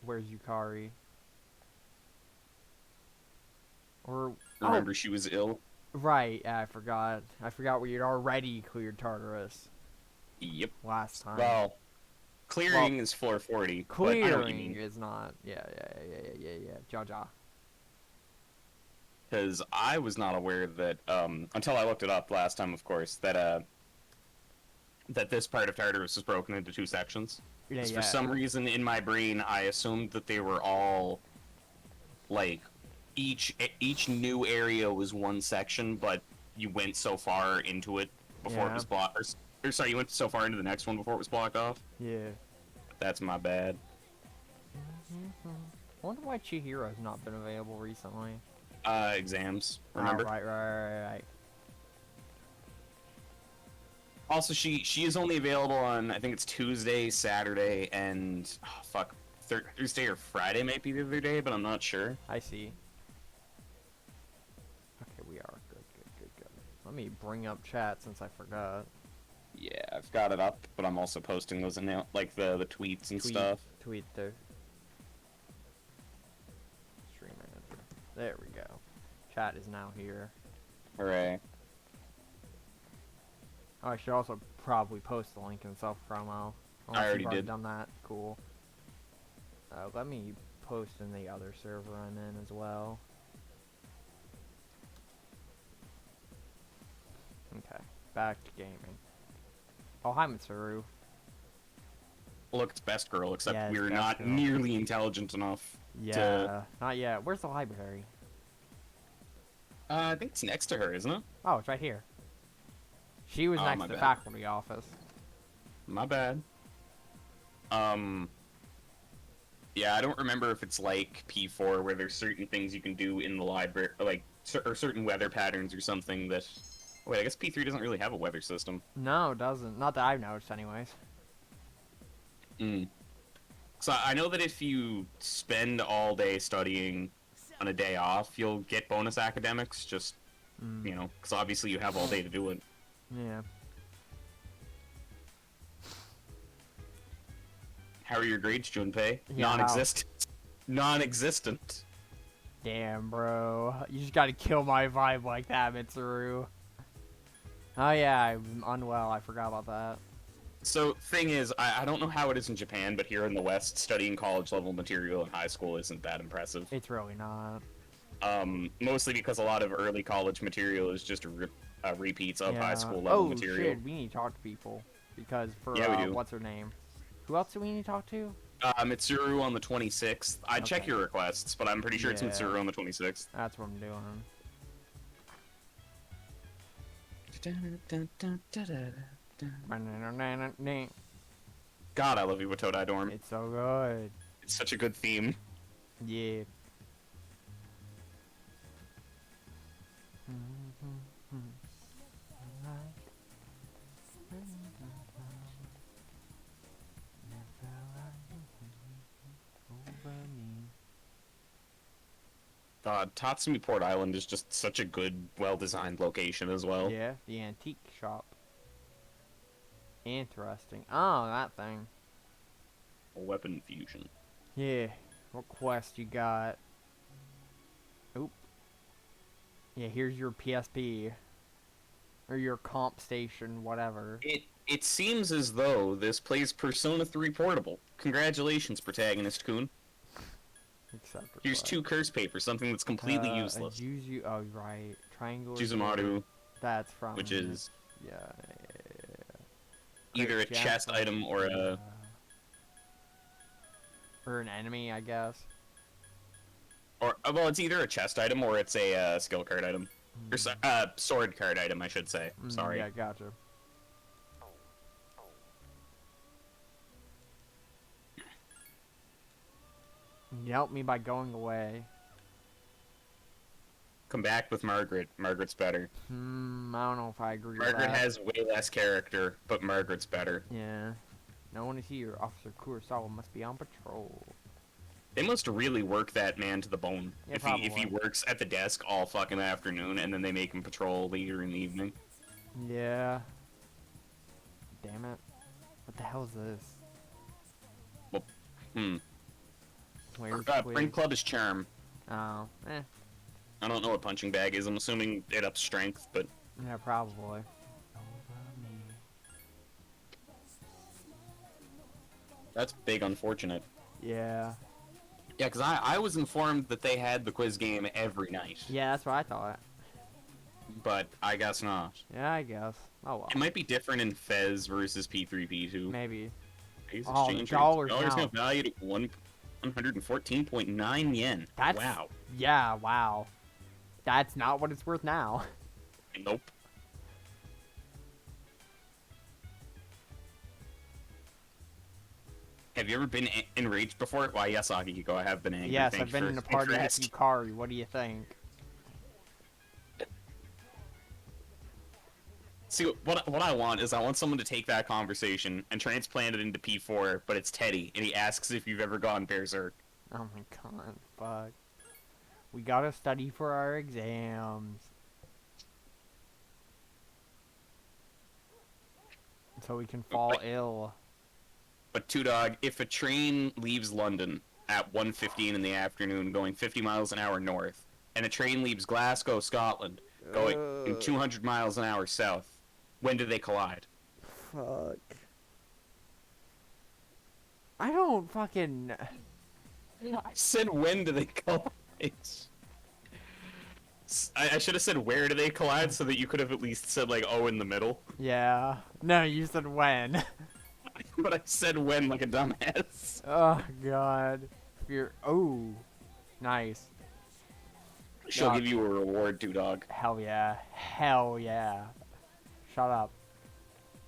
Where's Yukari? Or oh, Remember, she was ill. right. Yeah, I forgot. I forgot we had already cleared Tartarus Yep. last time. Well, Well, clearing is 440, but I know what you clearing mean. is not. Yeah. Jaja. Because I was not aware that, until I looked it up last time, of course, that this part of Tartarus is broken into two sections. Yeah, Because for yeah. some reason in my brain, I assumed that they were all like each new area was one section, but you went so far into it before it Yeah. was blocked. Or sorry, you went so far into the next one before it was blocked off. Yeah. That's my bad. I wonder why Chihiro's not been available recently. Exams. Oh, Remember? right. Also, she is only available on I think it's Tuesday, Saturday, and oh, fuck, Thursday or Friday might be the other day, but I'm not sure. I see. Okay, we are good. Let me bring up chat since I forgot. Yeah, I've got it up, but I'm also posting those in now, like the tweets and stuff. Tweet the stream manager. There we go. Chat is now here. Hooray! Oh, I should also probably post the link in self promo. I Unless already you've already did. done that. Cool. Let me post in the other server I'm in as well. Okay, back to gaming. Oh, hi, Mitsuru. Look, it's best girl, except Yeah, it's we're best not girl. nearly intelligent enough to. Yeah, not yet. Where's the library? I think it's next to her, isn't it? Oh, it's right here. She was Oh, next my to the bad. faculty office. My bad. Um. Yeah, I don't remember if it's like P4 where there's certain things you can do in the library, like or certain weather patterns or something that. Wait, I guess P3 doesn't really have a weather system. No, it doesn't. Not that I've noticed, anyways. Mm. So I know that if you spend all day studying on a day off, you'll get bonus academics. Just Mm. you know, because obviously you have all day to do it. Yeah. How are your grades, Junpei? Yeah, how? Non-existent. Non-existent. Damn, bro. You just gotta kill my vibe like that, Mitsuru. Oh, yeah, I'm unwell. I forgot about that. So, thing is, I don't know how it is in Japan, but here in the West, studying college-level material in high school isn't that impressive. It's really not. Mostly because a lot of early college material is just repeats of high Yeah. school-level Oh, material. shit. We need to talk to people. Because for, Yeah, we do. what's her name? Who else do we need to talk to? Mitsuru on the 26th. I'd check Okay. your requests, but I'm pretty sure it's Yeah. Mitsuru on the 26th. That's what I'm doing. God, I love you with Todai Dorm. It's so good. It's such a good theme. Yeah. Tatsumi Port Island is just such a good, well-designed location as well. Yeah, the antique shop. Interesting. Oh, that thing. Weapon fusion. Yeah. What quest you got? Oop. Yeah, here's your PSP. Or your comp station, whatever. It seems as though this plays Persona 3 Portable. Congratulations, protagonist Kun. Except for Here's what? 2 curse papers, something that's completely useless. Oh, right. Triangle. Juzumaru, That's from. which is Yeah. either a Great chest Jackal, item or a... Or an enemy, I guess. Or, well, it's either a chest item or it's a skill card item. Or sword card item, I should say. Sorry. Yeah, gotcha. You help me by going away. Come back with Margaret. Margaret's better. I don't know if I agree with Margaret that. has way less character, but Margaret's better. Yeah. No one is here. Officer Kurosawa must be on patrol. They must really work that man to the bone. Yeah, if he works at the desk all fucking afternoon and then they make him patrol later in the evening. Yeah. Damn it. What the hell is this? Well, Where's Brain Club is Charm. Oh, I don't know what Punching Bag is. I'm assuming it ups strength, but... yeah, probably. That's big unfortunate. Yeah. Yeah, because I was informed that they had the quiz game every night. Yeah, that's what I thought. But I guess not. Yeah, I guess. Oh well. It might be different in FES versus P3, P2. Maybe. Base Oh, exchange dollars rates. Dollars now. now valued at 114.9 yen. That's... Wow. Yeah, wow. That's not what it's worth now. Nope. Have you ever been enraged before? Why, yes, Akihiko, I have been angry. Yes, Thank I've you been for- in a thanks party for with asking. Yukari. What do you think? See, what I want is I want someone to take that conversation and transplant it into P4, but it's Teddy, and he asks if you've ever gone Berserk. Oh my god, fuck. We gotta study for our exams. So we can fall ill. But Two Dog, if a train leaves London at 1:15 in the afternoon going 50 miles an hour north, and a train leaves Glasgow, Scotland, going 200 miles an hour south, when do they collide? Fuck. I don't fucking... I said when do they collide? I should have said where do they collide so that you could have at least said like, oh, in the middle. Yeah. No, you said when. But I said when like a dumbass. Oh god. You're... Oh. Nice. She'll Dog. give you a reward, Two Dog. Hell yeah. Hell yeah. Shut up.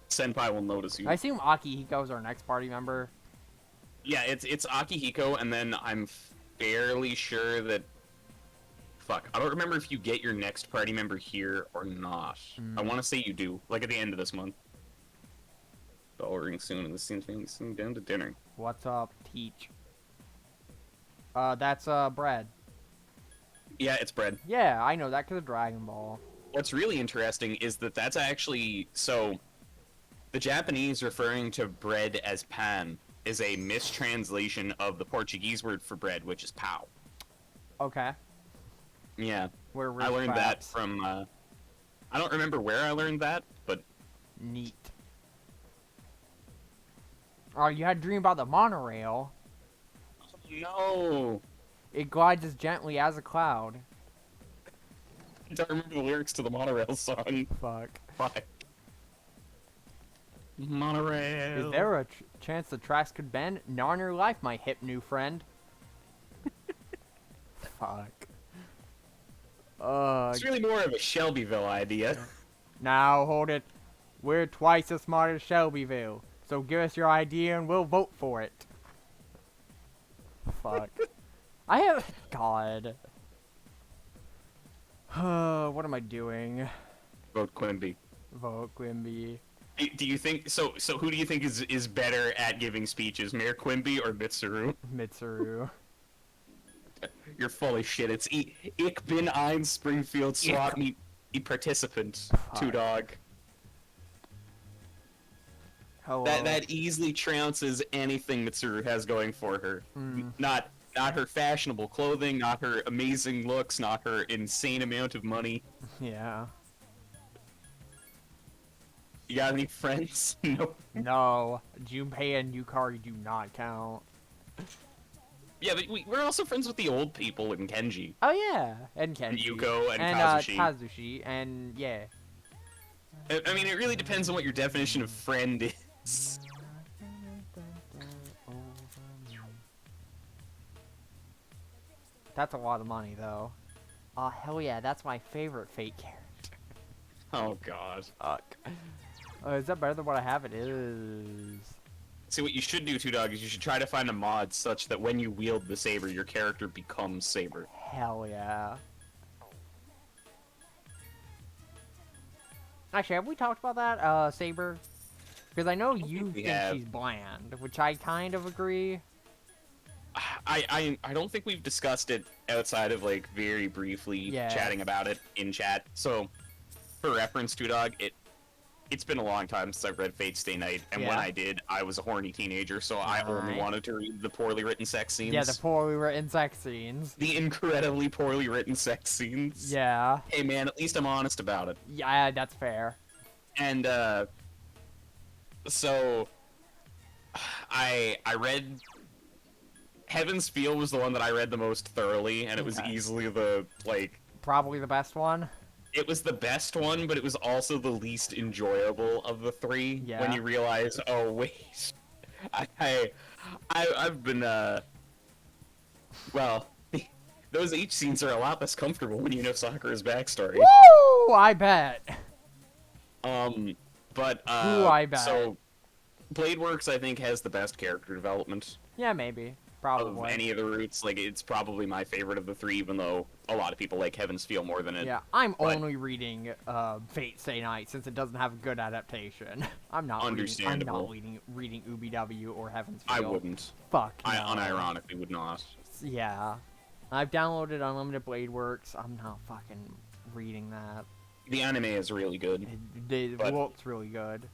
Senpai will notice you. I assume Akihiko's our next party member. Yeah, it's Akihiko, and then I'm fairly sure that... Fuck, I don't remember if you get your next party member here or not. I want to say you do, like at the end of this month. Bell ring soon, and this seems to be soon down to dinner. What's up, Teach? That's, bread. Yeah, it's bread. Yeah, I know that because of Dragon Ball. What's really interesting is that that's actually... So, the Japanese referring to bread as pan is a mistranslation of the Portuguese word for bread, which is pau. Okay. Yeah. We're I learned that traps. from, I don't remember where I learned that, but... Neat. Oh, you had a dream about the monorail. No! It glides as gently as a cloud. I don't remember the lyrics to the monorail song. Fuck. Fuck. Monorail. Is there a chance the tracks could bend? Not on your life, my hip new friend. Fuck. It's really more of a Shelbyville idea. Now hold it. We're twice as smart as Shelbyville. So give us your idea and we'll vote for it. Fuck. I have... God. What am I doing? Vote Quimby. Vote Quimby. Do you think so? So who do you think is better at giving speeches, Mayor Quimby or Mitsuru? Mitsuru. You're full of shit. It's Ich bin ein Springfield swap meet participant. Two Dog. Hello. That easily trounces anything Mitsuru has going for her. Not her fashionable clothing, not her amazing looks, not her insane amount of money. Yeah. You got any friends? No. No. Junpei and Yukari do not count. Yeah, but we're also friends with the old people in Kenji. Oh yeah, and Kenji. And Yuko and Kazushi. Kazushi, and yeah. I mean, it really depends on what your definition of friend is. That's a lot of money, though. Oh, hell yeah, that's my favorite Fate character. Oh, God. Fuck. Is that better than what I have? It is. See, what you should do, Two Dog, is you should try to find a mod such that when you wield the saber, your character becomes Saber. Hell yeah. Actually, have we talked about that, Saber? Because I know you think she's bland, which I kind of agree. I don't think we've discussed it outside of, like, very briefly chatting about it in chat. So, for reference, Two Dog, it's been a long time since I've read Fate Stay Night, and when Yeah. I did, I was a horny teenager, so I only Right. wanted to read the poorly written sex scenes. Yeah, the poorly written sex scenes. The incredibly poorly written sex scenes. Yeah. Hey man, at least I'm honest about it. Yeah, that's fair. And so I read Heaven's Feel was the one that I read the most thoroughly, and it was Okay. easily the Probably the best one. it was the best one, but it was also the least enjoyable of the three. Yeah. When you realize, oh wait, I've been well, those H scenes are a lot less comfortable when you know Sakura's backstory. Woo! I bet. But Ooh, I bet. so Blade Works I think has the best character development Yeah, maybe. of Probably. any of the routes. Like it's probably my favorite of the three, even though a lot of people like Heaven's Feel more than it. Yeah, I'm but- only reading Fate Stay Night since it doesn't have a good adaptation. I'm not Understandable. reading UBW or Heaven's I Feel. wouldn't. Fuck I no. unironically would not. Yeah. I've downloaded Unlimited Blade Works. I'm not fucking reading that. The anime is really good. It But- looks really good.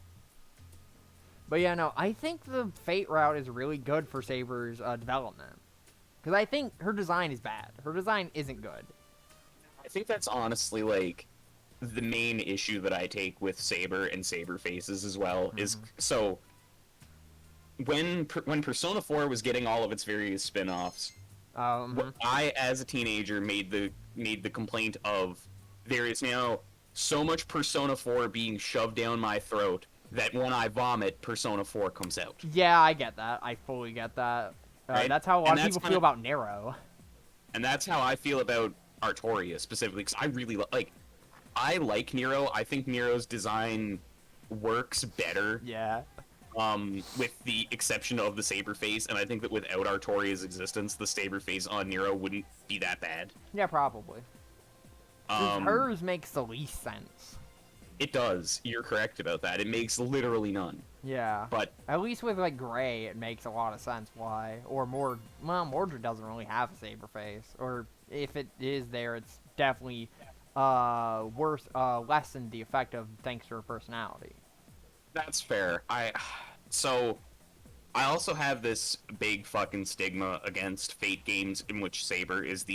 But yeah, no, I think the Fate route is really good for Saber's development. Because I think her design is bad. Her design isn't good. I think that's honestly like the main issue that I take with Saber and Saber Faces as well is so when Persona 4 was getting all of its various spin-offs, I as a teenager made the complaint of there is now so much Persona 4 being shoved down my throat that when I vomit, Persona 4 comes out. Yeah, I get that. I fully get that. Right? That's how a lot And of that's people kinda- feel about Nero. And that's how I feel about Artoria specifically, because I really I like Nero. I think Nero's design works better, Yeah. with the exception of the Saber Face, and I think that without Artoria's existence, the Saber Face on Nero wouldn't be that bad. Yeah, probably. 'Cause Um, hers makes the least sense. It does. You're correct about that. It makes literally none. Yeah. But At least with, like, Gray, it makes a lot of sense why. Or Mordred doesn't really have a saber face. Or if it is there, it's definitely lessened the effect of thanks to her personality. that's fair. So I also have this big fucking stigma against Fate games in which Saber is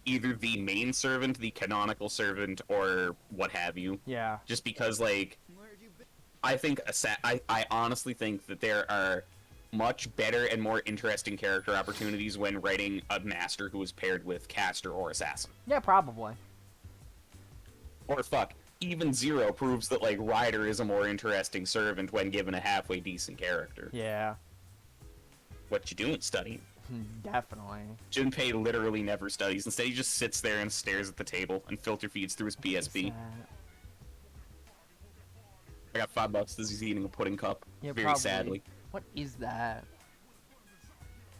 either the main servant, the canonical servant, or what have you. Yeah. Just because, like, I think I honestly think that there are much better and more interesting character opportunities when writing a master who is paired with caster or assassin. Yeah, probably. Or fuck, even Zero proves that like Ryder is a more interesting servant when given a halfway decent character. Yeah. What you doing studying? Definitely. Junpei literally never studies. Instead, he just sits there and stares at the table and filter feeds through his PSP. I got $5 as he's eating a pudding cup. Yeah, very probably. sadly. What is that?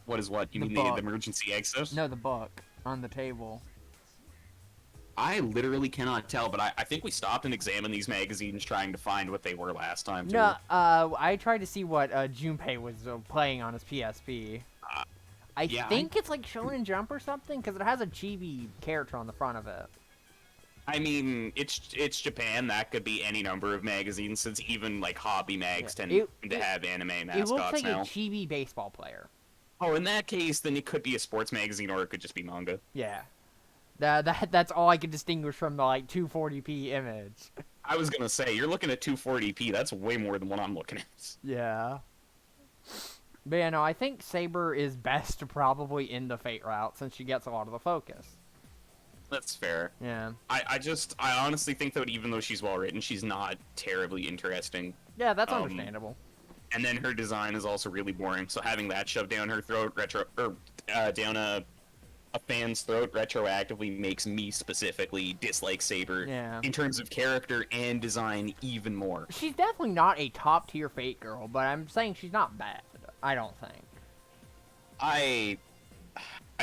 What is what? You The mean book. the emergency exit? No, the book on the table. I literally cannot tell, but I think we stopped and examined these magazines trying to find what they were last time, too. No, I tried to see what Junpei was playing on his PSP. I yeah, think it's like Shonen Jump or something, because it has a chibi character on the front of it. I mean, it's Japan. That could be any number of magazines, since even like hobby mags tend to have anime mascots It looks like now. a chibi baseball player. Oh, in that case, then it could be a sports magazine, or it could just be manga. Yeah. That's all I can distinguish from the like 240p image. I was gonna say, you're looking at 240p. That's way more than what I'm looking at. Yeah. But yeah, no, I think Saber is best probably in the Fate route since she gets a lot of the focus. That's fair. Yeah. I honestly think that even though she's well written, she's not terribly interesting. Yeah, that's understandable. And then her design is also really boring. So having that shoved down her throat, down a fan's throat retroactively makes me specifically dislike Saber in terms of character and design even more. She's definitely not a top tier Fate girl, but I'm saying she's not bad. I don't think. I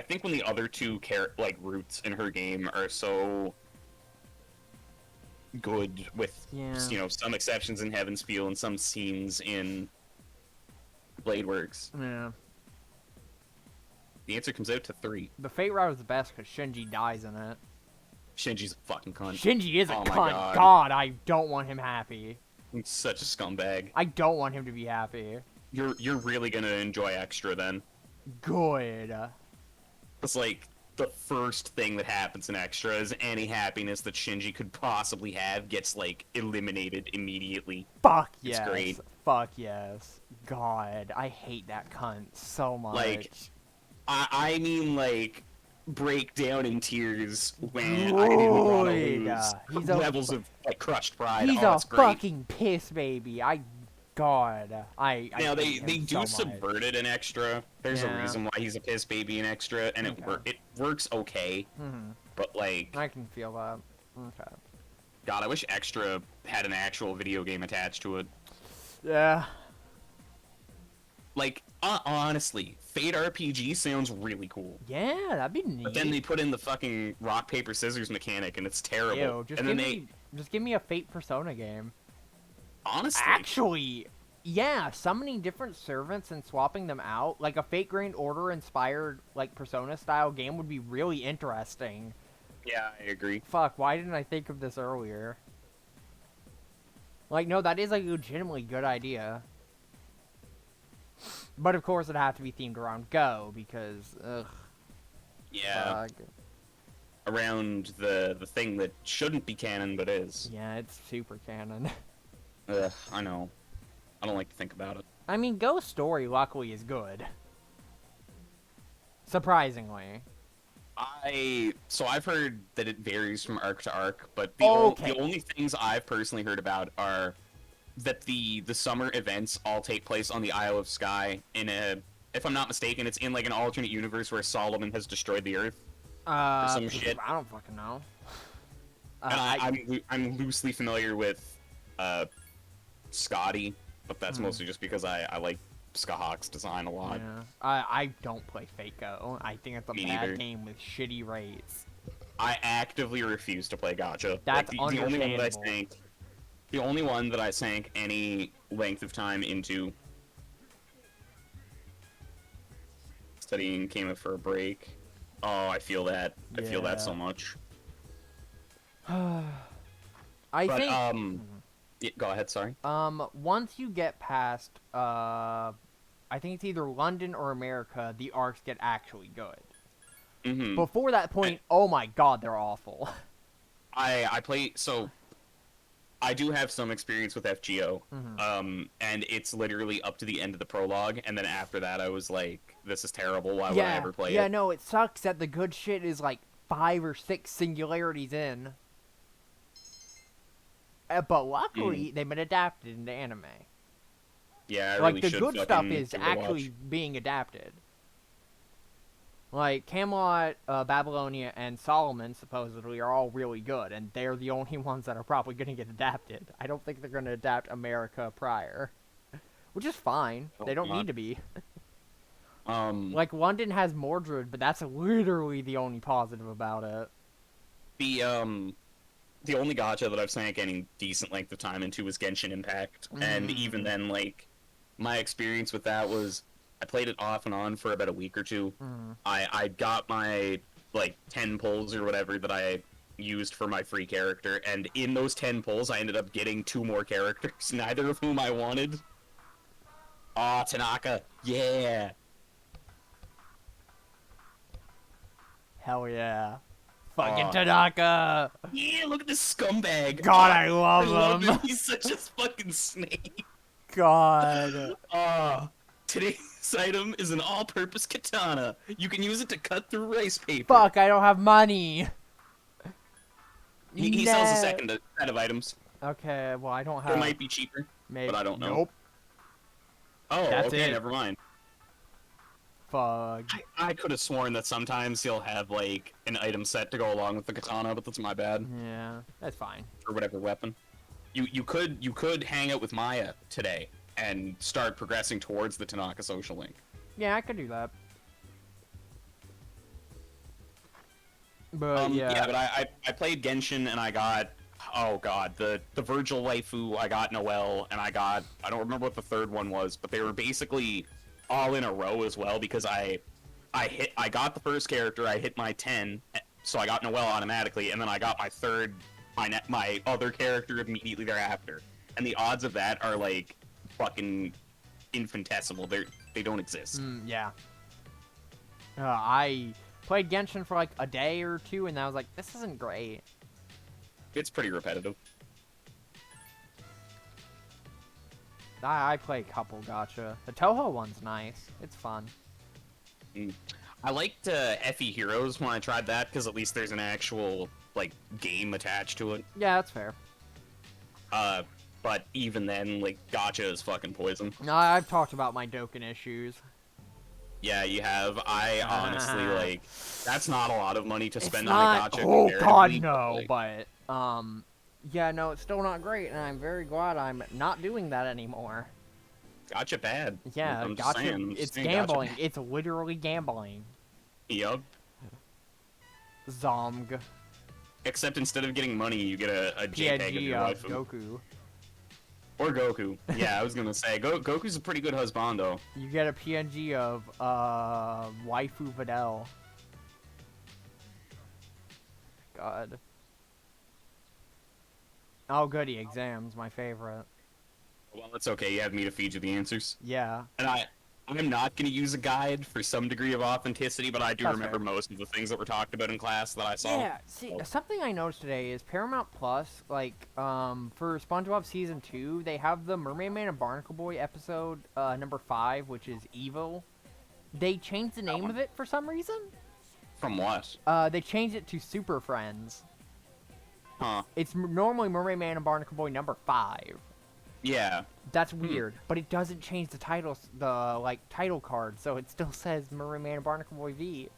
think when the other two roots in her game are so good, with some exceptions in Heaven's Feel and some scenes in Blade Works. Yeah. The answer comes out to 3. The Fate route is the best because Shinji dies in it. Shinji's a fucking cunt. Shinji is a Oh my cunt. God. God, I don't want him happy. He's such a scumbag. I don't want him to be happy. You're really gonna enjoy Extra then. Good. It's like the first thing that happens in Extra is any happiness that Shinji could possibly have gets like eliminated immediately. Fuck It's yes. great. Fuck yes. God, I hate that cunt so much. Like, I mean, like, break down in tears when I didn't want to Good. lose He's levels of like crushed pride. He's Oh, a it's great. fucking piss baby. I Now they hate him do so much. subvert it in Extra. There's Yeah. a reason why he's a piss baby in Extra, and Okay. it works okay. Mhm. But like, I can feel that. Okay. God, I wish Extra had an actual video game attached to it. Yeah. Like, honestly, Fate RPG sounds really cool. Yeah, that'd be neat. But then they put in the fucking rock paper scissors mechanic, and it's terrible. Ew, just and give then me, just give me a Fate Persona game. honestly, Actually, yeah, summoning different servants and swapping them out, like a Fate Grand Order inspired like Persona style game would be really interesting. yeah, I agree. Fuck, why didn't I think of this earlier? Like, no, that is a legitimately good idea. But of course, it'd have to be themed around Go because, ugh. Yeah, Fuck. around the thing that shouldn't be canon but is. Yeah, it's super canon. Ugh, I know. I don't like to think about it. I mean, Go's story, luckily, is good. Surprisingly. So I've heard that it varies from arc to arc, but Okay. the only things I've personally heard about are that the summer events all take place on the Isle of Skye in a, if I'm not mistaken, it's in like an alternate universe where Solomon has destroyed the Earth. some shit. I don't fucking know. And I'm loosely familiar with Scotty, but that's mostly just because I like Skahawk's design a lot. Yeah. I don't play Fate Go. I think it's a Me bad neither. game with shitty rates. I actively refuse to play Gacha. That's like, the only one that I understandable. sank, the only one that I sank any length of time into studying came up for a break. Oh, I feel that. I feel that so Yeah. much. I But think yeah, go ahead. Sorry. once you get past I think it's either London or America, the arcs get actually good. Mm-hmm. Before that point, oh my god, they're awful. I play so. I do have some experience with FGO, and it's literally up to the end of the prologue, and then after that, I was like, "This is terrible. Why would I ever play yeah, it?" no, it sucks that the good shit is like 5 or 6 singularities in. But luckily, they've been adapted into anime. Yeah, I Like, really the should good stuff fucking is give it a watch. actually being adapted. Like, Camelot, Babylonia, and Solomon, supposedly, are all really good, and they're the only ones that are probably going to get adapted. I don't think they're going to adapt America prior. Which is fine. They don't need to be. Like, London has Mordred, but that's literally the only positive about it. The only gacha that I've sank any decent length of time into was Genshin Impact, and even then, like, my experience with that was I played it off and on for about a week or two. I got my like 10 pulls or whatever that I used for my free character, and in those 10 pulls, I ended up getting 2 more characters, neither of whom I wanted. Aw, Tanaka, yeah. Hell yeah. Fucking Aw. Tanaka! Yeah, look at this scumbag. God, Aw, I love him. He's such a fucking snake. God. Today's item is an all-purpose katana. You can use it to cut through rice paper. Fuck, I don't have money! He sells a No. second set of items. Okay, well, I don't have... It might be cheaper, Maybe. but I don't know. Nope. Oh, That's okay, it. never mind. Fuck. I could have sworn that sometimes he'll have, like, an item set to go along with the katana, but that's my bad. Yeah, that's fine. Or whatever weapon. You could hang out with Maya today and start progressing towards the Tanaka social link. Yeah, I could do that. But yeah. But I played Genshin and I got, oh god, the Virgil waifu, I got Noelle, and I don't remember what the third one was, but they were basically all in a row as well, because I got the first character, I hit my 10, so I got Noelle automatically, and then I got my third, my other character immediately thereafter. and the odds of that are like fucking infinitesimal. They don't exist. Yeah. I played Genshin for like a day or two, and I was like, this isn't great. It's pretty repetitive. I play a couple gacha. The Toho one's nice. It's fun. I liked FE Heroes when I tried that, because at least there's an actual, like, game attached to it. Yeah, that's fair. But even then, like, gacha is fucking poison. I've talked about my Dokkan issues. Yeah, you have. I honestly, like, that's not a lot of money to spend It's on not, a gacha. oh god, comparatively, no, like, but, yeah, no, it's still not great, and I'm very glad I'm not doing that anymore. gacha bad. Yeah, I'm just saying, I'm just it's saying gambling. Gacha. It's literally gambling. Yup. Zomg. Except instead of getting money, you get a JPEG of PNG your of waifu. Goku. Or Goku. Yeah, I was gonna say, Goku's a pretty good husbando. You get a PNG of, waifu Videl. God. Oh, goody, exams, my favorite. Well, it's okay, you have me to feed you the answers. Yeah. And I'm not gonna use a guide for some degree of authenticity, but I do That's remember fair. most of the things that were talked about in class that I saw. Yeah, see, something I noticed today is Paramount Plus, like, for SpongeBob Season 2, they have the Mermaid Man and Barnacle Boy episode, number 5, which is Evil. They changed the name of it for some reason. From what? They changed it to Super Friends. Huh. It's normally Mermaid Man and Barnacle Boy number 5. Yeah. That's weird, but it doesn't change the titles, title card, so it still says Mermaid Man and Barnacle Boy V.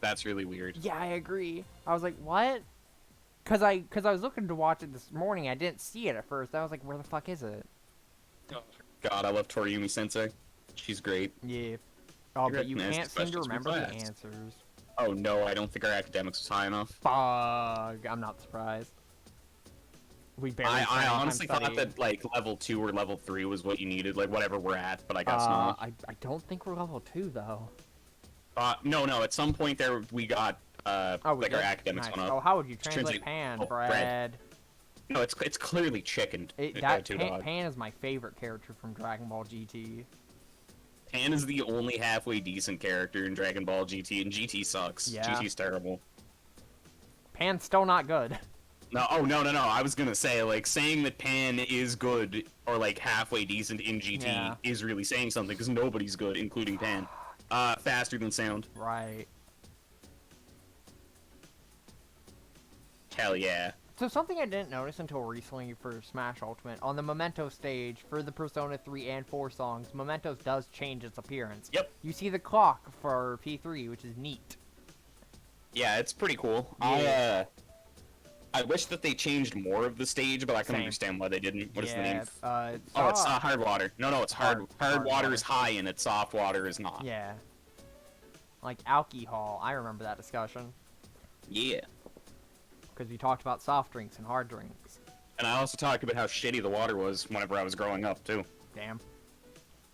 That's really weird. Yeah, I agree. I was like, what? Cause I was looking to watch it this morning. I didn't see it at first. I was like, where the fuck is it? God, I love Toriumi Sensei. She's great. Yeah. Oh, You're but you recognized can't seem to questions from remember the class. answers. Oh no, I don't think our academics was high enough. Fug. I'm not surprised. We barely. I spent any time honestly thought studying. that like level 2 or level 3 was what you needed, like whatever we're at, but I guess not. I don't think we're level 2 though. No, at some point there we got Oh, we like did? our academics Nice. went Oh, up. how would you Turns translate out- Pan, oh, Brad? bread. No, it's clearly chickened. Pan is my favorite character from Dragon Ball GT. Pan is the only halfway decent character in Dragon Ball GT, and GT sucks. Yeah. GT's terrible. Pan's still not good. No, no. I was gonna say, like, saying that Pan is good or like halfway decent in GT Yeah. is really saying something because nobody's good, including Pan. Faster than sound. Right. Hell yeah. So something I didn't notice until recently for Smash Ultimate, on the Memento stage for the Persona 3 and 4 songs, Mementos does change its appearance. Yep. You see the clock for P3, which is neat. Yeah, it's pretty cool. Yeah. I wish that they changed more of the stage, but I can Same. understand why they didn't. What is the name? It's Oh, it's hard water. No, it's hard. Hard hard water water. is high and it's soft water is not. Yeah. Like alcohol. I remember that discussion. Yeah. Because we talked about soft drinks and hard drinks. And I also talked about how shitty the water was whenever I was growing up, too. Damn.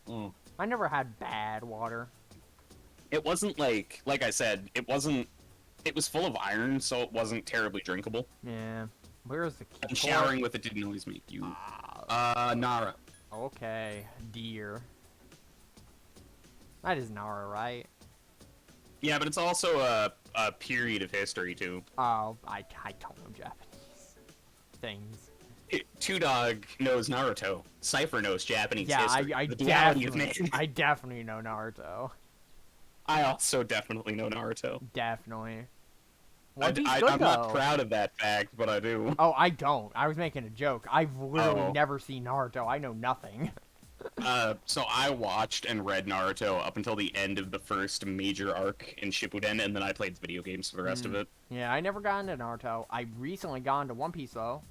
Mm. I never had bad water. It wasn't like I said, it wasn't. It was full of iron, so it wasn't terribly drinkable. Yeah. Where's the key? And showering with it didn't always make you. Nara. Okay. Deer. That is Nara, right? Yeah, but it's also a period of history, too. Oh, I don't know Japanese things. Two Dog knows Naruto. Cypher knows Japanese Yeah, history. I The duality of definitely, man. I definitely know Naruto. I also definitely know Naruto. Definitely. One Piece I'm good, not though. proud of that fact, but I do. Oh, I don't. I was making a joke. I've literally Oh. never seen Naruto. I know nothing. So I watched and read Naruto up until the end of the first major arc in Shippuden, and then I played video games for the rest of it. Yeah, I never got into Naruto. I recently got into One Piece, though.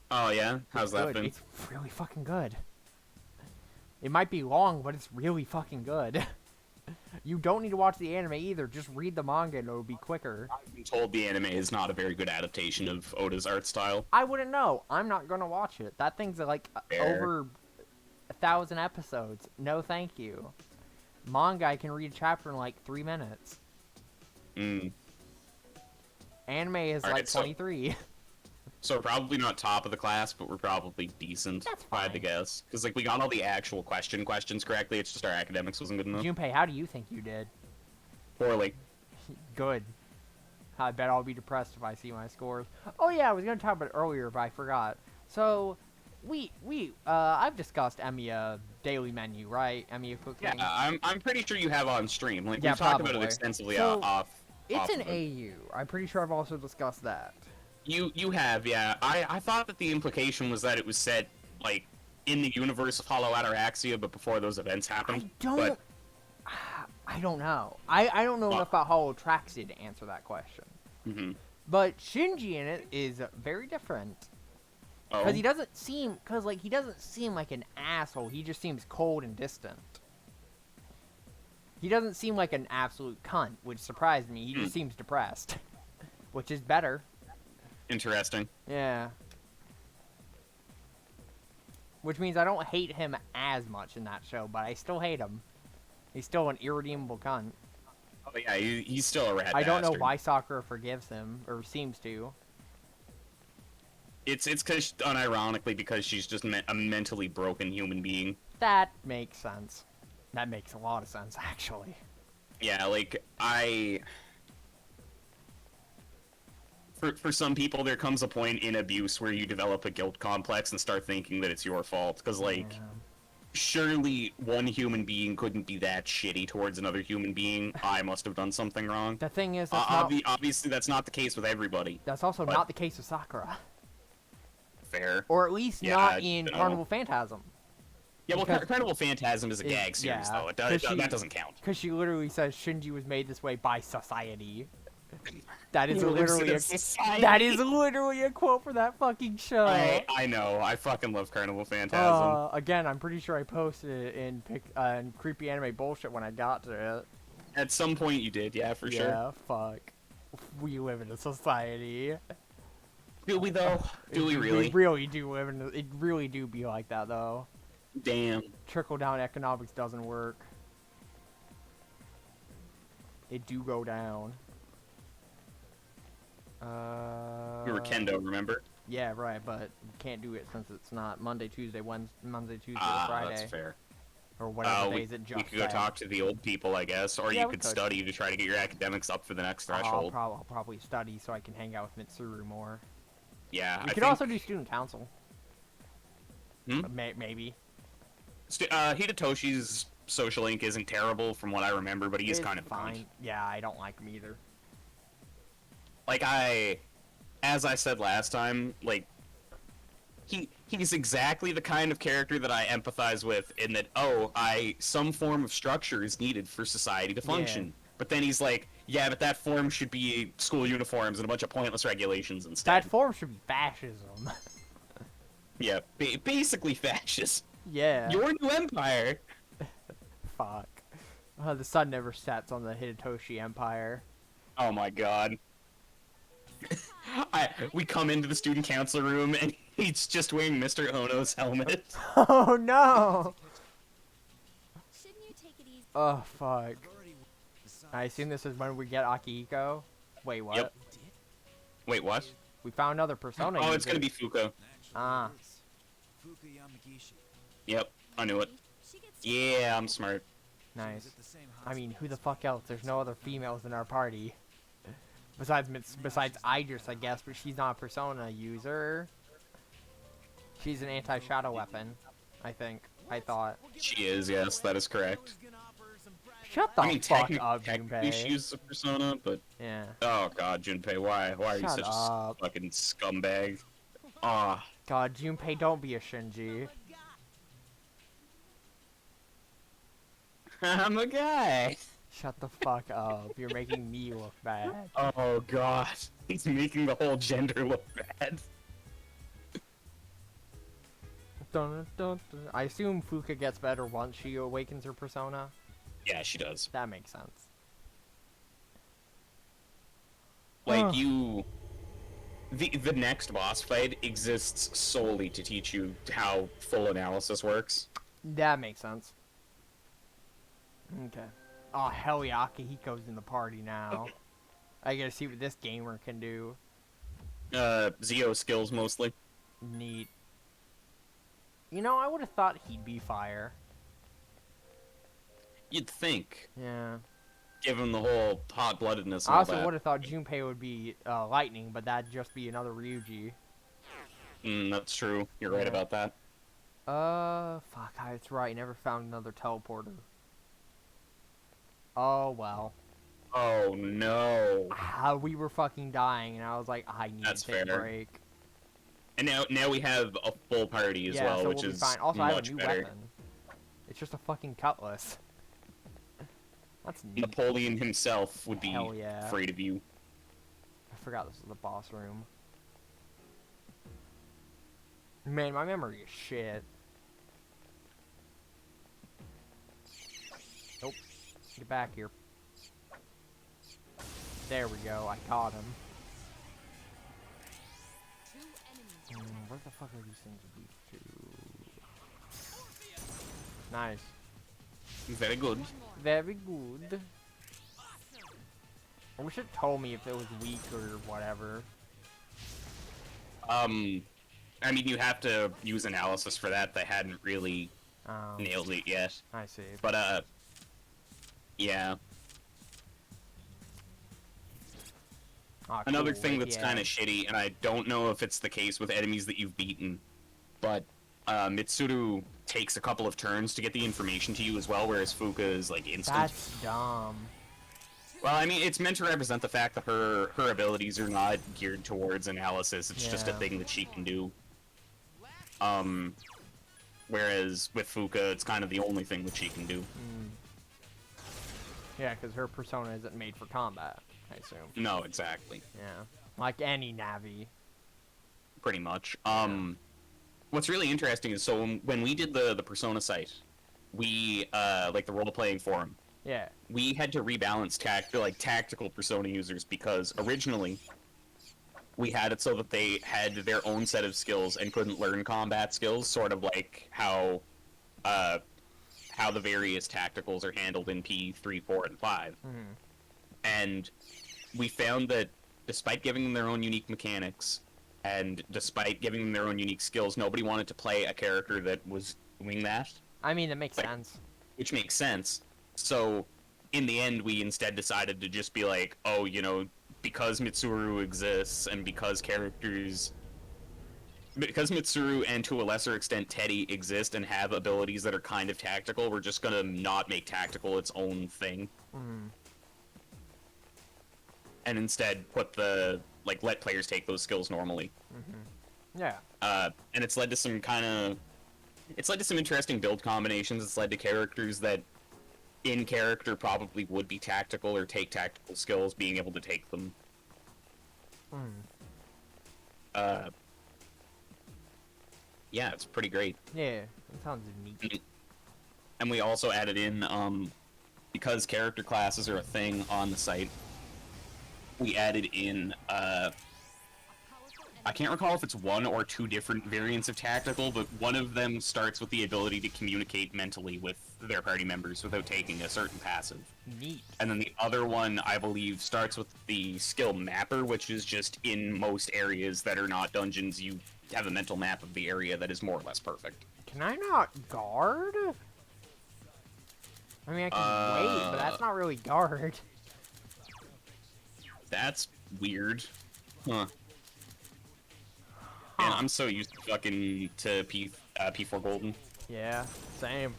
Oh yeah, how's that Good. been? It's really fucking good. It might be long, but it's really fucking good. You don't need to watch the anime either. Just read the manga and it'll be quicker. I've been told the anime is not a very good adaptation of Oda's art style. I wouldn't know. I'm not gonna watch it. That thing's like Fair. over 1,000 episodes. No, thank you. Manga, I can read a chapter in like 3 minutes. Mm. Anime is Alright, like so- 23. So we're probably not top of the class, but we're probably decent, That's if I had to fine. guess. Because, like, we got all the actual questions correctly, it's just our academics wasn't good enough. Junpei, how do you think you did? Poorly. Good. I bet I'll be depressed if I see my scores. Oh yeah, I was gonna talk about it earlier, but I forgot. So, I've discussed Emiya daily menu, right? Emiya Yeah, cooking. I'm pretty sure you have on stream. Like, Yeah, we've talked about it probably. extensively So, off it's an of it. AU. I'm pretty sure I've also discussed that. You have, yeah. I thought that the implication was that it was set, like, in the universe of Hollow Ataraxia, but before those events happened. But, I don't know. I don't know enough about Hollow Traxia to answer that question. mm-hmm. But Shinji in it is very different. Because Oh, he doesn't seem like an asshole. He just seems cold and distant. He doesn't seem like an absolute cunt, which surprised me. He just seems depressed, which is better. interesting. Yeah. Which means I don't hate him as much in that show, but I still hate him. He's still an irredeemable cunt. Oh, yeah, he's still a rat I don't know bastard. why Sakura forgives him, or seems to. It's because, unironically, because she's just a mentally broken human being. That makes sense. That makes a lot of sense, actually. Yeah, like, For some people, there comes a point in abuse where you develop a guilt complex and start thinking that it's your fault. Because, like, Yeah. surely one human being couldn't be that shitty towards another human being. I must have done something wrong. The thing is, that's Obviously, that's not the case with everybody. that's also but- not the case with Sakura. Fair. Or at least Yeah, not I in don't know. Carnival Phantasm. Yeah, well, because- Carnival Phantasm is a gag series, yeah, though. because That doesn't count. Because she literally says Shinji was made this way by society. That is He lives in literally a society. that is literally a quote for that fucking show. I know. I fucking love Carnival Phantasm. Again, I'm pretty sure I posted it in creepy anime bullshit when I got to it. At some point, you did, yeah, for sure. Yeah, fuck. We live in a society. Do we though? Do we really? We really do live in. It really do be like that though. Damn. Trickle down economics doesn't work. It do go down. We were Kendo, remember? Yeah, right, but you can't do it since it's not Monday, Tuesday, Monday, Tuesday, Ah, Friday, that's fair. or whatever we, days it just we could go said. talk to the old people, I guess, or Yeah, you we could could. study to try to get your academics up for the next I'll threshold. probably study so I can hang out with Mitsuru more. Yeah, We I could think... also do student council. Hmm? Maybe. Hidetoshi's social link isn't terrible from what I remember, but he is It's kind of fine. fine. Yeah, I don't like him either. Like, as I said last time, like, he's exactly the kind of character that I empathize with in that, some form of structure is needed for society to function. Yeah. But then he's like, yeah, but that form should be school uniforms and a bunch of pointless regulations instead. That form should be fascism. Yeah, basically fascist. Yeah. Your new empire. Fuck. The sun never sets on the Hidetoshi Empire. Oh my god. We come into the student council room and he's just wearing Mr. Ono's helmet. Oh no! Shouldn't you take it easy? Oh fuck. I assume this is when we get Akihiko. Wait, what? Yep. Wait, what? We found another persona. Oh, it's user. gonna be Fuko. Ah. Yep, I knew it. She gets Yeah, I'm smart. Nice. I mean, who the fuck else? There's no other females in our party. Besides Idris, I guess, but she's not a persona user. She's an anti-shadow weapon, I think. I thought. She is, yes, that is correct. Shut the I mean, fuck up, technically Junpei. she's a persona, but... Yeah. Oh god, Junpei, why are you Shut such up. a fucking scumbag? Ah, God, Junpei, don't be a Shinji. I'm a guy. Shut the fuck up. You're making me look bad. Oh god, he's making the whole gender look bad. Dun, dun, dun. I assume Fuka gets better once she awakens her persona. Yeah, she does. That makes sense. Like, Ugh. The next boss fight exists solely to teach you how full analysis works. That makes sense. Okay. Oh, hell yeah, Akihiko's in the party now. I gotta see what this gamer can do. Zeo skills mostly. Neat. You know, I would have thought he'd be fire. You'd think, Yeah. given the whole hot-bloodedness and I all also that. would have thought Junpei would be lightning, but that'd just be another Ryuji. That's true. You're right Yeah. about that. Fuck, that's right. Never found another teleporter. Oh, well. Oh no. We were fucking dying, and I was like, I need That's to take fair. a break. And now we have a full party as Yeah, well, so which we'll be is fine. Also, I have a much new better. weapon. It's just a fucking cutlass. That's neat. Napoleon himself would be Hell yeah. afraid of you. I forgot this was the boss room. Man, my memory is shit. Nope. Get back here. There we go. I caught him. Where the fuck are these things weak to? Nice. Very good. Very good. I wish it told me if it was weak or whatever. I mean, you have to use analysis for that. They hadn't really nailed it yet. I see. But, yeah. Aw, Another cool, thing like, that's yeah. kind of shitty, and I don't know if it's the case with enemies that you've beaten, but Mitsuru takes a couple of turns to get the information to you as well, whereas Fuka is, like, instant. That's dumb. Well, I mean, it's meant to represent the fact that her abilities are not geared towards analysis. It's just a Yeah. thing that she can do. Whereas with Fuka, it's kind of the only thing that she can do. Yeah, because her persona isn't made for combat, I assume. No, exactly. Yeah. Like any Navi. Pretty much. What's really interesting is, so when we did the Persona site, we, like the role-playing forum, Yeah. we had to rebalance tactical Persona users because originally we had it so that they had their own set of skills and couldn't learn combat skills, sort of like how the various tacticals are handled in P3, 4, and 5. And we found that despite giving them their own unique mechanics, and despite giving them their own unique skills, nobody wanted to play a character that was doing that. I mean, that makes Like- sense. Which makes sense. So, in the end, we instead decided to just be like, oh, you know, because Mitsuru exists, and because Mitsuru and to a lesser extent Teddy exist and have abilities that are kind of tactical, we're just gonna not make tactical its own thing. And instead put let players take those skills normally. Yeah. And it's led to some interesting build combinations. It's led to characters that in character probably would be tactical or take tactical skills, being able to take them. Yeah, it's pretty great. Yeah. That sounds neat. And we also added in, because character classes are a thing on the site, we added in, I can't recall if it's one or two different variants of tactical, but one of them starts with the ability to communicate mentally with their party members without taking a certain passive. Neat. And then the other one, I believe, starts with the skill mapper, which is just in most areas that are not dungeons, you have a mental map of the area that is more or less perfect. Can I not guard? I mean, I can wait, but that's not really guard. That's weird. Huh. Man, I'm so used to fucking P4 Golden. Yeah, same.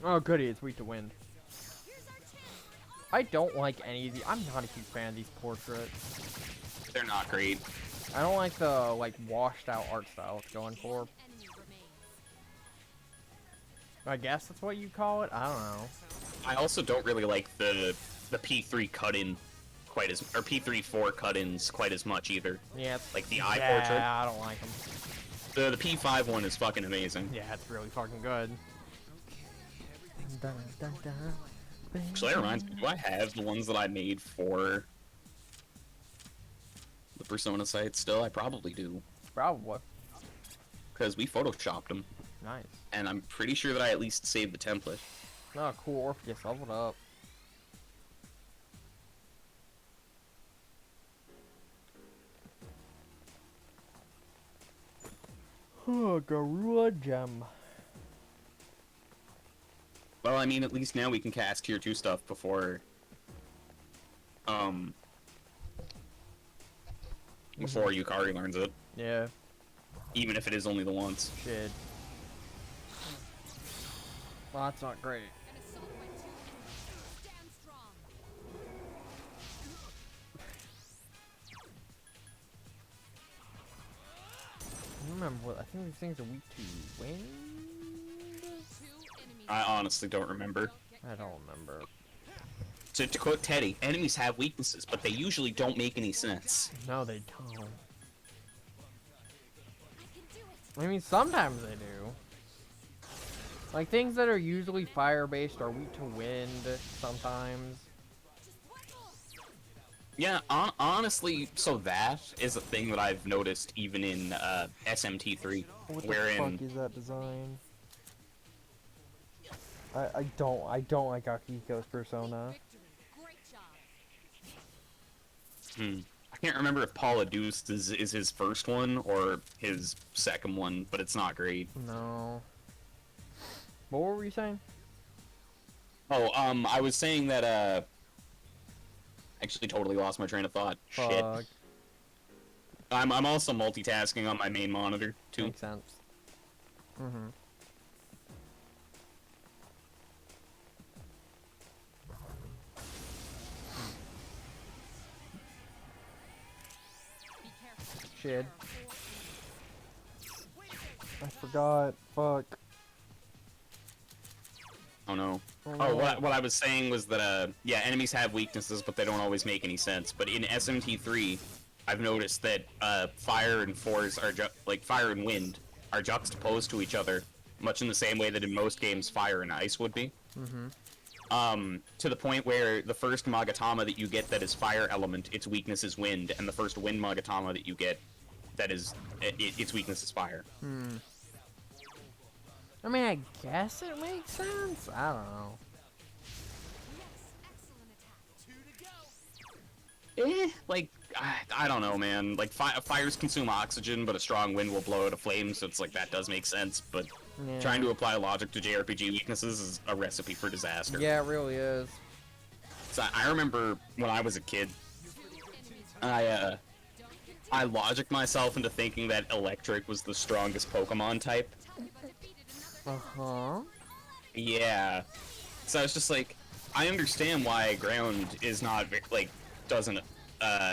Oh, goody, it's weak to wind. I don't like any of these. I'm not a huge fan of these portraits. They're not great. I don't like the, washed out art style it's going for. I guess that's what you call it? I don't know. I also don't really like the P3 cut-in quite as, or P3-4 cut-ins quite as much either. Yeah, Like the eye portrait. I don't like them. The P5 one is fucking amazing. Yeah, it's really fucking good. Actually, that reminds me, do I have the ones that I made for the Persona site still? I probably do. Probably. Because we photoshopped them, Nice. and I'm pretty sure that I at least saved the template. Oh, cool. Orpheus leveled up. Oh, Garua Gem. Well, I mean, at least now we can cast tier 2 stuff before Yukari learns it, Yeah, even if it is only the once. shit. Well, that's not great. An assault by 2 enemies. Stand strong. I don't remember what. I think these things are weak to wind. 2 enemies. I honestly don't remember. I don't remember. So to quote Teddy, enemies have weaknesses, but they usually don't make any sense. No, they don't. I can do it. I mean, sometimes they do. Like, things that are usually fire-based are weak to wind sometimes. Just one more. Yeah, honestly, so that is a thing that I've noticed even in SMT3, wherein is that design? I don't like Akiko's persona. Victory. Great job. I can't remember if Paula Deuce is his first one or his second one, but it's not great. No. What were you saying? Oh, I was saying that actually totally lost my train of thought. Shit. Fuck. I'm also multitasking on my main monitor too. Makes sense. Mm-hmm. Be careful. Shit. There are 4 enemies. I forgot. Fuck. Oh no. Oh, Oh, no. what I was saying was that yeah, enemies have weaknesses, but they don't always make any sense. But in SMT3, I've noticed that fire and force are like fire and wind are juxtaposed to each other, much in the same way that in most games fire and ice would be. To the point where the first Magatama that you get that is fire element, its weakness is wind, and the first wind Magatama that you get that is its weakness is fire. I mean, I guess it makes sense. I don't know. Yes, excellent attack. Like, I don't know, man. Like, fires consume oxygen, but a strong wind will blow out a flame, so it's like, that does make sense, but Yeah. trying to apply logic to JRPG weaknesses is a recipe for disaster. Yeah, it really is. So I remember when I was a kid, 2 enemies I don't continue. logicked myself into thinking that Electric was the strongest Pokemon type. Tell me I defeated another Uh-huh. Yeah. So I was just like, I understand why ground is not, like, doesn't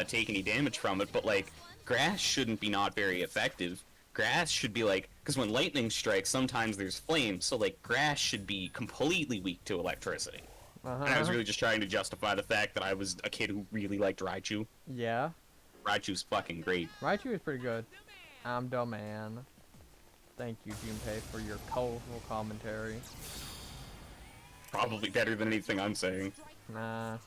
take any damage from it, but, like, grass shouldn't be not very effective. Grass should be, like, because when lightning strikes, sometimes there's flames, so, like, grass should be completely weak to electricity. And I was really just trying to justify the fact that I was a kid who really liked Raichu. Yeah. Raichu's fucking great. Raichu is pretty good. I'm the man. Thank you, Junpei, for your colorful commentary. Probably better than anything I'm saying. Nah.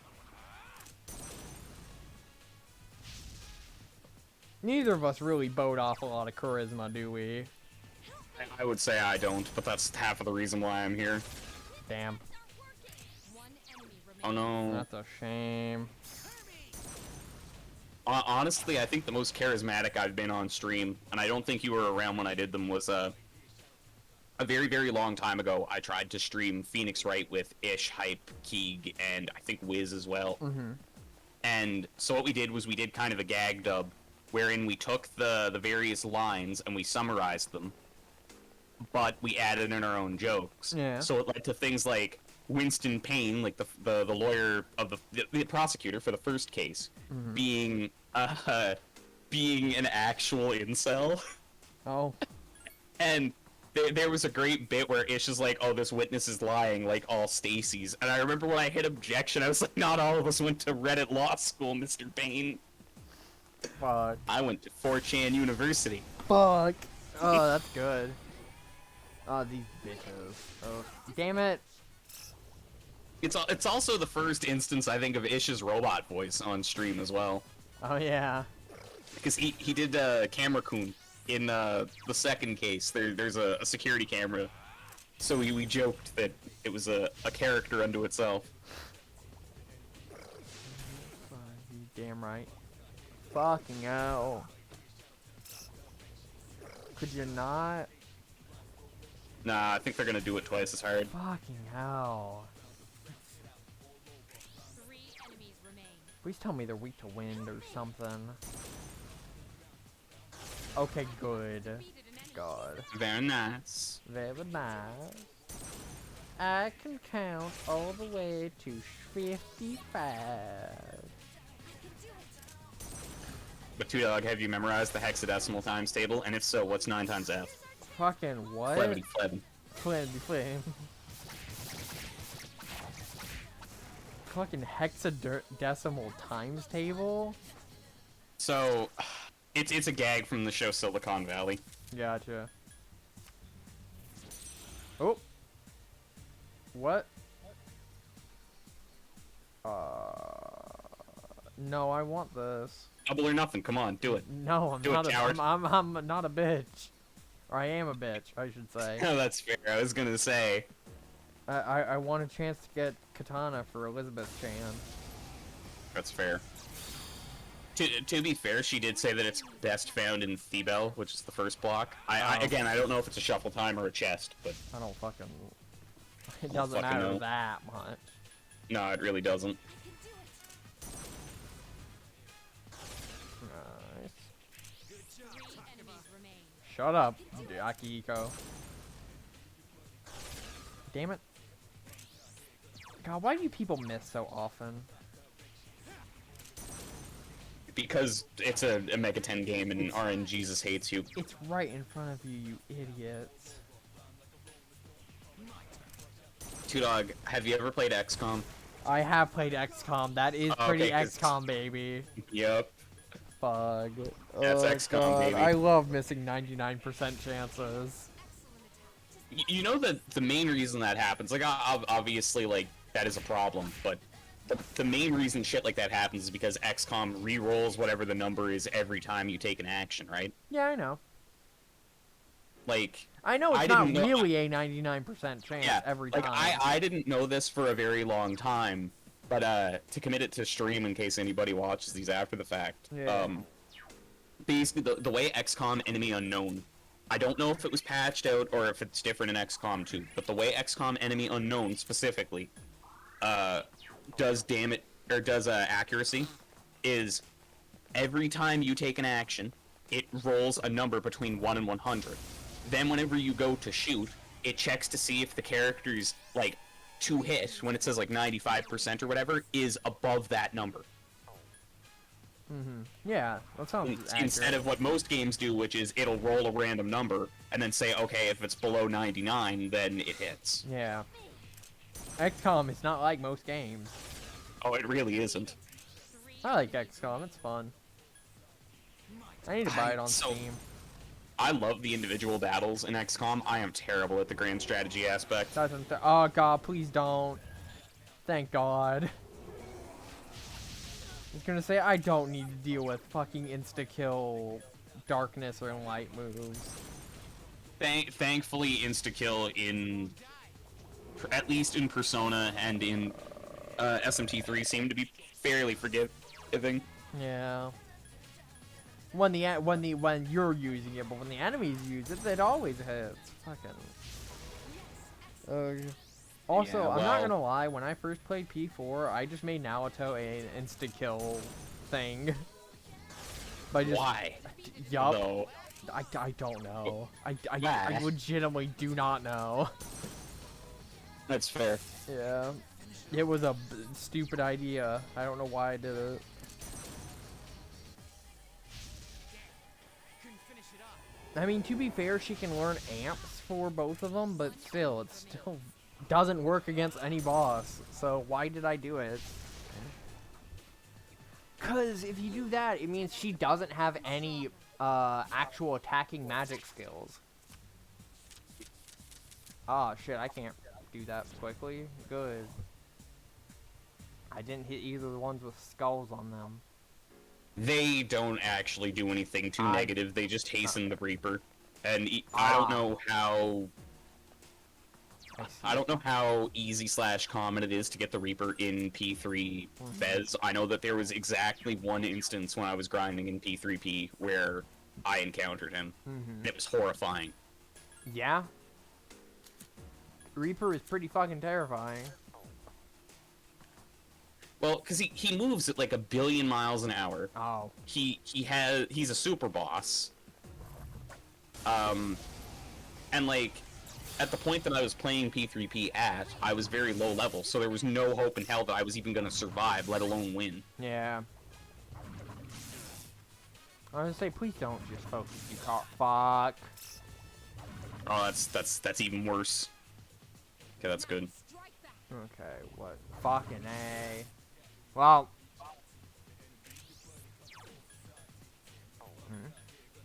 Neither of us really bowed off a lot of charisma, do we? I would say I don't, but that's half of the reason why I'm here. Damn. not working. 1 enemy Oh remaining. no. That's a shame. Honestly, I think the most charismatic I've been on stream, and I don't think you were around when I did them, was a very, very long time ago. I tried to stream Phoenix Wright with Ish, Hype, Keeg, and I think Wiz as well. And so what we did was we did kind of a gag dub, wherein we took the various lines and we summarized them, but we added in our own jokes. Yeah. So it led to things like Winston Payne, like the lawyer of the prosecutor for the first case, being an actual incel, Oh. and there was a great bit where Ish is like, "Oh, this witness is lying, like all Stacy's," and I remember when I hit objection, I was like, "Not all of us went to Reddit Law School, Mr. Payne. Fuck. I went to 4chan University." Fuck. Oh, that's good. Oh, these bitches. Oh, damn it. It's also the first instance I think of Ish's robot voice on stream as well, Oh, yeah. because he did Camera Coon in the second case. There's a security camera, so we joked that it was a character unto itself. You damn right. Fucking hell. Could you not? Nah, I think they're gonna do it twice as hard. Fucking hell. 3 enemies remain. Please tell me they're weak to wind or something. Okay, good. Defeated an enemy. God. Very nice. Very nice. I can count all the way to 55. But Two Dog, have you memorized the hexadecimal times table? And if so, what's 9 times F? Fucking what? Flebby, flebby. Flame. Fucking hexadecimal times table? So, it's a gag from the show Silicon Valley. Gotcha. Oh. What? No, I want this. Double or nothing, come on, do it. No, I'm Do it, not. coward. I'm not a bitch. Or I am a bitch, I should say. No, that's fair. I was gonna say. I want a chance to get Katana for Elizabeth Chan. That's fair. To be fair, she did say that it's best found in Thebel, which is the first block. Again, I don't know if it's a shuffle time or a chest, but I don't fucking. It don't doesn't fucking matter know. that much. no, it really doesn't. Nice. 3 enemies remain. Shut up, Akihiko. Damn it. God, why do people miss so often? Because it's a Mega 10 game and RN Jesus hates you. It's right in front of you, you idiots. Two Dog, have you ever played XCOM? I have played XCOM. That is Oh, pretty okay, 'cause- XCOM, baby. Yep. Fuck. That's Oh, XCOM, God. baby. I love missing 99% chances. You know that the main reason that happens, like obviously, like that is a problem, but the main reason shit like that happens is because XCOM re-rolls whatever the number is every time you take an action, right? Yeah, I know. Like, I know it's I not didn't know- really a 99% chance yeah, every like time. I didn't know this for a very long time, but to commit it to stream in case anybody watches these after the fact. Yeah. Basically the way XCOM Enemy Unknown, I don't know if it was patched out or if it's different in XCOM 2, but the way XCOM Enemy Unknown specifically does accuracy is every time you take an action, it rolls a number between 1 and 100. Then whenever you go to shoot, it checks to see if the character's like to hit, when it says like 95% or whatever, is above that number. Yeah, that sounds Instead accurate. of what most games do, which is it'll roll a random number and then say, okay, if it's below 99, then it hits. Yeah. XCOM is not like most games. Oh, it really isn't. 3 I like XCOM, it's fun. I need to buy it on So- Steam. I love the individual battles in XCOM. I am terrible at the grand strategy aspect. Oh god, please don't. Thank god. I was gonna say, I don't need to deal with fucking insta-kill darkness or light moves. Thankfully, insta-kill in, at least in Persona and in SMT3, seem to be fairly forgiving. Yeah. When you're using it, but when the enemies use it, it always hits. Fucking. Also, Yeah, I'm not well- gonna lie. When I first played P4, I just made Naoto an insta kill thing. By just, Why? Yup. Though. I don't know. I Why? legitimately do not know. That's fair. Yeah. It was a stupid idea. I don't know why I did it. I mean, to be fair, she can learn amps for both of them, but still, it still doesn't work against any boss. So why did I do it? Because if you do that, it means she doesn't have any actual attacking magic skills. Ah, shit, I can't do that quickly. Good. I didn't hit either of the ones with skulls on them. They don't actually do anything too I- negative. They just hasten the Reaper, and I don't know how. I don't know how easy / common it is to get the Reaper in P3 FES. I know that there was exactly one instance when I was grinding in P3P where I encountered him. Mm-hmm. It was horrifying. Yeah. Reaper is pretty fucking terrifying. Well, because he moves at like 1 billion miles an hour. Oh. He's a super boss. And like, at the point that I was playing P3P at, I was very low level, so there was no hope in hell that I was even gonna survive, let alone win. Yeah. I was gonna say, please don't just focus, you fuck. Oh, that's even worse. Okay, that's good. Strike back. Okay, what? Fucking A. Well.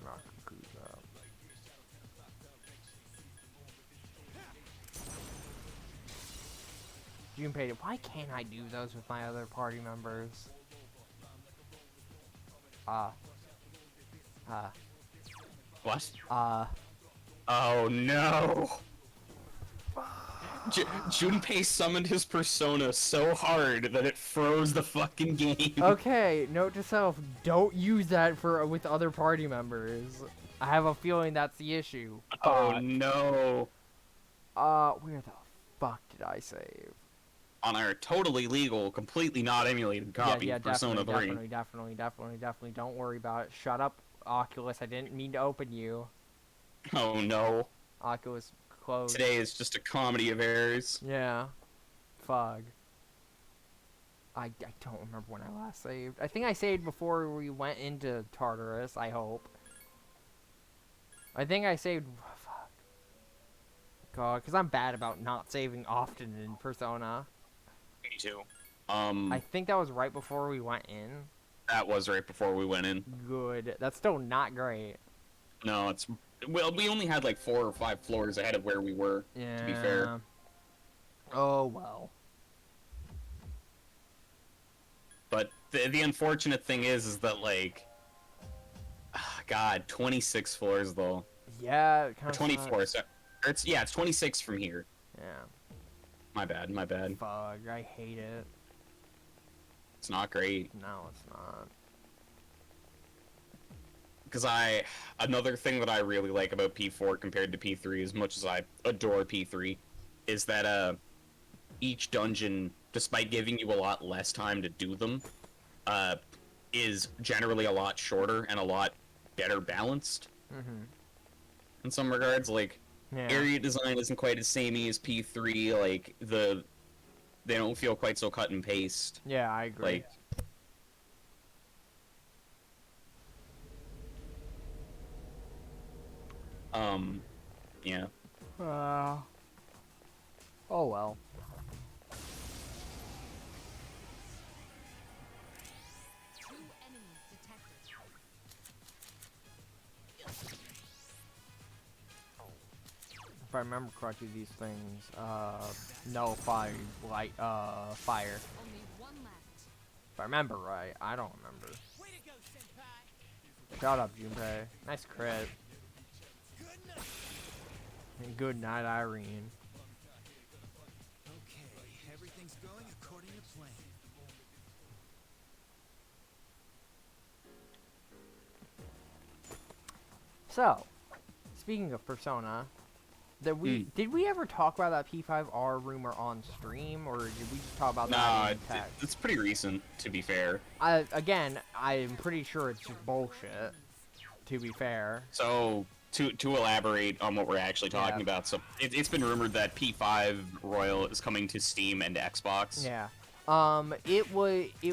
Rakukuza. Junpei, why can't I do those with my other party members? What? Uh, Oh no! Junpei summoned his persona so hard that it froze the fucking game. okay, note to self, don't use that with other party members. I have a feeling that's the issue. Oh Fuck. no! Where the fuck did I save? On our totally legal, completely not emulated copy yeah, of Persona 3. definitely. Don't worry about it. Shut up, Oculus. I didn't mean to open you. Oh no. Oculus closed. Today is just a comedy of errors. Yeah. Fug. I don't remember when I last saved. I think I saved before we went into Tartarus, I hope. I think I saved... Fuck. God, because I'm bad about not saving often in Persona. Me too. I think that was right before we went in. That was right before we went in. Good. That's still not great. No, it's... Well, we only had like 4 or 5 floors ahead of where we were, Yeah. to be fair. Oh, well. But the unfortunate thing is that, like... God, 26 floors, though. Yeah, it Or kind of 24, so... Or it's 26 from here. Yeah. My bad. Fug. I hate it. It's not great. No, it's not. Because another thing that I really like about P4 compared to P3, as much as I adore P3, is that each dungeon, despite giving you a lot less time to do them, is generally a lot shorter and a lot better balanced. Mm-hmm. In some regards, like Yeah. area design isn't quite as samey as P3. Like they don't feel quite so cut and paste. Yeah, I agree. Like. Yeah. Oh well. Two enemies detected. If I remember correctly, these things nullify light fire. Only one left. If I remember right, I don't remember. Shut up, Junpei. Nice crit. And good night, Irene. Okay, everything's going according to plan. So, speaking of Persona, did we ever talk about that P5R rumor on stream, or did we just talk about that in text? It's pretty recent, to be fair. Again, I'm pretty sure it's just bullshit, to be fair. So, to elaborate on what we're actually talking Yeah. about, so it's been rumored that P5 Royal is coming to Steam and Xbox. Yeah. It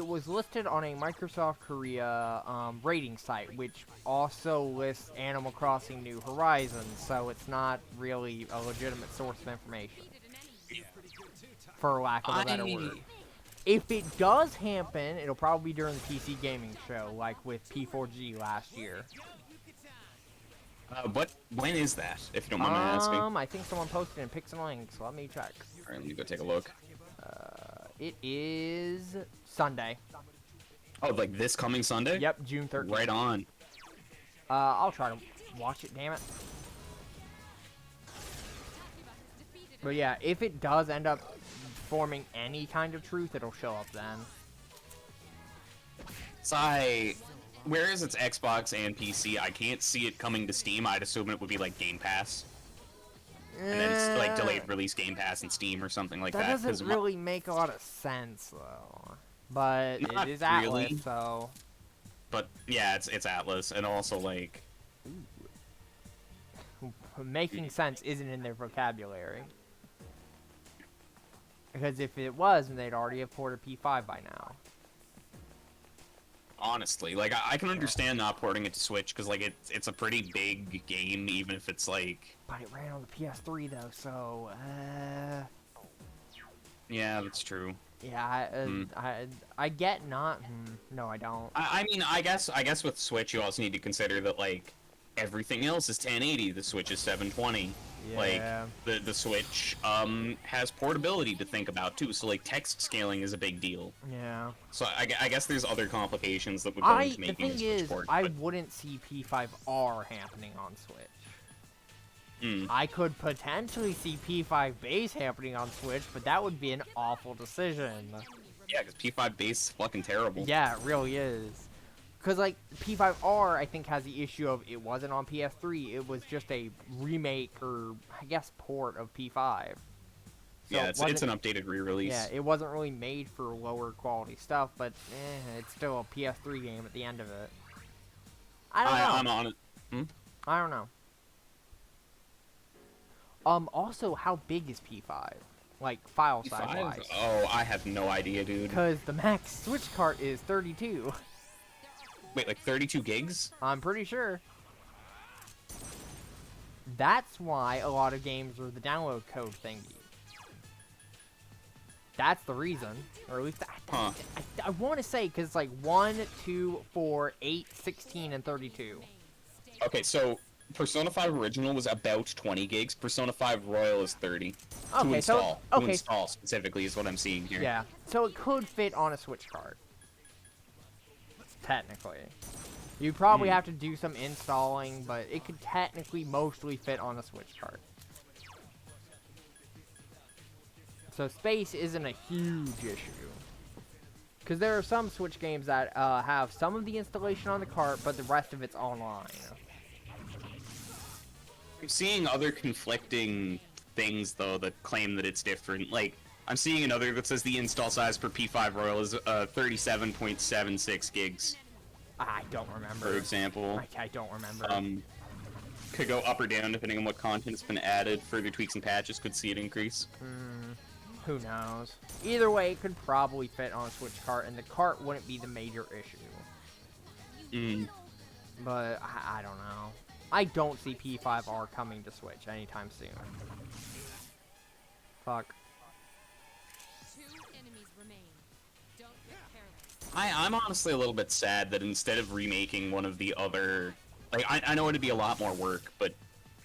was listed on a Microsoft Korea rating site, which also lists Animal Crossing New Horizons, so it's not really a legitimate source of information, Yeah. for lack of a better word. If it does happen, it'll probably be during the PC gaming show, like with P4G last year. When is that, if you don't mind me asking? I think someone posted in Pixel Links. Let me check. Alright, let me go take a look. It is Sunday. Oh, like this coming Sunday? Yep, June 13th. Right on. I'll try to watch it, damn it. But yeah, if it does end up forming any kind of truth, it'll show up then. So whereas it's Xbox and PC, I can't see it coming to Steam. I'd assume it would be like Game Pass, and then it's like delayed release Game Pass and Steam or something like that. That 'cause doesn't really make a lot of sense, though. But Not it is Atlas, really. so... But yeah, it's Atlas, and also like Making sense isn't in their vocabulary. Because if it was, then they'd already have ported P5 by now. honestly, like I can understand not porting it to Switch because like it's a pretty big game, even if it's like. But it ran on the PS3 though, so Yeah, that's true. yeah, I get not. No, I don't. I mean, I guess with Switch, you also need to consider that like everything else is 1080. The Switch is 720. Like Yeah. the Switch has portability to think about too. So like text scaling is a big deal. Yeah. So I guess there's other complications that would go into The making a thing Switch is, port. I but- wouldn't see P5R happening on Switch. Mm. I could potentially see P5 base happening on Switch, but that would be an awful decision. Yeah, because P5 base is fucking terrible. Yeah, it really is. Because, like, P5R, I think, has the issue of it wasn't on PS3. It was just a remake or, I guess, port of P5. So Yeah, it it's wasn't- an updated re-release. Yeah, it wasn't really made for lower quality stuff, but it's still a PS3 game at the end of it. I don't know. I'm on it. I don't know. Also, how big is P5? Like, file size P5? wise? Oh, I have no idea, dude. Because the max Switch cart is 32. Wait, like 32 gigs? I'm pretty sure. That's why a lot of games are the download code thingy. That's the reason. Or at least Huh. I want to say, because it's like 1, 2, 4, 8, 16, and 32. Okay, so Persona 5 Original was about 20 gigs. Persona 5 Royal is 30. To Okay, so- install. okay. To install specifically is what I'm seeing here. Yeah. So it could fit on a Switch card. Technically. You'd probably have to do some installing, but it could technically mostly fit on a Switch card. So space isn't a huge issue. Because there are some Switch games that have some of the installation on the cart, but the rest of it's online. I'm seeing other conflicting things, though, that claim that it's different. Like, I'm seeing another that says the install size for P5 Royal is 37.76 gigs, I don't for remember. example. I don't remember. Could go up or down depending on what content's been added. Further tweaks and patches could see it increase. Who knows? Either way, it could probably fit on a Switch cart, and the cart wouldn't be the major issue. But I don't know. I don't see P5R coming to Switch anytime soon. Fuck. 2 enemies remain. Don't get careless. I'm honestly a little bit sad that instead of remaking one of the other... Like, I know it'd be a lot more work, but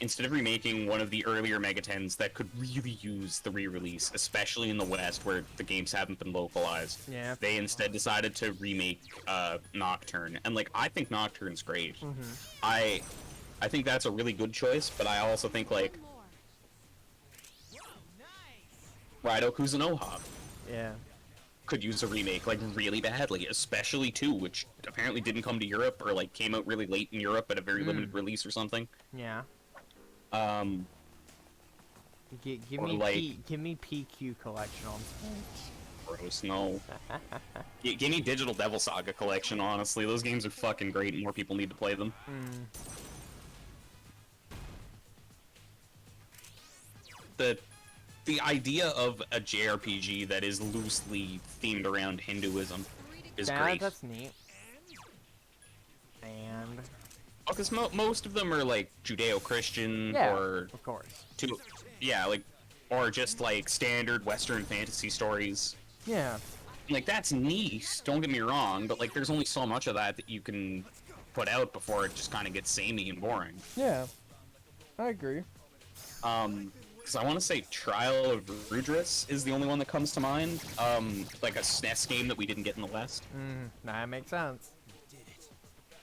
instead of remaking one of the earlier Mega 10s that could really use the re-release, especially in the West where the games haven't been localized, Yeah. they instead decided to remake Nocturne. And, like, I think Nocturne's great. I think that's a really good choice, but I also think, like, Raido Kuzunoha Yeah. could use a remake, like, really badly, especially 2, which apparently didn't come to Europe, or, like, came out really late in Europe at a very limited release or something. Yeah. Give Or me like- give me PQ collection on Switch. Gross, no. Give me Digital Devil Saga Collection, honestly. Those games are fucking great, and more people need to play them. The idea of a JRPG that is loosely themed around Hinduism is Yeah, great. that's neat. And Because most of them are like Judeo-Christian yeah, or of course. or just like standard Western fantasy stories. Yeah. Like that's neat, don't get me wrong, but like there's only so much of that you can put out before it just kind of gets samey and boring. Yeah. I agree. Because I want to say Trial of Rudras is the only one that comes to mind. Like a SNES game that we didn't get in the West. That makes sense.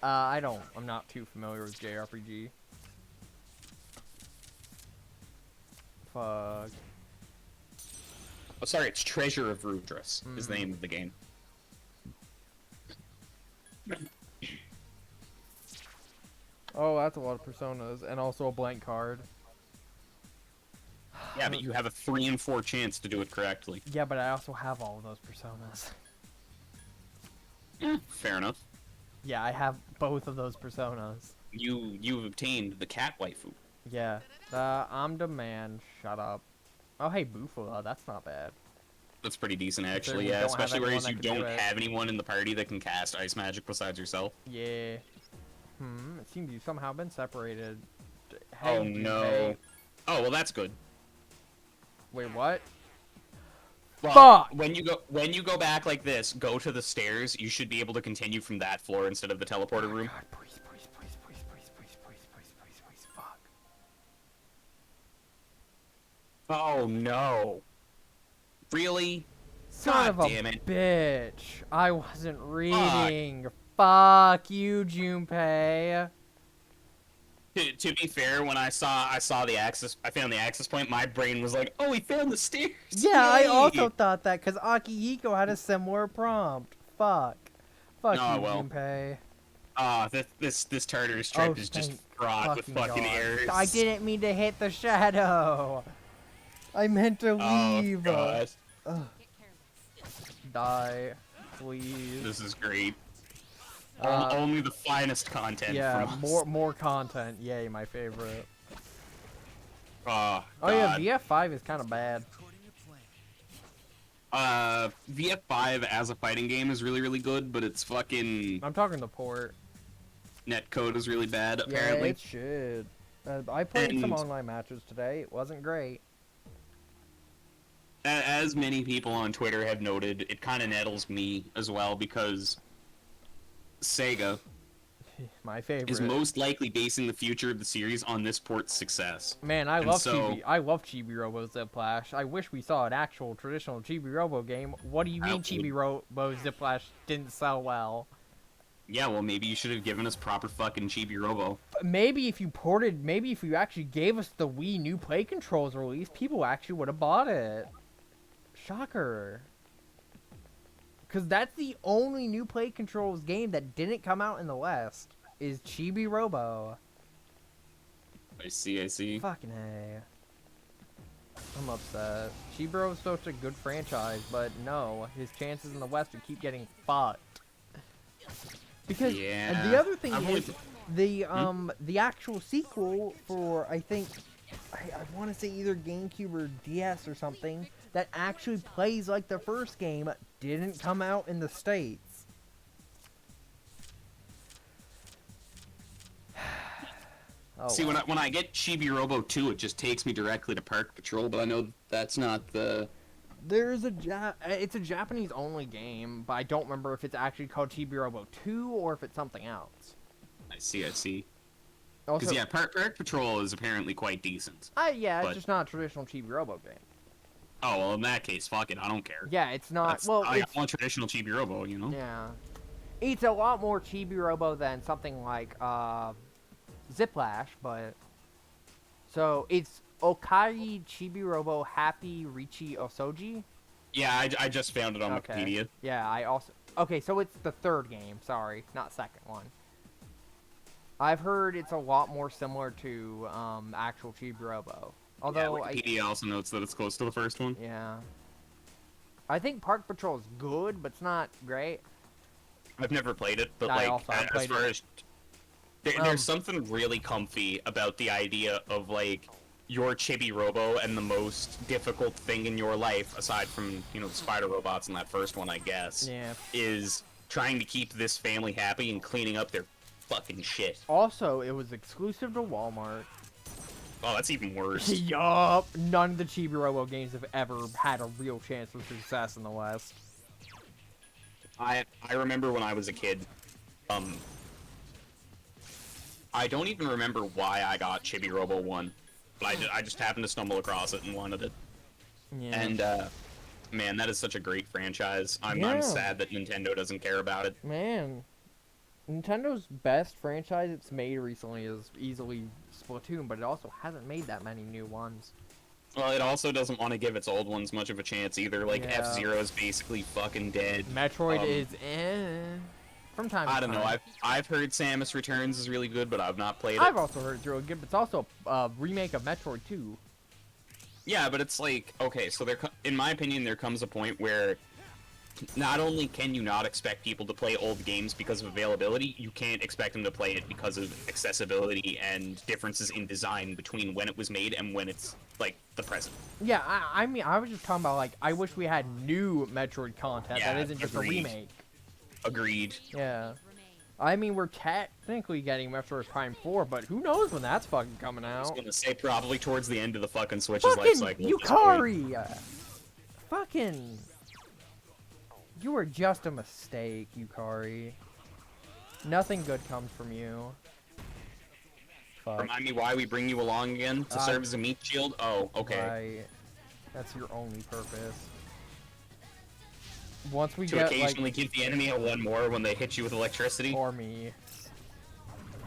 I'm not too familiar with JRPG. Fuck. Oh, sorry, it's Treasure of Rudras is the name of the game. Oh, that's a lot of personas, and also a blank card. Yeah, but you have a 3 in 4 chance to do it correctly. Yeah, but I also have all of those personas. Fair enough. Yeah, I have both of those personas. You've obtained the cat waifu. Yeah. I'm the man. Shut up. Oh, hey, Bufala. That's not bad. That's pretty decent, actually. we Yeah, don't have especially anyone whereas that you can do don't it. have anyone in the party that can cast ice magic besides yourself. Yeah. It seems you've somehow been separated. Hey, Oh no. Junpei. Oh well, that's good. Wait, what? Well, Fuck! when you go back like this, go to the stairs. You should be able to continue from that floor instead of the teleporter room. God, please, please, please, please, please, please, please, please, please, please, fuck. Oh no. Really? Son God of a damn it. bitch. I wasn't reading. Fuck you, Junpei. To be fair, when I saw the access, I found the access point. My brain was like, "Oh, we found the stairs." Yeah, I Yay!" also thought that because Akihiko had a similar prompt. Fuck. Fuck Oh, you, well. Junpei. This Tartarus trip is just thank fraught with fucking God. errors. I didn't mean to hit the shadow. I meant to leave. Oh god, Ugh. Get careless. Die, please. this is great. Uh, Only the finest content Yeah, from us. more content. Yay, my favorite. Oh, Oh yeah, God. VF5 is kind of bad. According to plan. VF5 as a fighting game is really good, but it's fucking I'm talking the port. netcode is really bad Yeah, apparently. it should. I played some And- online matches today. It wasn't great. As many people on Twitter have noted, it kind of nettles me as well because Sega My favorite. is most likely basing the future of the series on this port's success. Man, I and love so- Chibi. I love Chibi Robo Ziplash. I wish we saw an actual traditional Chibi Robo game. What do you mean would- Chibi Robo Ziplash didn't sell well? Yeah, well, maybe you should have given us proper fucking Chibi Robo. Maybe if you actually gave us the Wii new play controls release, people actually would have bought it. Shocker. Because that's the only new play controls game that didn't come out in the West, is Chibi Robo. I see. Fucking A. I'm upset. Chibi Robo's such a good franchise, but no, his chances in the West would keep getting fucked. Because and the Yeah, other thing I've is the actual sequel for I think I want to say either GameCube or DS or something that actually plays like the first game didn't come out in the States. Oh, See, well. when I get Chibi Robo 2, it just takes me directly to Park Patrol, but I know that's not the... There's it's a Japanese only game, but I don't remember if it's actually called Chibi Robo 2 or if it's something else. I see. Also, Because, yeah, Park Patrol is apparently quite decent. yeah, it's but- just not a traditional Chibi Robo game. Oh, well, in that case, fuck it, I don't care. Yeah, it's not. That's- Well, I it's, want traditional Chibi Robo, you know? yeah, it's a lot more Chibi Robo than something like Ziplash, but so it's Okai Chibi Robo Happy Richi Osoji. Yeah, I just found it on Okay. Wikipedia. Yeah, I also so it's the third game. Sorry, not second one. I've heard it's a lot more similar to actual Chibi Robo. Although Yeah, Wikipedia also notes that it's close to the first one. yeah, I think Park Patrol is good, but it's not great. I've never played it, but I like also haven't as played far it. as there's something really comfy about the idea of like your Chibi Robo and the most difficult thing in your life, aside from the spider robots in that first one, I guess, Yeah. is trying to keep this family happy and cleaning up their fucking shit. Also, it was exclusive to Walmart. Oh, that's even worse. Yup. None of the Chibi Robo games have ever had a real chance for success in the West. I remember when I was a kid, I don't even remember why I got Chibi Robo 1, but I just happened to stumble across it and wanted it. Yeah. And, man, that is such a great franchise. I'm Yeah. sad that Nintendo doesn't care about it. Man, Nintendo's best franchise it's made recently is easily Splatoon, but it also hasn't made that many new ones. Well, it also doesn't want to give its old ones much of a chance either. Like, Yeah. F-Zero is basically fucking dead. Metroid Um, is from time I to don't know. time. I've heard Samus Returns is really good, but I've not played it. I've also heard it's really good, but it's also a remake of Metroid 2. Yeah, but it's like, okay, so in my opinion, there comes a point where not only can you not expect people to play old games because of availability, you can't expect them to play it because of accessibility and differences in design between when it was made and when it's, like, the present. Yeah, I mean, I was just talking about, like, I wish we had new Metroid content that Yeah, isn't just agreed. a remake. Agreed. Yeah. I mean, we're technically getting Metroid Prime 4, but who knows when that's fucking coming I was out. gonna say probably towards the end of the fucking Switch's life Fucking cycle. at this point. Yukari! Fucking... You were just a mistake, Yukari. Nothing good comes from you. Fuck. Remind me why we bring you along again? To serve as a meat shield? Oh, okay. Right. That's your only purpose. Once we To get, occasionally give the enemy a one more when they hit you with electricity? or me.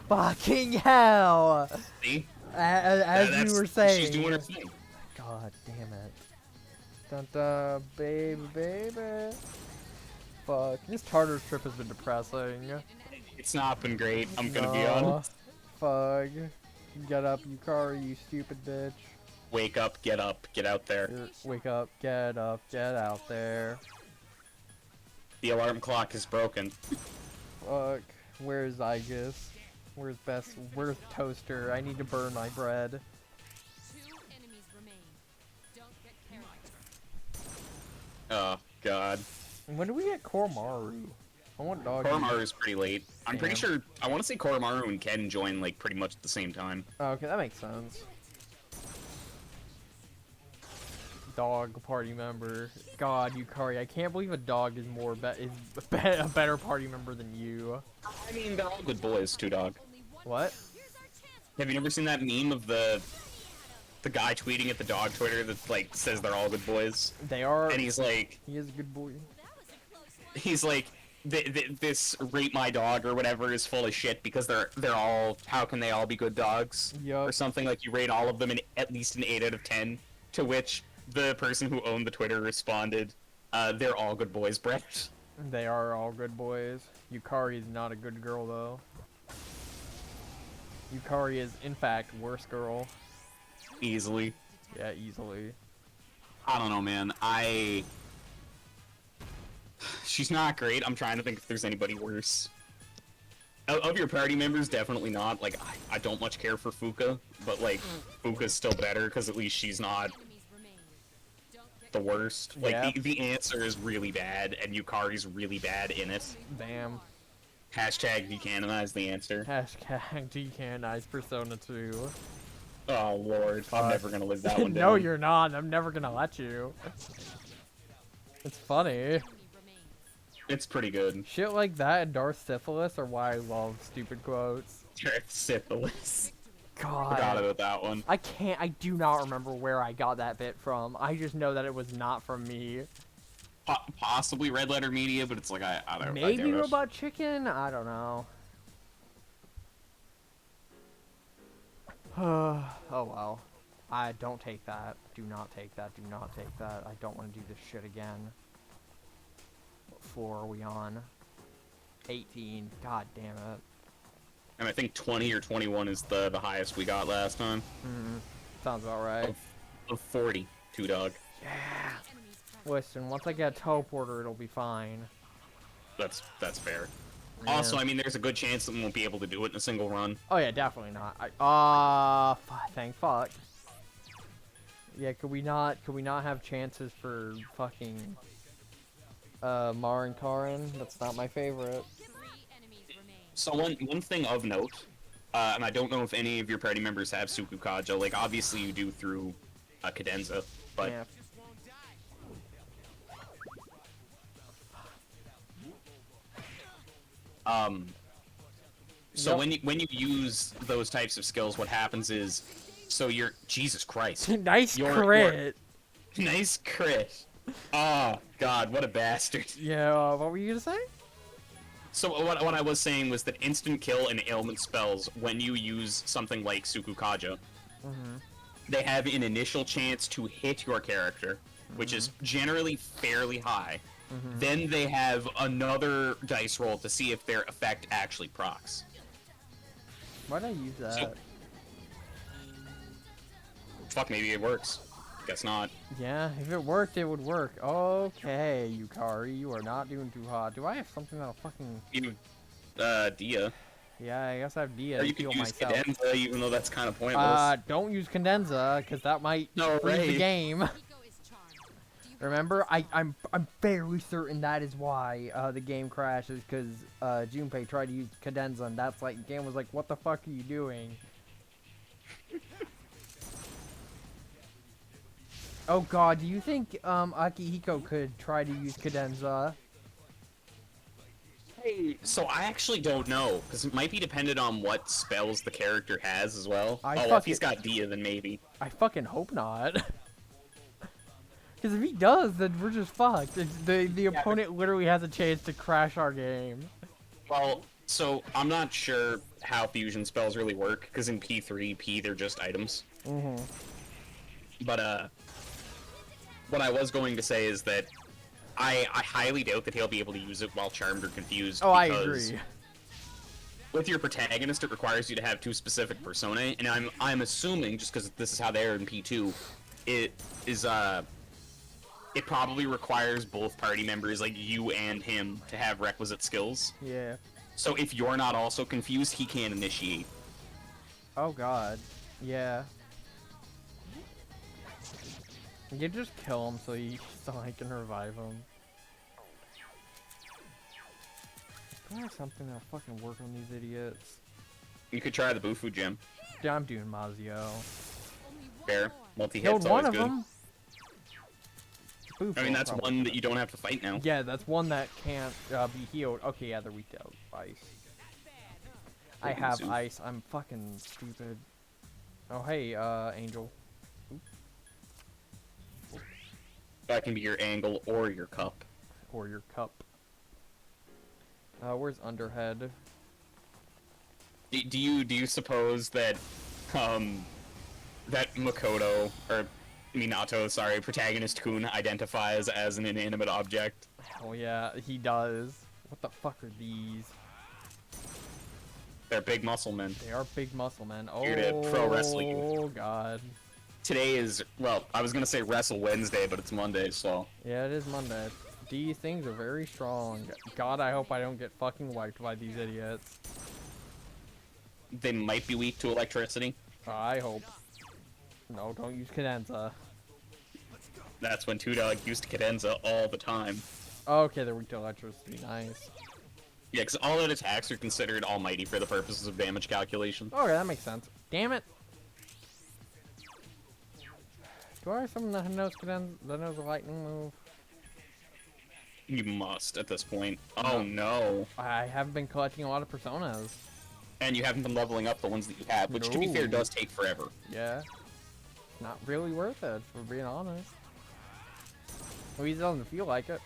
Fucking hell! See? As you were saying. She's doing her thing. God damn it. Dun dun, baby, baby. Fuck. This Tartarus trip has been depressing. It's not been great, I'm gonna be honest. Fuck. Get up, Yukari, you stupid bitch. Wake up, get out there. Wake up, get out there. The alarm clock is broken. Fuck. Where's Zygus? Where's Toaster? I need to burn my bread. 2 enemies remain. Don't get careless. Oh, God. When do we get Koromaru? I want dog. Koromaru is pretty late. I'm pretty Damn. sure, I want to say Koromaru and Ken join, like, pretty much at the same time. Oh, okay, that makes sense. Dog party member. God, Yukari, I can't believe a dog is a better party member than you. I mean, they're all good boys, too, dog. What? Have you never seen that meme of the guy tweeting at the dog Twitter that, like, says they're all good boys? They are. And he's like, He is a good boy. this rate my dog or whatever is full of shit because they're all, how can they all be good dogs? Yup. Or something like you rate all of them in at least an 8 out of 10, to which the person who owned the Twitter responded, they're all good boys, Brett. They are all good boys. Yukari is not a good girl, though. Yukari is, in fact, worse girl. Easily. Yeah, easily. I don't know, man. She's not great. I'm trying to think if there's anybody worse. Of your party members, definitely not. Like, I don't much care for Fuka, but, like, Fuka's still better, because at least she's not Enemies remain. Don't get the worst. Like, Yeah. the answer is really bad, and Yukari's really bad in it. Damn. Hashtag decanonize the answer. Hashtag decanonize Persona 2. Oh, Lord. I'm never gonna live that one down. No, you're not. I'm never gonna let you. It's funny. enemy remains. It's pretty good. Shit like that and Darth Syphilis are why I love stupid quotes. Syphilis. God. Forgot about that one. I do not remember where I got that bit from. I just know that it was not from me. Possibly Red Letter Media, but it's like, I don't know. Maybe Robot Chicken? I don't know. Oh well. I don't take that. Do not take that. Do not take that. I don't want to do this shit again. What floor are we on? 18. God damn it. And I think 20 or 21 is the highest we got last time. Sounds about right. Of 40, dog. Yeah. Enemies present. Listen, once I get a teleporter, it'll be fine. That's fair. Yeah. Also, I mean, there's a good chance that we won't be able to do it in a single run. Oh yeah, definitely not. Thank fuck. Yeah, could we not have chances for fucking Mar and Karin? That's not my favorite. 3 enemies remain. So one thing of note, and I don't know if any of your party members have Sukukaja, like obviously you do through Cadenza, but Yeah. so Yep. when you use those types of skills, what happens is, so you're, Jesus Christ. Nice You're- crit. Nice crit. Oh, God, what a bastard. Yeah, what were you gonna say? So what I was saying was that instant kill and ailment spells, when you use something like Sukukaja, they have an initial chance to hit your character, which is generally fairly high, Then they have another dice roll to see if their effect actually procs. Why'd I use that? So- Fuck, maybe it works. Guess not. Yeah, if it worked, it would work. Okay, Yukari, you are not doing too hot. Do I have something that'll fucking... You, Dia. Yeah, I guess I have Dia Or to you could heal use myself. Cadenza, even though that's kind of pointless. Don't use Cadenza, because that might No, freeze the right. game. Eco is charmed. Do you Remember, I'm fairly certain that is why the game crashes, because Junpei tried to use Cadenza, and that's like, the game was like, what the fuck are you doing? Oh god, do you think Akihiko could try to use Cadenza? Hey, so I actually don't know, because it might be dependent on what spells the character has as well. Well, if he's got Dia, then maybe. I fucking hope not. Because if he does, then we're just fucked. The opponent literally has a chance to crash our game. Well, so I'm not sure how fusion spells really work, because in P3, they're just items. Mm-hmm. But, what I was going to say is that I highly doubt that he'll be able to use it while charmed or confused. Oh, I because agree. with your protagonist, it requires you to have two specific personae, and I'm assuming, just because this is how they are in P2, it probably requires both party members, like you and him, to have requisite skills. Yeah. So if you're not also confused, he can't initiate. Oh god. Yeah. You just kill him so I can revive him. Do I have something that'll fucking work on these idiots? You could try the Bufu gem. Yeah, I'm doing Mazio. only one Fair. more. Multi-hit's Killed always one of good. them. I mean, that's one that you don't have to fight now. Yeah, that's one that can't be healed. Okay, yeah, they're weak to ice. I Fucking have soup. ice. I'm fucking stupid. Oh, hey, Angel. That can be your angle or your cup. Or your cup. Where's Underhead? Do you suppose that that Makoto or Minato, sorry, protagonist Kun identifies as an inanimate object? Hell yeah, he does. What the fuck are these? They're big muscle men. They are big muscle men. Oh, Here to pro wrestle you. Oh god. Today is, well, I was gonna say Wrestle Wednesday, but it's Monday, so Yeah, it is Monday. These things are very strong. God, I hope I don't get fucking wiped by these idiots. they might be weak to electricity. I hope. No, don't use Cadenza. That's when Tudog used Cadenza all the time. Okay, they're weak to electricity. Nice. Yeah, because all out attacks are considered almighty for the purposes of damage calculation. Okay, that makes sense. Damn it. Do I have someone that knows Cadenza, that knows a lightning move? You must at this point. Oh no. I have been collecting a lot of personas. And you haven't been leveling up the ones that you have, which to be fair No. does take forever. Yeah. Not really worth it, for being honest. At least it doesn't feel like it.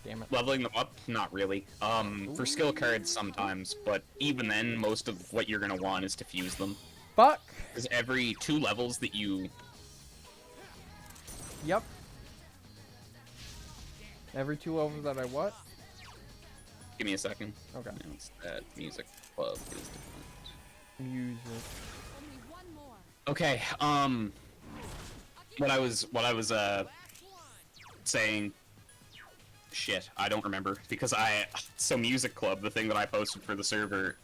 Damn it. Leveling them up, not really. For skill cards sometimes, but even then, most of what you're gonna want is to fuse them. Fuck! Because every 2 levels that you... Yep. Every 2 levels that I what? Give me a second. Okay. Announce that music club is different. Music. Only one more. Okay, what I was saying, shit, I don't remember, because so Music Club, the thing that I posted for the server,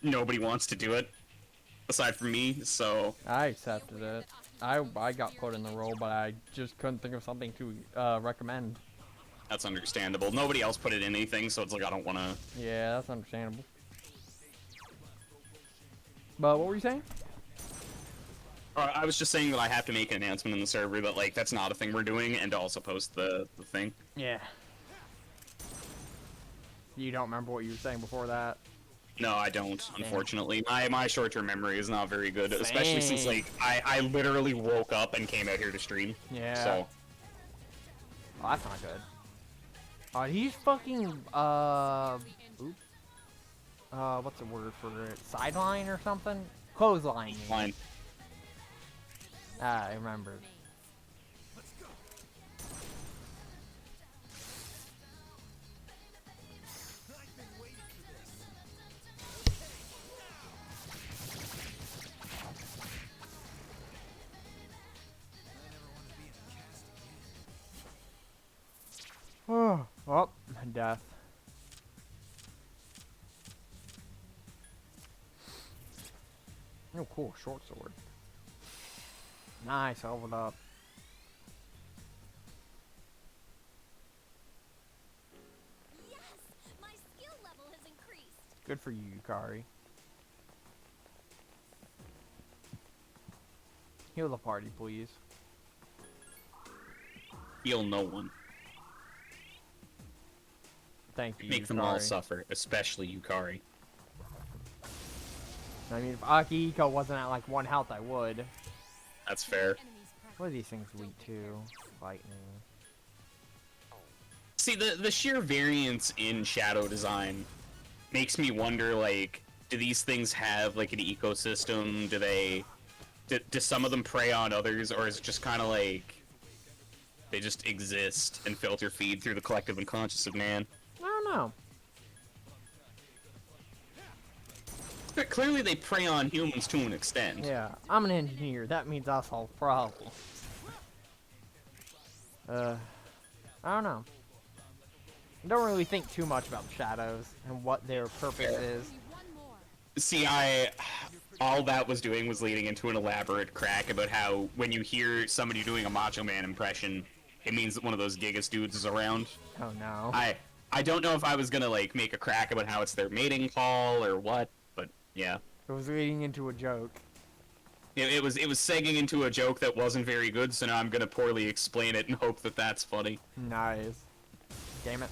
nobody wants to do it, aside from me, so, I accepted it. I got put in the role, but I just couldn't think of something to recommend. that's understandable. Nobody else put it in anything, so it's like, I don't wanna... Yeah, that's understandable. But what were you saying? I was just saying that I have to make an announcement in the server that, like, that's not a thing we're doing, and to also post the thing. Yeah. You don't remember what you were saying before that? No, I don't, unfortunately. My short-term memory is not very good, especially since, Same. like, I literally woke up and came out here to stream. Yeah. So, Oh, that's not good. He's fucking, oops. What's the word for it? Sideline or something? Clothesline. fine. Ah, I remember. death. Oh, cool, short sword. Nice, I leveled up. Yes! My skill level has increased. Good for you, Yukari. Heal the party, please. Heal no one. Thank you, Make Yukari. them all suffer, especially Yukari. I mean, if Akihiko wasn't at like 1 health, I would. That's fair. Enemies present. What are these things weak to? Lightning. See, the sheer variance in shadow design makes me wonder, like, do these things have, like, an ecosystem? Do some of them prey on others, or is it just kind of like they just exist and filter feed through the collective unconscious of man? I don't know. But clearly they prey on humans to an extent. Yeah, I'm an engineer. That means I'll solve problems. I don't know. I don't really think too much about the shadows and what their purpose is. Only one more. See, all that was doing was leading into an elaborate crack about how when you hear somebody doing a Macho Man impression, it means that one of those Gigas dudes is around. Oh no. I don't know if I was gonna like make a crack about how it's their mating call or what, but yeah. It was leading into a joke. It was segging into a joke that wasn't very good, so now I'm gonna poorly explain it and hope that that's funny. Nice. Damn it.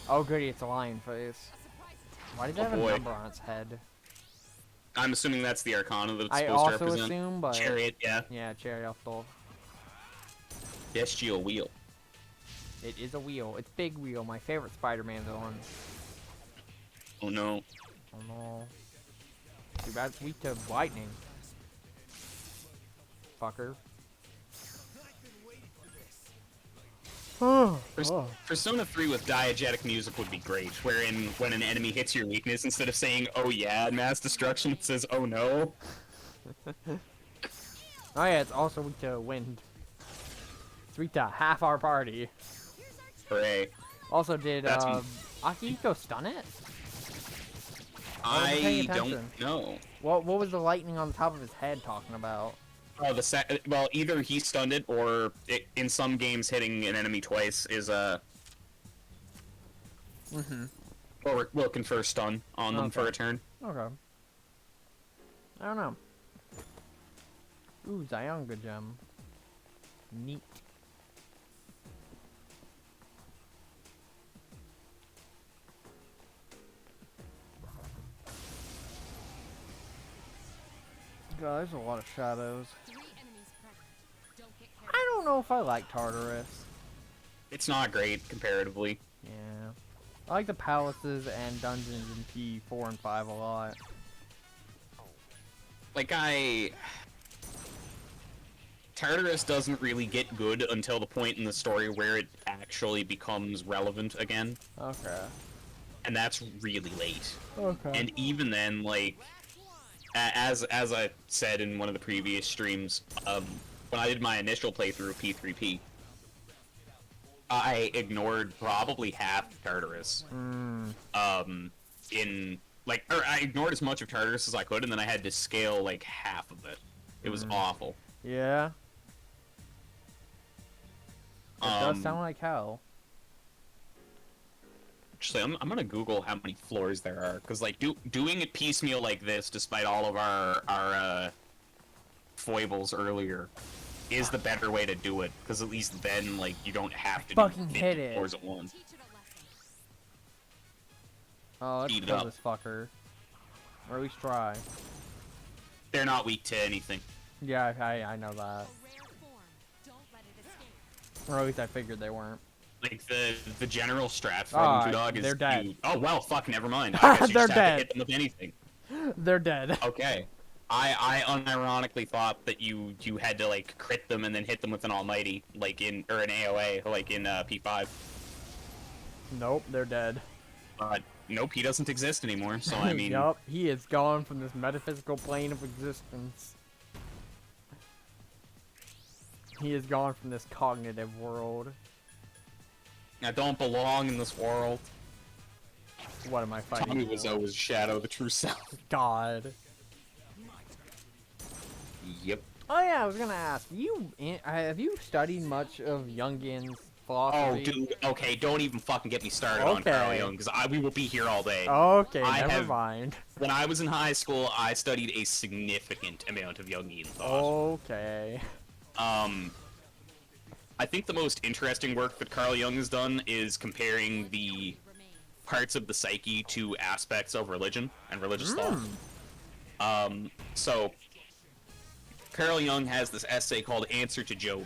Oh goody, it's a lion face. A surprise attack. Why did it Oh, have a boy. number on its head? I'm assuming that's the Arcana that it's I supposed to also represent. assume, but Chariot, yeah. yeah, chariot off. Bestial wheel. It is a wheel. It's Big Wheel, my favorite Spider-Man villain. Oh no. Oh no. Too bad it's weak to lightning. Fucker. Oh. Persona 3 with diegetic music would be great, wherein when an enemy hits your weakness, instead of saying, oh yeah, mass destruction, it says, oh no. Oh yeah, it's also weak to wind. It's weak to half our party. Hooray. Also, did That's Akihiko stun it? wasn't paying I don't attention. know. What was the lightning on the top of his head talking about? Oh, well, either he stunned it, or in some games hitting an enemy twice is or will confer stun on them for Okay. a turn. Okay. I don't know. Ooh, Zyonga gem. Neat. God, there's a lot of shadows. 3 enemies present. Don't get carried. I don't know if I like Tartarus. It's not great comparatively. Yeah. I like the palaces and dungeons in P4 and 5 a lot. Like Tartarus doesn't really get good until the point in the story where it actually becomes relevant again, Okay. and that's really late. Okay. And even then, like, as I said in one of the previous streams, when I did my initial playthrough of P3P, I ignored probably half of Tartarus. I ignored as much of Tartarus as I could, and then I had to scale like half of it. It was awful. Yeah. It does Um, sound like hell. Actually, I'm gonna Google how many floors there are, because like doing it piecemeal like this, despite all of our foibles earlier, is the better way to do it. Because at least then, like, you don't have to Fucking do 50 hit it. floors at once. Teach it a lesson. Oh, let's Speed it kill up. this fucker. Or at least try. They're not weak to anything. Yeah, I know that. A rare form. Don't let it escape. Or at least I figured they weren't. Like the general strat for Ah, them, Dog is they're dead. Oh well, fuck, never mind. I guess you They're just have dead. to hit them with anything. They're dead. Okay. I unironically thought that you had to like crit them and then hit them with an almighty, like an AOA, like in P5. Nope, they're dead. But nope, he doesn't exist anymore. So I mean, Yup, he is gone from this metaphysical plane of existence. He is gone from this cognitive world. I don't belong in this world. What am I fighting? Tommy was always Shadow, the true self. God. Yep. Oh yeah, I was gonna ask have you studied much of Jungian's philosophy? Oh, dude. Okay, don't even fucking get me started on Carl Okay. Jung, because we will be here all day. Okay, I never have- mind. When I was in high school, I studied a significant amount of Jungian thought. Okay. I think the most interesting work that Carl Jung has done is comparing the parts of the psyche to aspects of religion and religious thought. So Carl Jung has this essay called Answer to Job,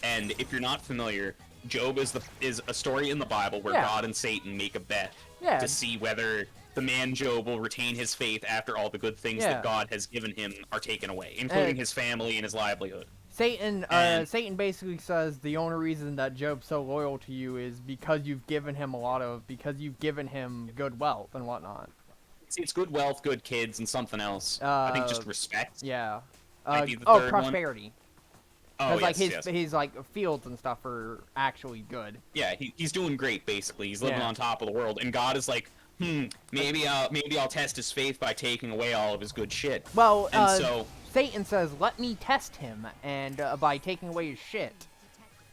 and if you're not familiar, Job is a story in the Bible where Yeah. God and Satan make a bet Yeah. to see whether the man Job will retain his faith after all the good things Yeah. that God has given him are taken away, including his family and his livelihood. Satan And- Satan basically says the only reason that Job's so loyal to you is because you've given him good wealth and whatnot. It's good wealth, good kids, and something else. I think just respect. Yeah. Might be the third one. Prosperity. Oh, Because like yes, yes. his like fields and stuff are actually good. Yeah, he's doing great, basically. He's living Yeah. on top of the world, and God is like, maybe I'll test his faith by taking away all of his good shit. Well, And so, Satan says, "Let me test him," and by taking away his shit,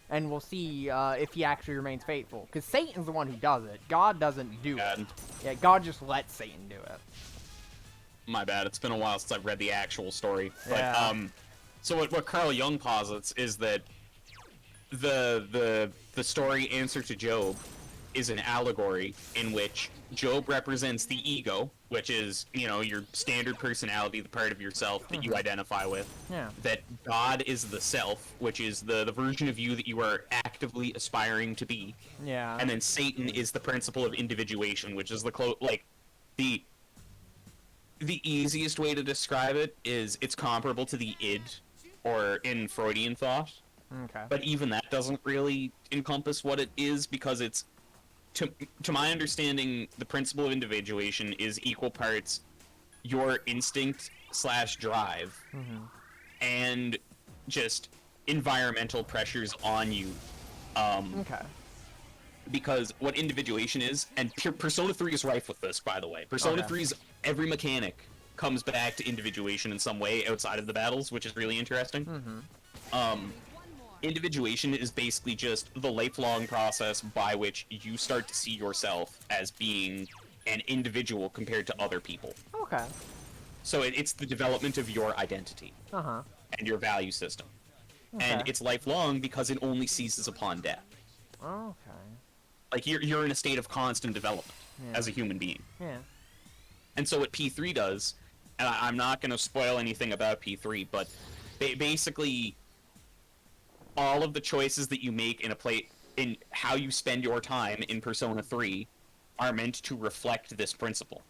and we'll see if he actually remains faithful. Because Satan's the one who does it. God doesn't do it. God, Yeah, God just lets Satan do it. my bad. It's been a while since I've read the actual story. But Yeah. so what Carl Jung posits is that the story Answer to Job is an allegory in which Job represents the ego, which is, your standard personality, the part of yourself that you identify with. Yeah. That God is the self, which is the version of you that you are actively aspiring to be. Yeah. And then Satan is the principle of individuation, which is the easiest way to describe it is it's comparable to the id, or in Freudian thought. Okay. But even that doesn't really encompass what it is, because it's, to my understanding, the principle of individuation is equal parts your instinct/drive and just environmental pressures on you. Okay. Because what individuation is, and Persona 3 is rife with this, by the way. Persona Okay. 3's every mechanic comes back to individuation in some way outside of the battles, which is really interesting. Individuation is basically just the lifelong process by which you start to see yourself as being an individual compared to other people. Okay. So it's the development of your identity Uh-huh. and your value system. Okay. And it's lifelong because it only ceases upon death. Okay. Like, you're in a state of constant development as a human being. Yeah. And so what P3 does, and I'm not going to spoil anything about P3, but basically all of the choices that you make in how you spend your time in Persona 3 are meant to reflect this principle.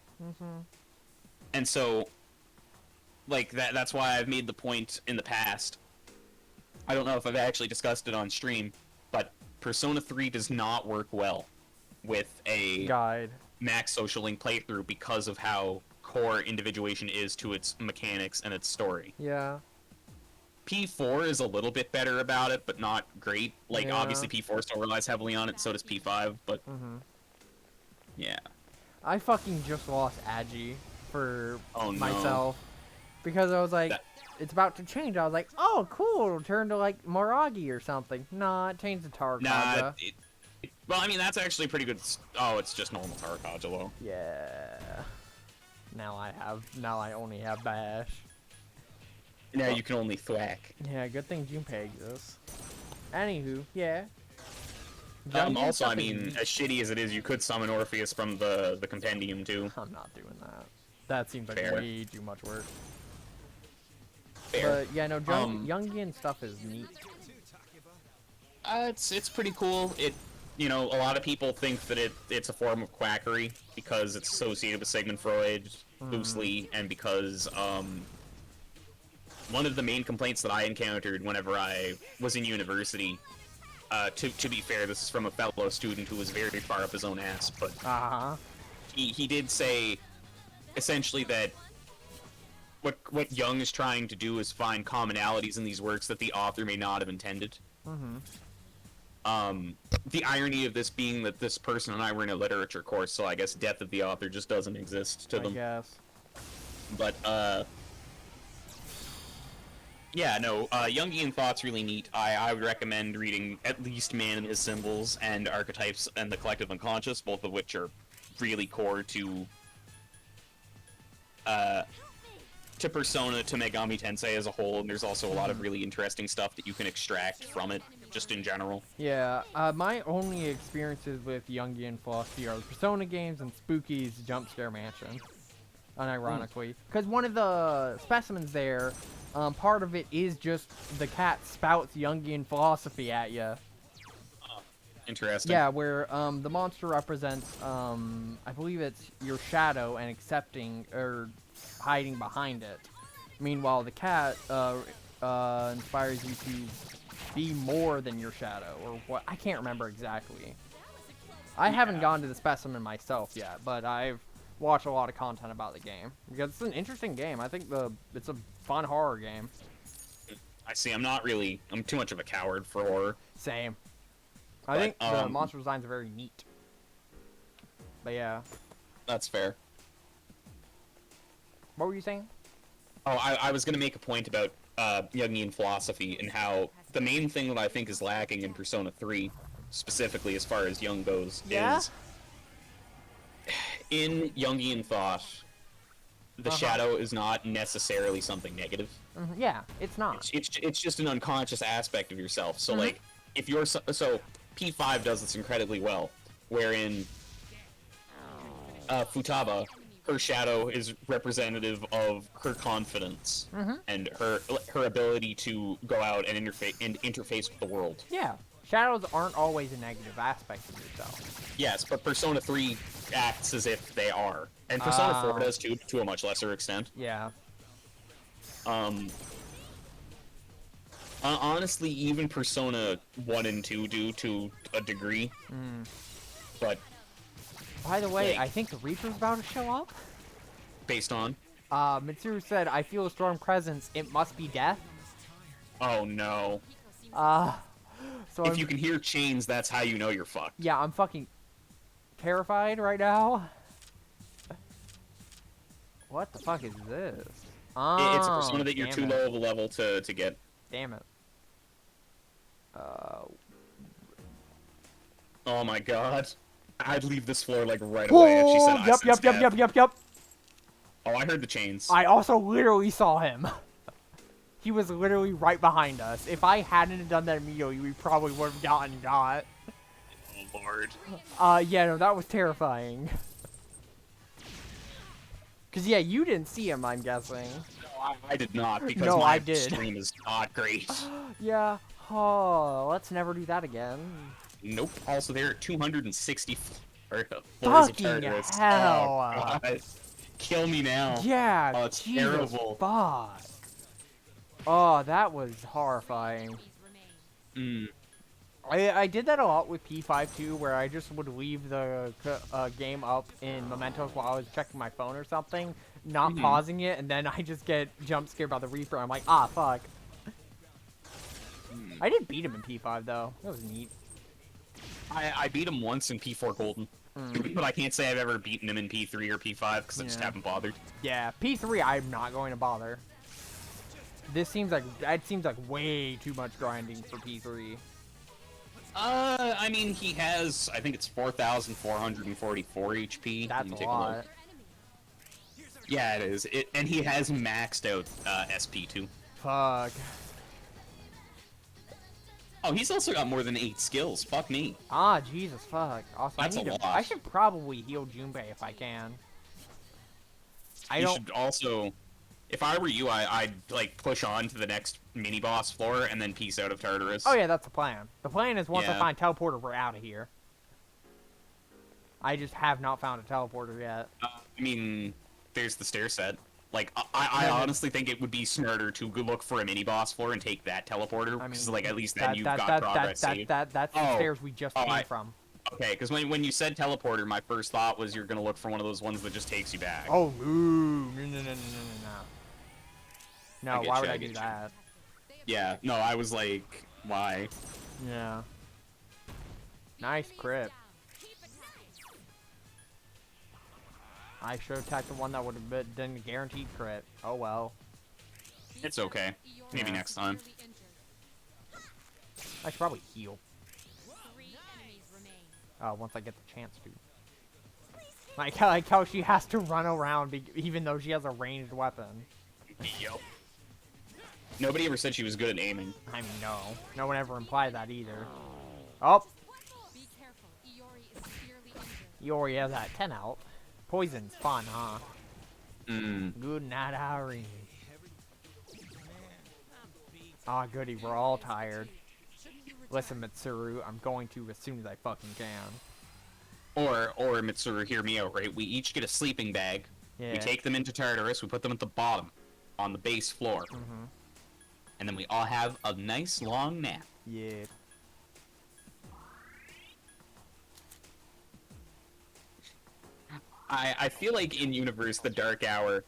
And so, like, that's why I've made the point in the past, I don't know if I've actually discussed it on stream, but Persona 3 does not work well with a Guide. max social link playthrough because of how core individuation is to its mechanics and its story. Yeah. P4 is a little bit better about it, but not great. Like, Yeah. obviously P4 still relies heavily on it, so does P5, but yeah. I fucking just lost Agi for Oh, no. myself because I was like, That- it's about to change. I was like, oh, cool, it'll turn to like Moragi or something. Nah, it changed to Tarkaja. Nah, well, I mean, that's actually pretty good. Oh, it's just normal Tarkaja, though. Yeah. Now I only have Bash. Now you can only thwack. Yeah, good thing Junpei exists. Anywho, yeah. Also, I Stuff is mean, neat. as shitty as it is, you could summon Orpheus from the compendium, too. I'm not doing that. That seems like Fair. way too much work. Fair. But yeah, no, Jungian stuff is neat. It's pretty cool. A lot of people think that it's a form of quackery because it's associated with Sigmund Freud loosely, and because one of the main complaints that I encountered whenever I was in university, to be fair, this is from a fellow student who was very far up his own ass, but Uh-huh. he did say essentially that what Jung is trying to do is find commonalities in these works that the author may not have intended. The irony of this being that this person and I were in a literature course, so I guess death of the author just doesn't exist to I them. guess. But, yeah, no, Jungian thought's really neat. I would recommend reading at least Man and His Symbols and Archetypes and the Collective Unconscious, both of which are really core to Persona, to Megami Tensei as a whole, and there's also a lot of really interesting stuff that you can extract from it, just in general. Yeah, my only experiences with Jungian philosophy are the Persona games and Spooky's Jump Scare Mansion, unironically. Because one of the specimens there, part of it is just the cat spouts Jungian philosophy at you. Interesting. Yeah, where the monster represents, I believe it's your shadow and accepting or hiding behind it. Meanwhile, the cat inspires you to be more than your shadow, or what? I can't remember exactly. I haven't gone to the specimen myself yet, but I've watched a lot of content about the game because it's an interesting game. I think it's a fun horror game. I see. I'm too much of a coward for horror. Same. I think the monster designs are very neat. But yeah. That's fair. What were you saying? Oh, I was going to make a point about Jungian philosophy and how the main thing that I think is lacking in Persona 3, specifically as far as Jung goes, is in Jungian thought, the shadow is not necessarily something negative. Yeah, it's not. It's just an unconscious aspect of yourself. So like, if you're so P5 does this incredibly well, wherein Futaba, her shadow is representative of her confidence and her ability to go out and interface with the world. Yeah, shadows aren't always a negative aspect of yourself. Yes, but Persona 3 acts as if they are, and Persona 4 does too, to a much lesser extent. Yeah. Honestly, even Persona 1 and 2 do to a degree. But by the way, like, I think the Reaper's about to show up. Based on? Mitsuru said, "I feel a strong presence. It must be death." Oh no. So if you can hear chains, that's how you know you're fucked. Yeah, I'm fucking terrified right now. What the fuck is this? It's a Persona that you're too low of a level to get. Damn it. Oh my god. I'd leave this floor like right away if she said Yep. Oh, I heard the chains. I also literally saw him. He was literally right behind us. If I hadn't done that immediately, we probably would have gotten got. Oh lord. Yeah, no, that was terrifying. Cause yeah, you didn't see him, I'm guessing. No, I did not, because no, my I did. stream is not great. Yeah. Oh, let's never do that again. Nope. Also, there are 260 floors of Fucking terrorists. hell. Oh, God. Kill me now. Yeah. Oh, it's Jesus terrible. fuck. Oh, that was horrifying. I did that a lot with P5 too, where I just would leave the game up in Mementos while I was checking my phone or something, not pausing it, and then I just get jump scared by the Reaper. I'm like, ah, fuck. I did beat him in P5 though. That was neat. I beat him once in P4 Golden, but I can't say I've ever beaten him in P3 or P5 because I just haven't bothered. Yeah, P3 I'm not going to bother. This seems like way too much grinding for P3. I mean, he has, I think it's 4,444 HP. That's a lot. Yeah, it is. And he has maxed out SP too. Fuck. Oh, he's also got more than 8 skills. Fuck me. Ah, Jesus, fuck. Also, That's a lot. I should probably heal Junpei if I can. You should also, if I were you, I'd like push on to the next mini boss floor and then peace out of Tartarus. Oh yeah, that's the plan. The plan is once I find teleporter, we're out of here. I just have not found a teleporter yet. I mean, there's the stair set. Like, I honestly think it would be smarter to look for a mini-boss floor and take that teleporter, because, like, at least then you've got progress saved. That's the stairs we just came from. Okay, because when you said teleporter, my first thought was you're going to look for one of those ones that just takes you back. Oh, no. No, why would I do that? Yeah, no, I was like, why? Yeah. Nice Enemy is crit. down. Keep it nice. I should have attacked the one that would have been done guaranteed crit. Oh well. It's okay. Maybe Yeah. next time. I should probably heal. 3 enemies remain. Once I get the chance to. Like how she has to run around even though she has a ranged weapon. Yo. Nobody ever said she was good at aiming. I mean, no. No one ever implied that either. Oh, Be careful. Iori is severely injured. you already have that 10 out. Poison's fun, huh? Mm. Good night, Irene. Ah, goody, we're all tired. Listen, Mitsuru, I'm going to as soon as I fucking can. Or Mitsuru, hear me out, right? We each get a sleeping bag. Yeah. We take them into Tartarus. We put them at the bottom, on the base floor. Mm-hmm. And then we all have a nice long nap. Yeah. I feel like in universe, the Dark Hour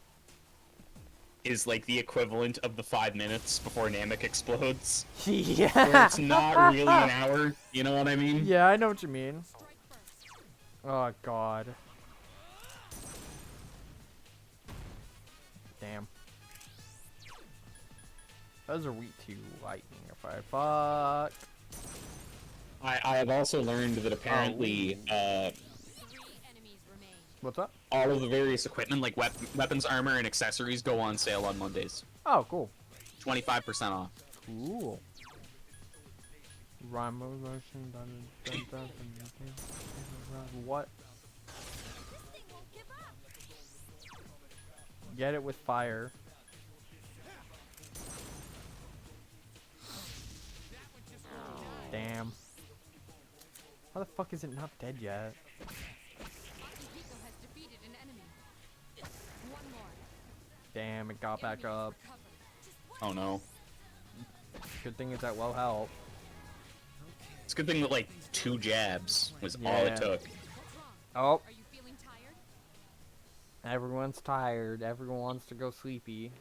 is like the equivalent of the 5 minutes before Namek explodes. Yeah. Where it's not really an hour. You know what I mean? Yeah, I know what you mean. Strike first. Oh, God. Damn. Those are weak to lightning if I fuck. I have also learned that apparently 3 enemies remain. What's up? all of the various equipment, like weapons, armor, and accessories, go on sale on Mondays. Oh, cool. 25% off. Cool. What? This thing won't give up. Get it with fire. Damn. How the fuck is it not dead yet? Akihiko has defeated an enemy. One more. Damn, it got back Enemy up. recovered. Just Oh no. Good thing it's at low health. It's a good thing that like 2 jabs was all Yeah. it took. what's wrong? Oh, Are you feeling tired? everyone's tired. Everyone wants to go sleepy.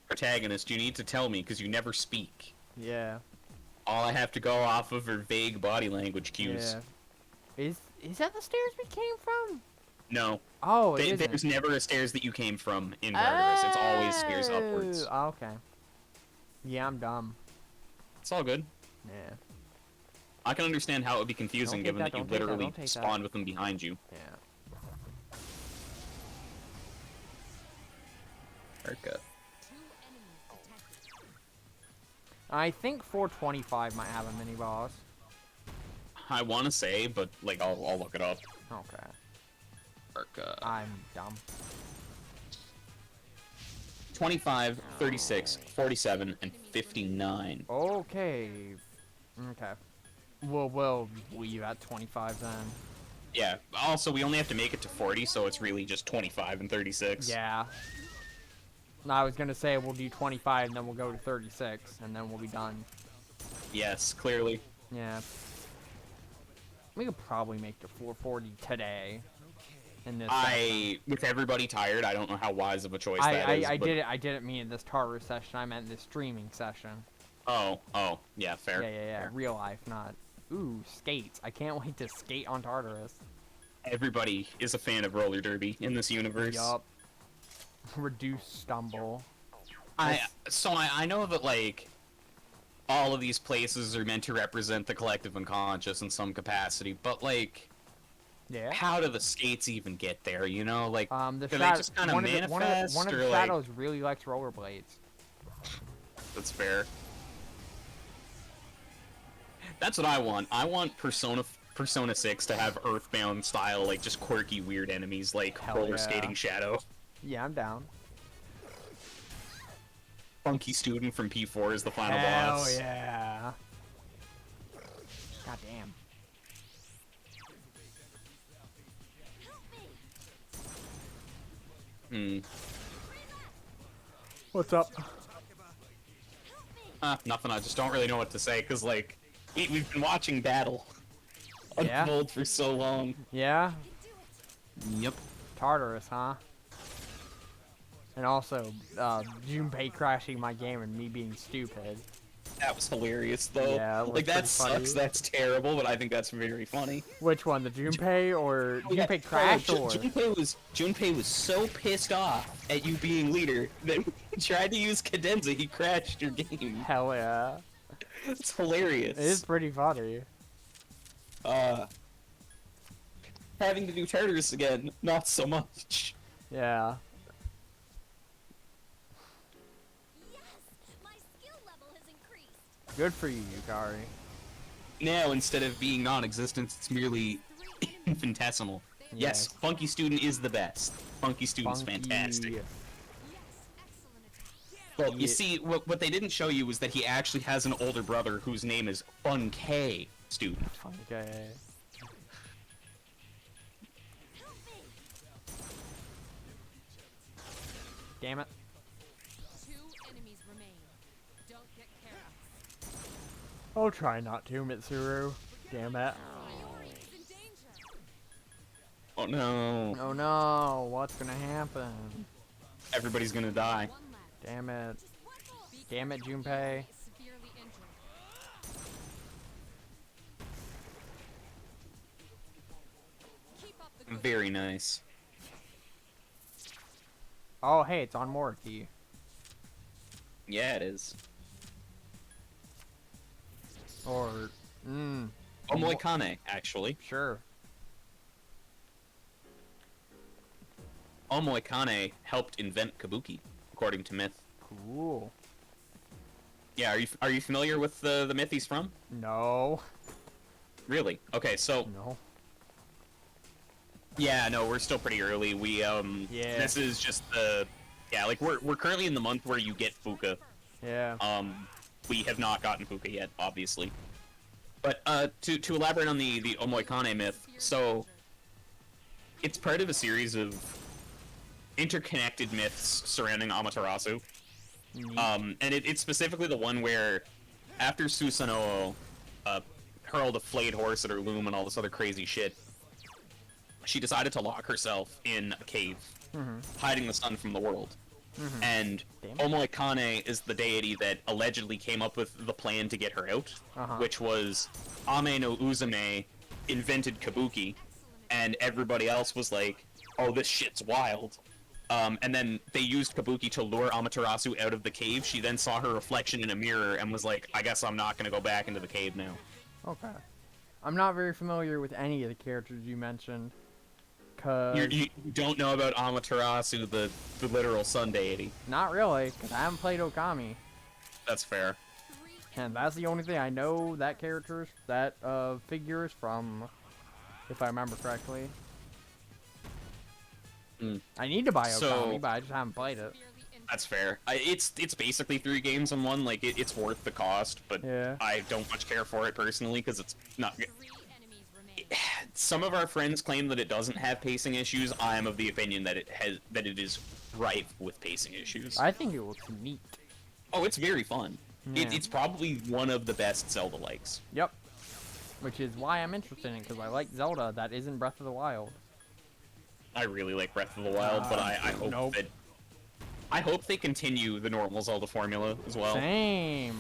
Protagonist, you need to tell me because you never speak. Yeah. All I have to go off of are vague body language cues. Yeah. Is that the stairs we came from? No, Oh, it isn't. there's never a stairs that you came from in Tartarus. It's always stairs upwards. Oh, okay. Yeah, I'm dumb. It's all good. Yeah. I can understand how it would be confusing Don't take given that, that you don't take that, literally don't take that. spawned with them behind you. Yeah. Haircut. 2 enemies detected. I think 425 might have a mini boss. I want to say, but like I'll look it up. Okay. Haircut. I'm dumb. 25, 36, 47, and 59. Okay. Okay. We'll leave at 25 then. Yeah. Also, we only have to make it to 40, so it's really just 25 and 36. Yeah. No, I was gonna say we'll do 25 and then we'll go to 36 and then we'll be done. Yes, clearly. Yeah. We could probably make to 440 today. In this session. With everybody tired, I don't know how wise of a choice that is. I but- didn't mean this Tartarus session. I meant this streaming session. Oh, yeah, fair. Yeah. fair. Real life, not. Ooh, skates. I can't wait to skate on Tartarus. Everybody is a fan of roller derby in this universe. Yup. Reduce stumble. I know that like all of these places are meant to represent the collective unconscious in some capacity, but like, Yeah. how do the skates even get there? You know, like, The do they shadow. just kind of One manifest, of or the like? shadows really likes rollerblades. That's fair. That's what I want. I want Persona 6 to have Earthbound style, like just quirky, weird enemies like Hell roller yeah. skating Shadow. Yeah, I'm down. Funky Student from P4 is the final Hell boss. yeah. God damn. Hmm. What's up? Nothing. I just don't really know what to say because like we've been watching battle Yeah? unfold for so long. Yeah? Yep. Tartarus, huh? And also, Junpei crashing my game and me being stupid. that was hilarious, though. Yeah, it was like, that pretty funny. sucks, that's terrible, but I think that's very funny. Which one, the Junpei or Yeah, Junpei crashed or? Junpei was so pissed off at you being leader that when he tried to use cadenza, he crashed your game. Hell yeah. It's hilarious. It is pretty funny. Having to do Tartarus again, not so much. Yeah. Yes! My skill level has increased. Good for you, Yukari. Now, instead of being non-existent, it's merely infinitesimal. Yes, Funky Student is the best. Funky Student's fantastic. Yes, excellent attack. Well, you see, what they didn't show you was that he actually has an older brother whose name is Fun-K Student. Okay. Help me! Damn it. 2 enemies remain. Don't get careless. I'll try not to, Mitsuru. Damn it. Iori is in danger. Oh no. Oh no, what's gonna happen? Everybody's gonna die. 1 left. Damn it. Just one more. Damn it, Junpei. Is severely injured. Keep up the good Very nice. Oh, hey, it's on Moriki. Yeah, it is. Or, Omoikane, actually. sure. Omoikane helped invent Kabuki, according to myth. Cool. Yeah, are you familiar with the myth he's from? No. Really? Okay, so No. yeah, no, we're still pretty early. We Yeah. this is just the like we're currently in the month where you get Fuka. Yeah. We have not gotten Fuka yet, obviously. But to elaborate on the Omoikane myth, so it's part of a series of interconnected myths surrounding Amaterasu. Neat. And it's specifically the one where after Susanoo hurled a flayed horse at her loom and all this other crazy shit, she decided to lock herself in a cave, hiding the sun from the world. And Damn. Omoikane is the deity that allegedly came up with the plan to get her out, which was Ame no Uzume invented Kabuki, and everybody else was like, oh, this shit's wild. And then they used Kabuki to lure Amaterasu out of the cave. She then saw her reflection in a mirror and was like, I guess I'm not going to go back into the cave now. Okay. I'm not very familiar with any of the characters you mentioned. Cause You don't know about Amaterasu, the literal sun deity. not really, cause I haven't played Okami, That's fair. 3 and that's the only thing I know that figure is from, if I remember correctly. Mm. I need to buy Okami, So- but I just haven't played it. severely injured. That's fair. It's basically 3 games in one. Like it's worth the cost, but Yeah. I don't much care for it personally because it's not. 3 enemies remain. Some of our friends claim that it doesn't have pacing issues. I am of the opinion that it is rife with pacing issues. I think it looks neat. Oh, it's very fun. Yeah. It's probably one of the best Zelda likes. Yep. Which is why I'm interested in it, because I like Zelda that isn't Breath of the Wild. I really like Breath of the Wild, but I hope nope. that I hope they continue the normal Zelda formula as well. Same.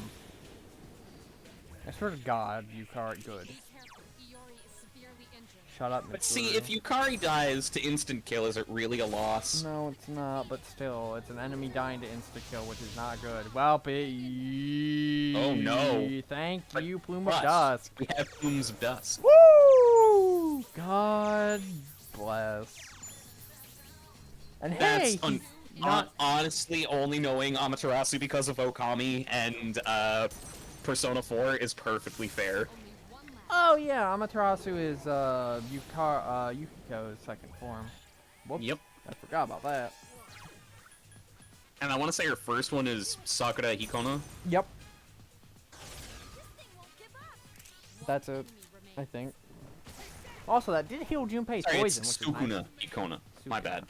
I swear to God, Yukari, good. Be careful. Iori is severely injured. Shut up, But see, Mitsuru. if Yukari dies to instant kill, is it really a loss? No, it's not, but still, it's an enemy dying to insta-kill, which is not good. Well, Oh, no. Thank But you, Plume of Plus, Dusk. We have Plumes of Dust. Woo! God bless. And That's hey, not... honestly only knowing Amaterasu because of Okami and Persona 4 is perfectly fair. Only 1 left. Oh yeah, Amaterasu is Yukiko's second form. Whoops. Yep. I forgot about that. And I want to say her first one is Sakura Hikona. Yep, This thing won't give up. that's it, Enemy I remains. think. Also, that did heal Junpei's Sorry, poison, it's which is nice. Sukuna Hikona. My Sukuna. bad.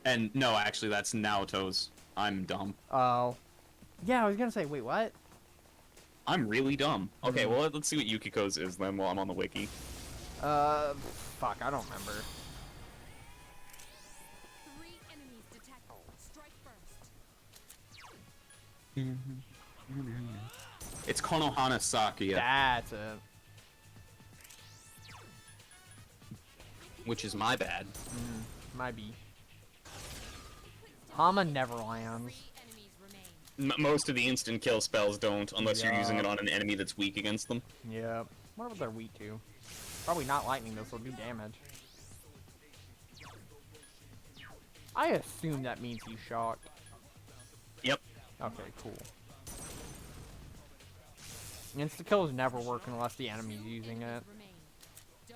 And no, actually, that's Naoto's. I'm dumb. Oh. Yeah, I was gonna say, wait, what? I'm really dumb. Okay, well, let's see what Yukiko's is then while I'm on the wiki. Fuck, I don't remember. 3 enemies detected. Strike first. It's Konohana Sakuya, That's it. which is my bad. Might be. Hama never lands. 3 enemies remain. Most of the instant kill spells don't, unless you're using it Yeah. on an enemy that's weak against them. Yep. What if they're weak to? Probably not lightning, this will do damage. I assume that means he's shocked. Yep. Okay, cool. Insta-kills never work unless the enemy's using it. Remain.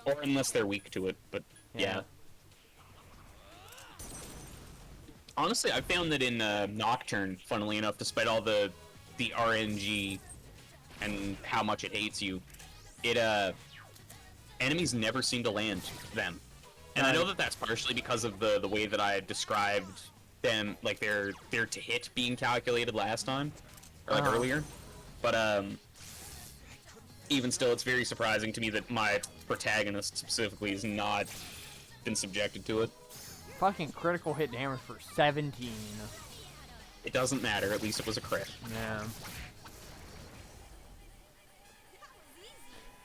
Or unless they're weak to it, but yeah. Honestly, I found that in Nocturne, funnily enough, despite all the RNG and how much it hates you, it enemies never seem to land them. And I know that that's partially because of the way that I described them, like their to hit being calculated last time, or like earlier. But even still, it's very surprising to me that my protagonist specifically has not been subjected to it. Fucking critical hit damage for 17. It doesn't matter, at least it was a crit. Yeah.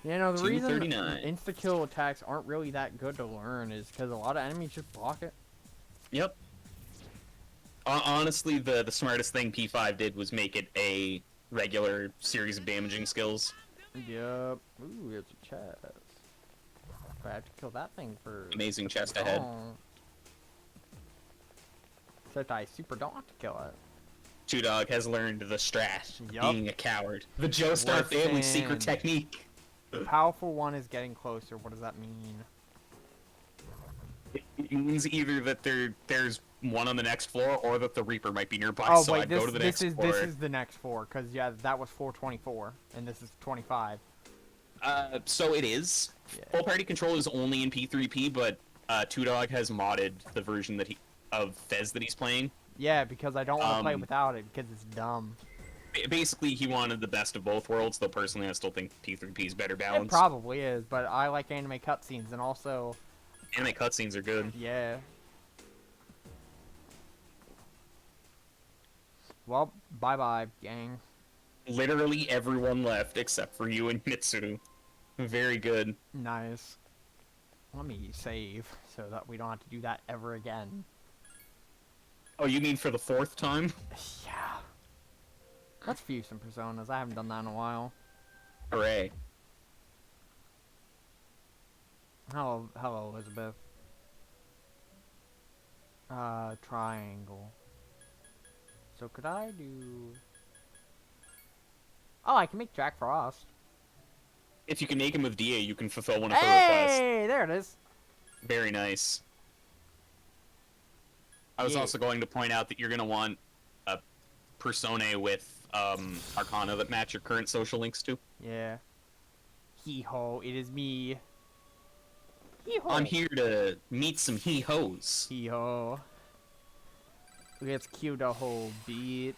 You know, the reason 239. insta-kill attacks aren't really that good to learn is because a lot of enemies just block it. Yep. Honestly, the smartest thing P5 did was make it a regular series of damaging skills. Yep. Ooh, it's a chest. But I have to kill that thing first. Amazing chest ahead. Oh. Except I super don't have to kill it. Two Dog has learned the strat, Yup. being a coward. The Joestar family secret Listen. technique. The powerful one is getting closer. What does that mean? It means either that there's one on the next floor, or that the Reaper might be nearby. Oh so wait, I'd this, go to the this next is floor. this is the next floor, cause yeah, that was 424, and this is 25. So it is. Yeah. Full party control is only in P3P, but Two Dog has modded the version of FES that he's playing. Yeah, because I don't want to play Um, without it, because it's dumb. Basically, he wanted the best of both worlds, though personally I still think P3P is better It balanced. probably is, but I like anime cutscenes, and also, Anime cutscenes are good. yeah. Well, bye-bye, gang. Literally everyone left except for you and Mitsuru. Very good. Nice. Let me save, so that we don't have to do that ever again. Oh, you mean for the 4th time? Yeah. Let's view some personas. I haven't done that in a while. Hooray. Hello, Elizabeth. Triangle. So could I do... Oh, I can make Jack Frost. If you can make him with DA, you can fulfill one of her requests. Hey, there it is. Very nice. I was Yeah. also going to point out that you're going to want a persona with Arcana that match your current social links to. Yeah. Hee-ho, it is me. Hee-ho. I'm here to meet some he-hos. Hee-ho. Let's kill the whole bitch.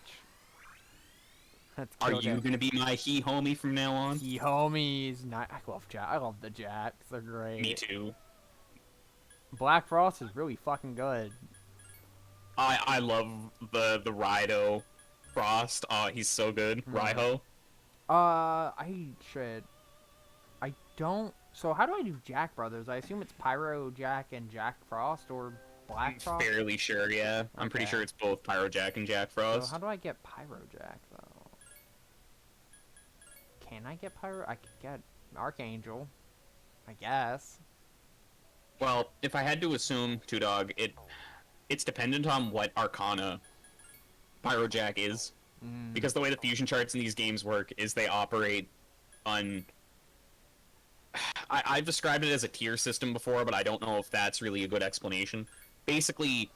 Let's Are kill you the going to be my he-homie from now on? homies. I love Jack. I love the Jacks. They're great. Me too. Black Frost is really fucking good. I love the Raido Frost. Oh, he's so good. Raiho. I should. I don't. So how do I do Jack Brothers? I assume it's Pyro Jack and Jack Frost, or Black I'm Frost. fairly sure, yeah. I'm pretty Okay. sure it's both Pyro Jack and Jack So Frost. how do I get Pyro Jack though? Can I get Pyro? I could get Archangel, I guess. Well, if I had to assume, Two Dog, it's dependent on what Arcana Pyro Jack is. Because the way the fusion charts in these games work is they operate on... I've described it as a tier system before, but I don't know if that's really a good explanation. Basically,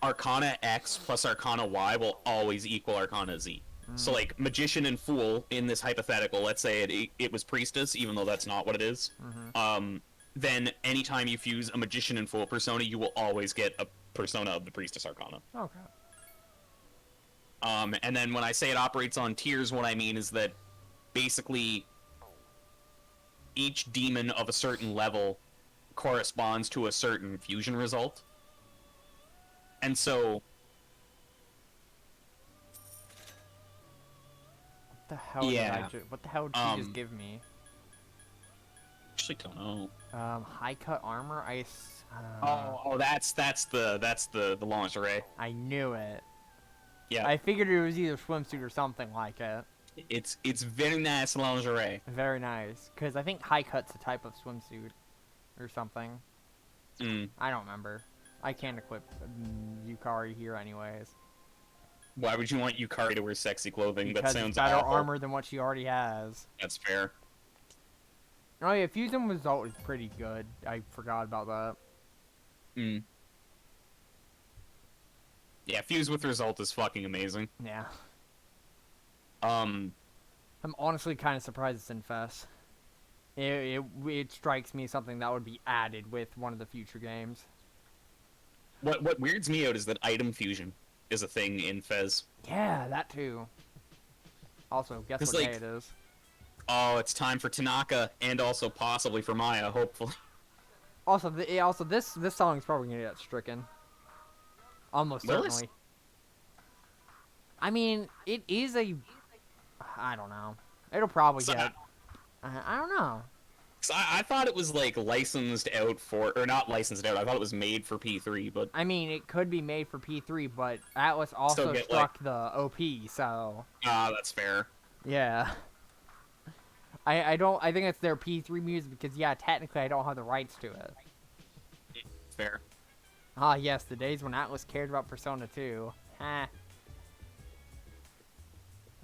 Arcana X plus Arcana Y will always equal Arcana Z. So, like, Magician and Fool, in this hypothetical, let's say it was Priestess, even though that's not what it is. Then anytime you fuse a Magician and Fool persona, you will always get a persona of the Priestess Arcana. Okay. And then when I say it operates on tiers, what I mean is that basically each demon of a certain level corresponds to a certain fusion result. And so the hell Yeah. what the hell did she just give me? Actually, don't know. High cut armor. That's the lingerie. I knew it. Yeah. I figured it was either swimsuit or something like it. It's very nice lingerie. Very nice, because I think high cut's a type of swimsuit, or something. I don't remember. I can't equip Yukari here, anyways. Why would you want Yukari to wear sexy clothing? Because That sounds it's better awful. armor than what she already has. That's fair. Oh yeah, Fusion Result is pretty good. I forgot about that. Yeah, Fuse with Result is fucking amazing. Yeah. Um, I'm honestly kind of surprised it's in FES. It strikes me as something that would be added with one of the future games. what weirds me out is that item fusion is a thing in FES. Yeah, that too. Also, guess It's what like- day it is? Oh, it's time for Tanaka and also possibly for Maya, hopefully. Also, this song is probably gonna get stricken. Almost Will it? certainly. I mean, it is a. I don't know. It'll probably So, get. I don't know. So I thought it was like licensed out for, or not licensed out. I thought it was made for P3, but I mean, it could be made for P3, but Atlas also get, struck the OP, so that's fair. yeah. I think it's their P3 music because yeah, technically I don't have the rights to it. Fair. Ah yes, the days when Atlas cared about Persona 2. Ha.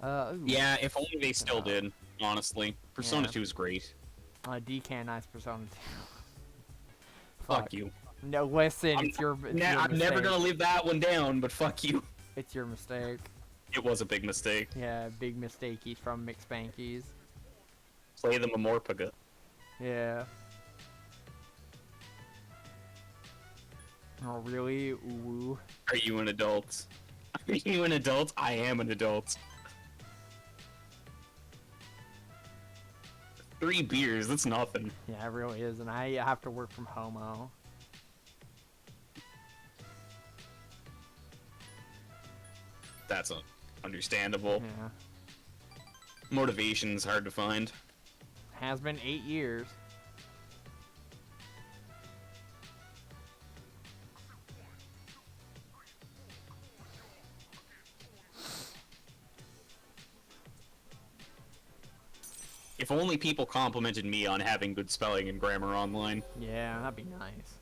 Ooh. Yeah, if only they still did. Honestly, Persona Yeah. 2 is great. Decanonized Persona 2. Fuck you. No, listen, I'm- it's your I'm never mistake. gonna live that one down, but fuck you. It's your mistake. It was a big mistake. Yeah, big mistakey from McSpankies. Play the Mamorpaga. Yeah. Oh, really? Ooh. Are you an adult? Are you an adult? I am an adult. 3 beers, that's nothing. Yeah, it really is, and I have to work from home. That's understandable. Yeah. Motivation's hard to find. Has been 8 years. If only people complimented me on having good spelling and grammar online. Yeah, that'd be nice.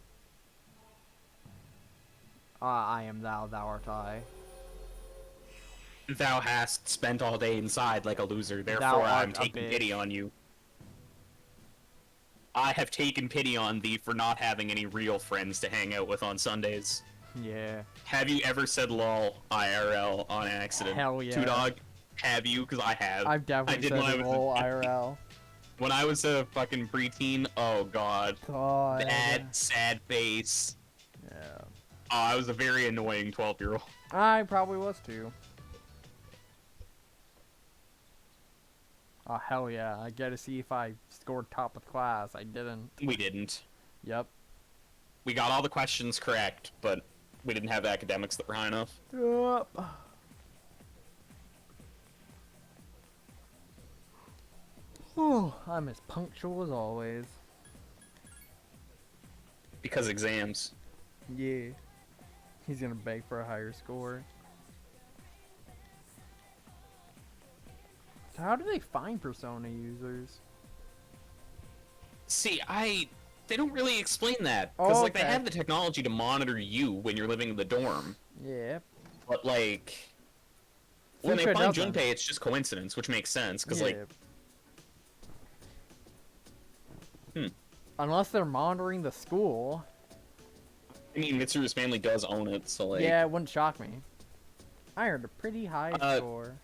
I am thou, thou art I. Thou hast spent all day inside like a loser, Thou therefore art I'm a taking bitch. pity on you. I have taken pity on thee for not having any real friends to hang out with on Sundays. Yeah. Have you ever said lol IRL on accident? Hell yeah. Two Dog, have you? Because I have. I've definitely did when I said was lol a- IRL. When I was a fucking preteen, oh god. God. Bad, sad face. Yeah. Oh, I was a very annoying 12-year-old. I probably was too. Oh, hell yeah. I gotta see if I scored top of the class. I didn't. We didn't. Yep. We got all the questions correct, but we didn't have academics that were high enough. Yep. Whew, I'm as punctual as always. Because exams. Yeah. He's gonna beg for a higher score. So how do they find Persona users? See, they don't really explain that. Because, Oh, like, they okay. have the technology to monitor you when you're living in the dorm. Yeah. But, like, when they Fuka find doesn't. Junpei, it's just coincidence, which makes sense. Because, like, Unless they're monitoring the school. I mean, Mitsuru's family does own it, so, like... Yeah, it wouldn't shock me. I earned a pretty high score.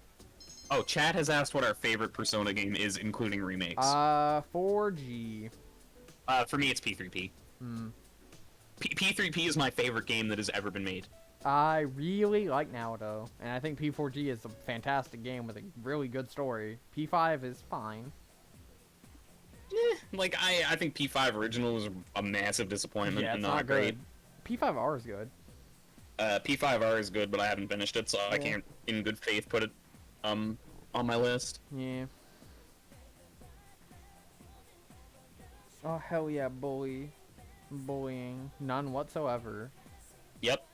Oh, Chad has asked what our favorite Persona game is, including remakes. 4G. For me, it's P3P. Hmm. P3P is my favorite game that has ever been made. I really like Naruto, and I think P4G is a fantastic game with a really good story. P5 is fine. Like, I think P5 Original was a massive disappointment Yeah, and it's not not great. good. P5R is good. P5R is good, but I haven't finished it, so I Yeah. can't, in good faith, put it on on my list. Yeah. Oh hell yeah, bullying, none whatsoever. Yep.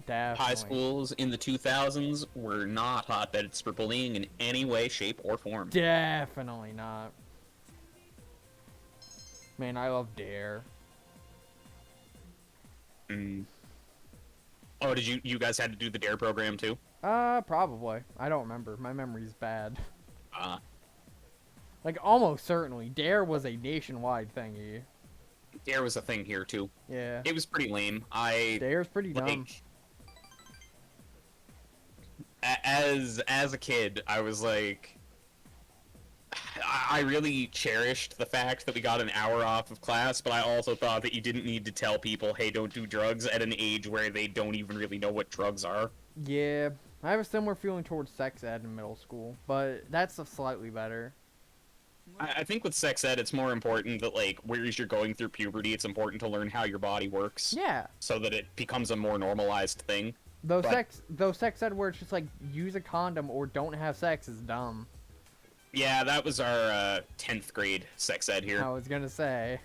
Definitely. High schools in the 2000s were not hotbeds for bullying in any way, shape, or form. Definitely not. Man, I love Dare. Mm. Oh, did you guys had to do the DARE program too? Probably. I don't remember. My memory's bad. Uh, Like, almost certainly. Dare was a nationwide thingy. DARE was a thing here too. Yeah. It was pretty lame. Dare's pretty dumb. Like, as a kid, I was like, I really cherished the fact that we got an hour off of class, but I also thought that you didn't need to tell people, hey, don't do drugs at an age where they don't even really know what drugs are. Yeah. I have a similar feeling towards sex ed in middle school, but that's slightly better. I think with sex ed, it's more important that, like, whereas you're going through puberty, it's important to learn how your body works. Yeah. So that it becomes a more normalized thing. Though But- sex ed where it's just like, use a condom or don't have sex is dumb. Yeah, that was our 10th grade sex ed here. I was gonna say.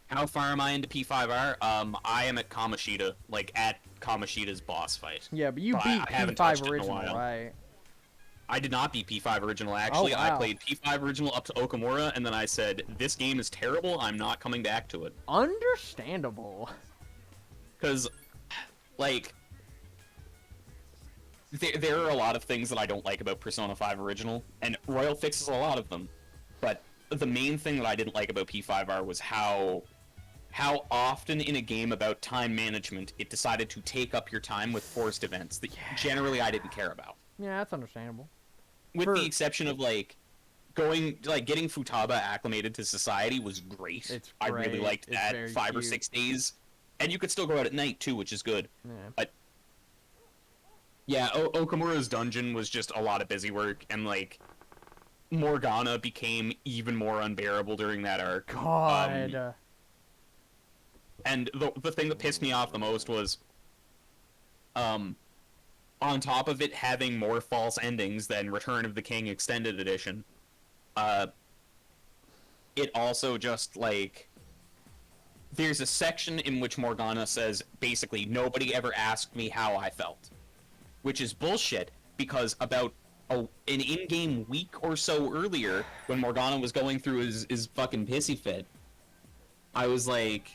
How far am I into P5R? I am at Kamoshida, like at Kamoshida's boss fight. Yeah, but you But beat I haven't P5 touched it in a original, while. right? I did not beat P5 original, actually. Oh, I wow. played P5 original up to Okamura, and then I said, this game is terrible, I'm not coming back to it. Understandable. Because, like, there are a lot of things that I don't like about Persona 5 original, and Royal fixes a lot of them. But the main thing that I didn't like about P5R was how often in a game about time management it decided to take up your time with forced events that generally I didn't care about. Yeah, that's understandable. With For- the exception of, like, getting Futaba acclimated to society was great. It's I really great. liked It's that. very 5 or cute. 6 days. And you could still go out at night, too, which is good. Yeah. Yeah, Okamura's dungeon was just a lot of busy work, and, like, Morgana became even more unbearable during that arc. God. And the thing that pissed me off the most was, on top of it having more false endings than Return of the King Extended Edition, it also just, like, there's a section in which Morgana says, basically, nobody ever asked me how I felt. Which is bullshit, because about an in-game week or so earlier, when Morgana was going through his fucking pissy fit, I was like...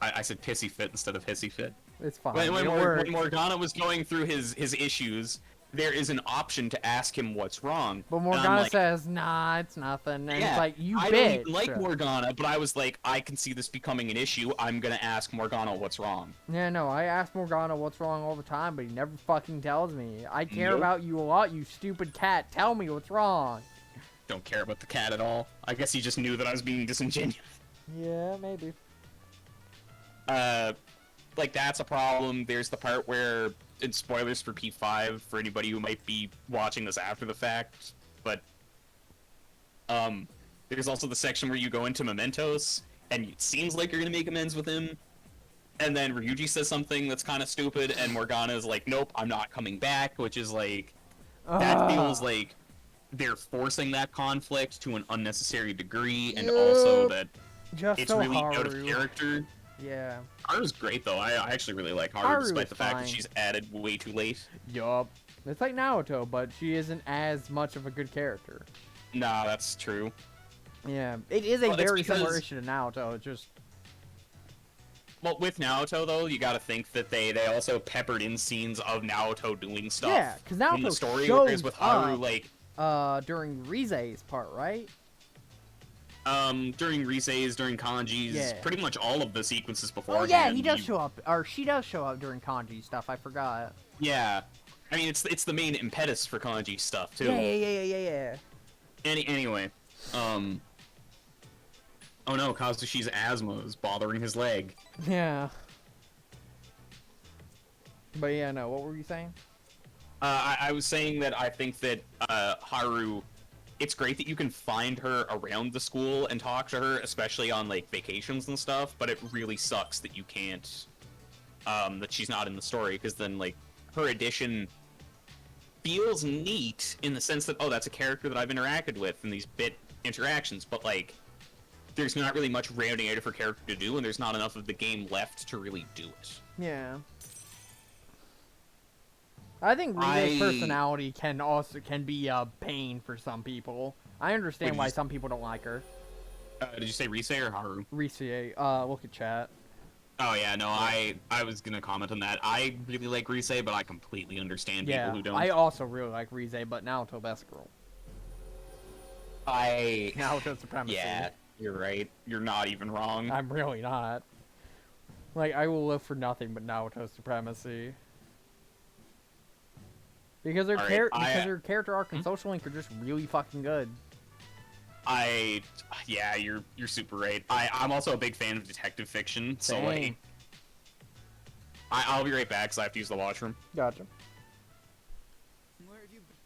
I said pissy fit instead of hissy fit. It's fine. When It works. Morgana was going through his issues, there is an option to ask him what's wrong. But And I'm Morgana like, says, nah, it's nothing. And it's like, you I bitch. don't even like Morgana, but I was like, I can see this becoming an issue. I'm gonna ask Morgana what's wrong. Yeah, no, I ask Morgana what's wrong all the time, but he never fucking tells me. I care Nope. about you a lot, you stupid cat. Tell me what's wrong. Don't care about the cat at all. I guess he just knew that I was being disingenuous. Yeah, maybe. Like, that's a problem. There's the part where, and spoilers for P5 for anybody who might be watching this after the fact, but there's also the section where you go into Mementos, and it seems like you're gonna make amends with him, and then Ryuji says something that's kind of stupid, and Morgana is like, nope, I'm not coming back, which is like, that feels like they're forcing that conflict to an unnecessary degree, and also that Just it's so really out of Haru. character. Yeah. Haru's great, though. I actually really like Haru, Haru despite is the fact fine. that she's added way too late. Yup. It's like Naoto, but she isn't as much of a good character. Nah, that's true. Yeah. It is a Well, it's very similar because- issue to Naoto. It's just... Well, with Naoto, though, you gotta think that they also peppered in scenes of Naoto doing stuff Yeah, because Naoto in the story, shows whereas with Haru, up, like, during Rize's part, right? during Rise's, during Kanji's, Yeah. pretty much all of the sequences before. Oh yeah, he does show up, or she does show up during Kanji stuff. I forgot. Yeah. I mean, it's the main impetus for Kanji stuff, too. Yeah. Anyway, oh no, Kazuchi's asthma is bothering his leg. Yeah. But yeah, no. What were you saying? I was saying that I think that Haru, it's great that you can find her around the school and talk to her, especially on like vacations and stuff, but it really sucks that you can't, that she's not in the story, because then like her addition feels neat in the sense that, oh, that's a character that I've interacted with in these bit interactions, but like, there's not really much rounding out for character to do, and there's not enough of the game left to really do it. Yeah. I think Rize's personality can be a bane for some people. I understand why some people don't like her. Did you say Rise or Haru? Rize, look at chat. Oh yeah, no, I was gonna comment on that. I really like Rise, but I completely understand Yeah, people who don't. I also really like Rize, but Naoto best girl. Naoto supremacy. Yeah, you're right. You're not even wrong. I'm really not. Like, I will live for nothing but Naoto supremacy. Because her her character arc and social link are just really fucking good. Yeah, you're super right. I'm also a big fan of detective fiction, so like, I'll be right back because I have to use the washroom. Gotcha. Where have you been?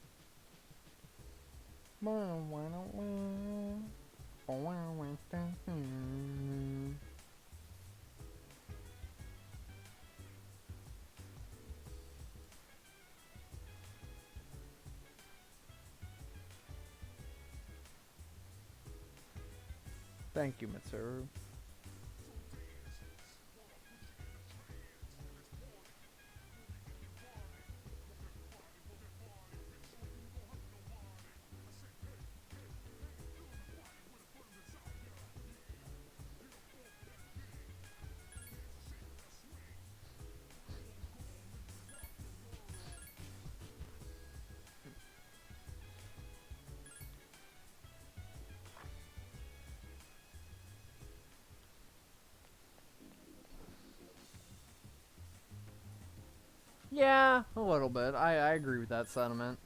Thank you, Mitsuru. Yeah, a little bit. I agree with that sentiment.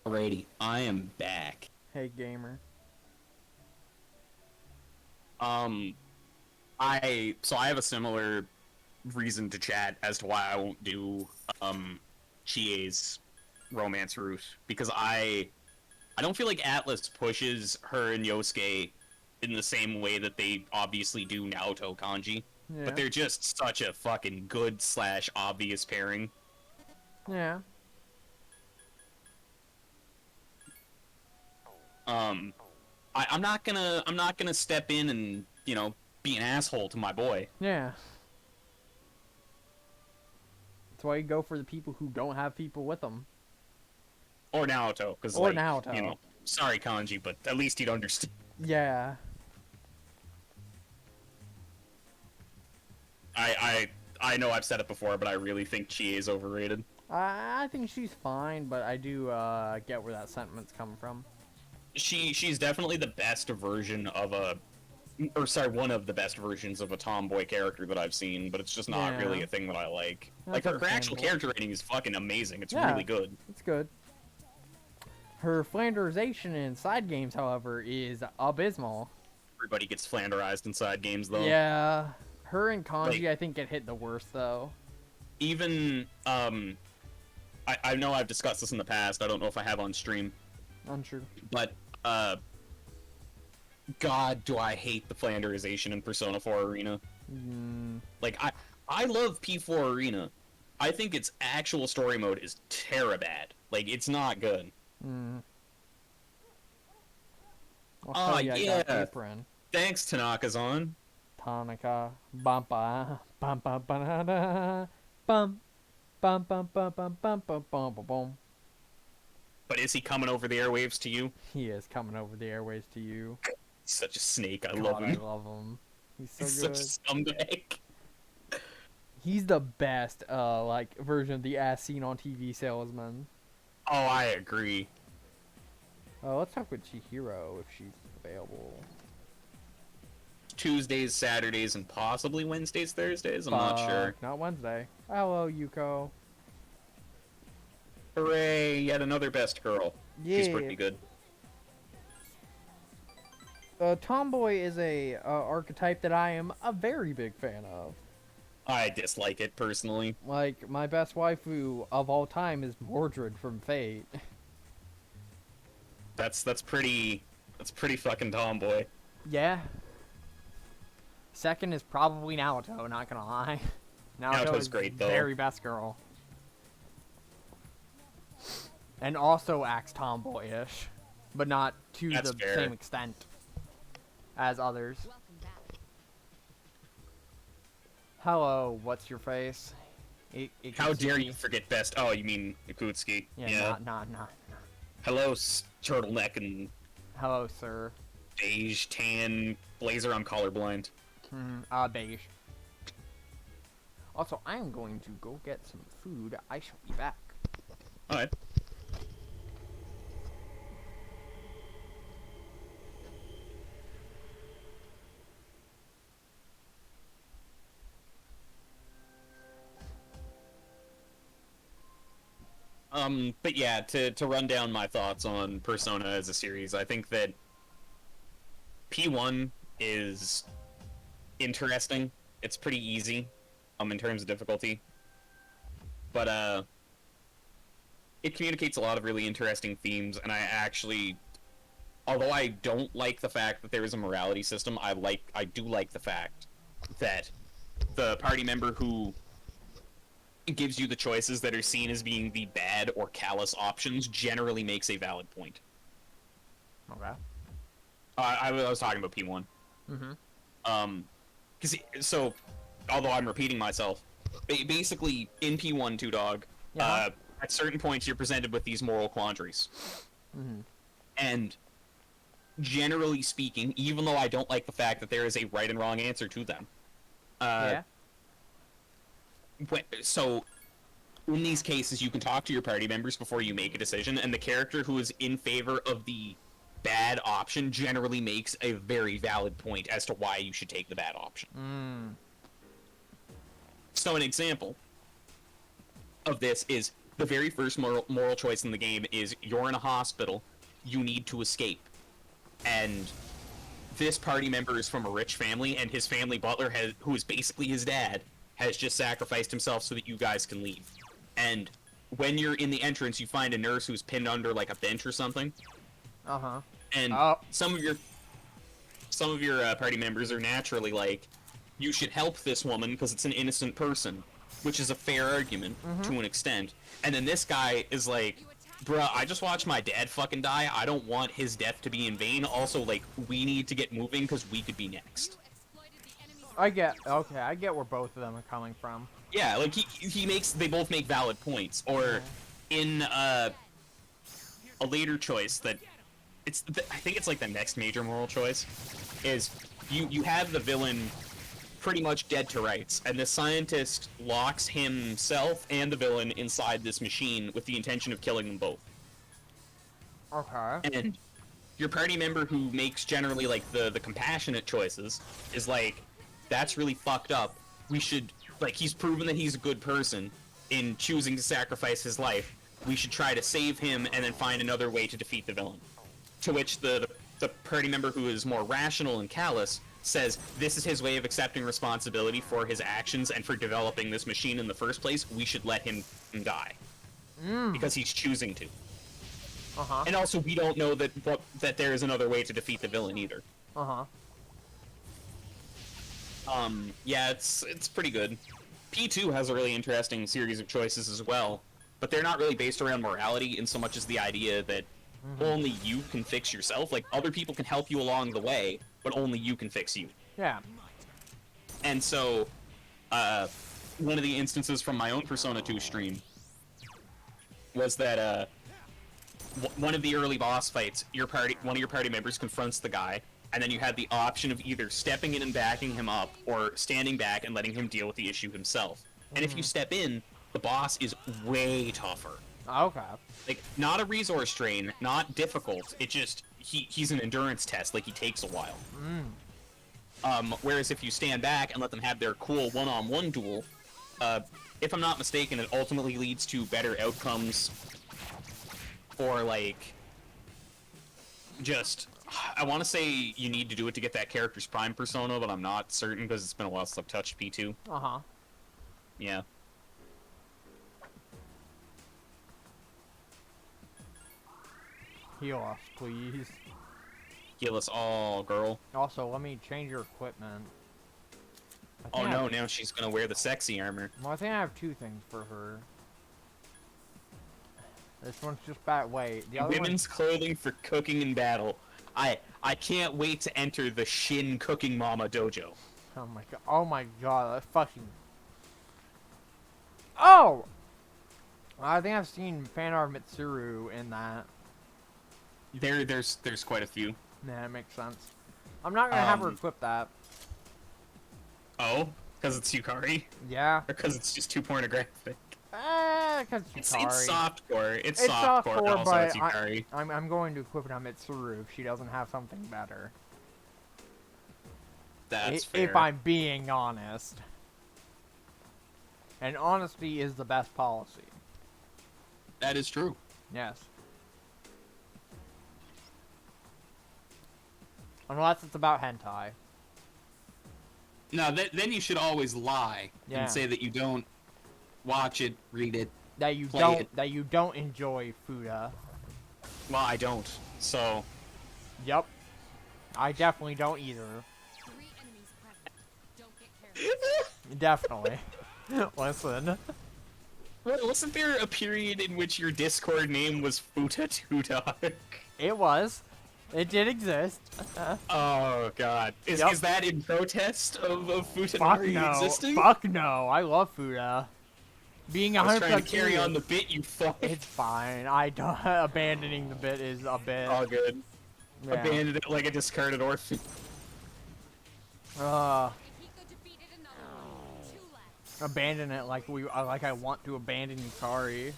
Alrighty, I am back. Hey, gamer. I have a similar reason to chat as to why I won't do Chie's romance route, because I don't feel like Atlas pushes her and Yosuke in the same way that they obviously do Naoto Kanji. Yeah. But they're just such a fucking good / obvious pairing. Yeah. I'm not gonna step in and, you know, be an asshole to my boy. Yeah. That's why you go for the people who don't have people with them. Or Naoto, because Or like, Naoto. you know, sorry Kanji, but at least he'd understand. Yeah. I know I've said it before, but I really think Chie is overrated. I think she's fine, but I do get where that sentiment's coming from. She's definitely the best version of one of the best versions of a tomboy character that I've seen, but it's just not really a thing that I like. That's Like, her actual understandable. character rating is fucking amazing. It's Yeah. really good. It's good. Her flanderization in side games, however, is abysmal. Everybody gets flanderized inside games, though. Yeah. Her and Kanji, Like- I think, get hit the worst, though. Even, I know I've discussed this in the past, I don't know if I have on stream, Untrue. but, God, do I hate the flanderization in Persona 4 Arena. Like, I love P4 Arena. I think its actual story mode is terribad. Like, it's not good. I'll tell you, I got yeah. apron. Thanks, Tanaka-zan. Tanaka. Bumpa. Bumpa banana. Bum. Bum bum bum bum bum bum bum bum bum. But is he coming over the airwaves to you? He is coming over the airways to you. He's such a snake. I God, love him. I love him. He's so He's good. such a scumbag. He's the best, like, version of the as seen on TV salesman. Oh, I agree. Let's talk with Chihiro if she's available. Tuesdays, Saturdays, and possibly Wednesdays, Thursdays. I'm not sure. Not Wednesday. Hello, Yuko. Hooray! Yet another best girl. She's pretty good. Tomboy is a archetype that I am a very big fan of. I dislike it personally. Like, my best waifu of all time is Mordred from Fate. That's pretty fucking tomboy. Yeah. Second is probably Naoto, not gonna lie. Naoto Naoto's is great, though. very best girl. And also acts tomboyish, but not to That's the fair. same extent as others. Welcome back. Hello, what's your face? How dare you forget best? Oh, you mean Ikutsuki? Yeah, nah. Hello, turtleneck and Hello, sir. beige tan blazer. I'm colorblind. Beige. Also, I am going to go get some food. I shall be back. All right. But yeah, to run down my thoughts on Persona as a series, I think that P1 is interesting. It's pretty easy, in terms of difficulty. But, it communicates a lot of really interesting themes, and I actually, although I don't like the fact that there is a morality system, I do like the fact that the party member who gives you the choices that are seen as being the bad or callous options generally makes a valid point. Okay. I was talking about P1. So, although I'm repeating myself, basically in P1, Two Dog, Yeah. at certain points you're presented with these moral quandaries. And generally speaking, even though I don't like the fact that there is a right and wrong answer to them, Yeah. so in these cases you can talk to your party members before you make a decision, and the character who is in favor of the bad option generally makes a very valid point as to why you should take the bad option. So an example of this is the very first moral choice in the game is you're in a hospital, you need to escape, and this party member is from a rich family, and his family butler, who is basically his dad, has just sacrificed himself so that you guys can leave. And when you're in the entrance, you find a nurse who's pinned under like a bench or something. And some of your party members are naturally like, you should help this woman because it's an innocent person, which is a fair argument to an extent. And then this guy is like, bruh, I just watched my dad fucking die. I don't want his death to be in vain. Also, like, we need to get moving because we could be next. I get where both of them are coming from. Yeah, like they both make valid points. Or in a later choice that I think it's like the next major moral choice is you have the villain pretty much dead to rights, and the scientist locks himself and the villain inside this machine with the intention of killing them both. Okay. And your party member who makes generally like the compassionate choices is like, that's really fucked up. We should, like, he's proven that he's a good person in choosing to sacrifice his life. We should try to save him and then find another way to defeat the villain. To which the party member who is more rational and callous says this is his way of accepting responsibility for his actions and for developing this machine in the first place. We should let him die. Because he's choosing to. And also, we don't know that there is another way to defeat the villain either. Yeah, it's pretty good. P2 has a really interesting series of choices as well, but they're not really based around morality in so much as the idea that only you can fix yourself. Like, other people can help you along the way, but only you can fix you. Yeah. And so, one of the instances from my own Persona 2 stream was that, one of the early boss fights, one of your party members confronts the guy, and then you had the option of either stepping in and backing him up, or standing back and letting him deal with the issue himself. And if you step in, the boss is way tougher. Okay. Like, not a resource drain, not difficult, it just, he's an endurance test, like, he takes a while. Whereas if you stand back and let them have their cool one-on-one duel, if I'm not mistaken, it ultimately leads to better outcomes or like just I want to say you need to do it to get that character's prime persona, but I'm not certain because it's been a while since I've touched P2. Uh-huh. Yeah. Heal us, please. Heal us all, girl. Also, let me change your equipment. I Oh think I no, have- now she's gonna wear the sexy armor. Well, I think I have two things for her. This one's just bad. Wait, the other Women's clothing for cooking and battle. I can't wait to enter the Shin Cooking Mama dojo. one... Oh my god. Oh my god. That's fucking... Oh! I think I've seen fan art of Mitsuru in that. There's quite a few. Nah, that makes sense. I'm not gonna have her Um, equip that. Oh, because it's Yukari, Yeah. or because it's just too pornographic. Because It's Yukari. softcore. It's It's softcore, and softcore, also but it's Yukari. I'm going to equip it on Mitsuru if she doesn't have something better. That's fair. If I'm being honest. And honesty is the best policy. That is true. Yes. Unless it's about hentai. No, then you should always lie Yeah. and say that you don't watch it, read it. That you Play don't it. that you don't enjoy Fuda. Well, I don't. So Yep. I definitely don't either. 3 enemies present. Don't get carried. Definitely. Listen. wasn't there a period in which your Discord name was Futa Two Dog? It was. It did exist. Oh god. Yep. Is that in protest of Fuck Futanari no. existing? Fuck no. I love Fuda. Being 100% I was trying to carry serious, on the bit, you fuck. It's fine. I don't. Abandoning the bit is a bit. all good. Yeah. Abandoned it like a discarded orphan. Akiko defeated another. 2 left. Abandon it like I want to abandon Yukari.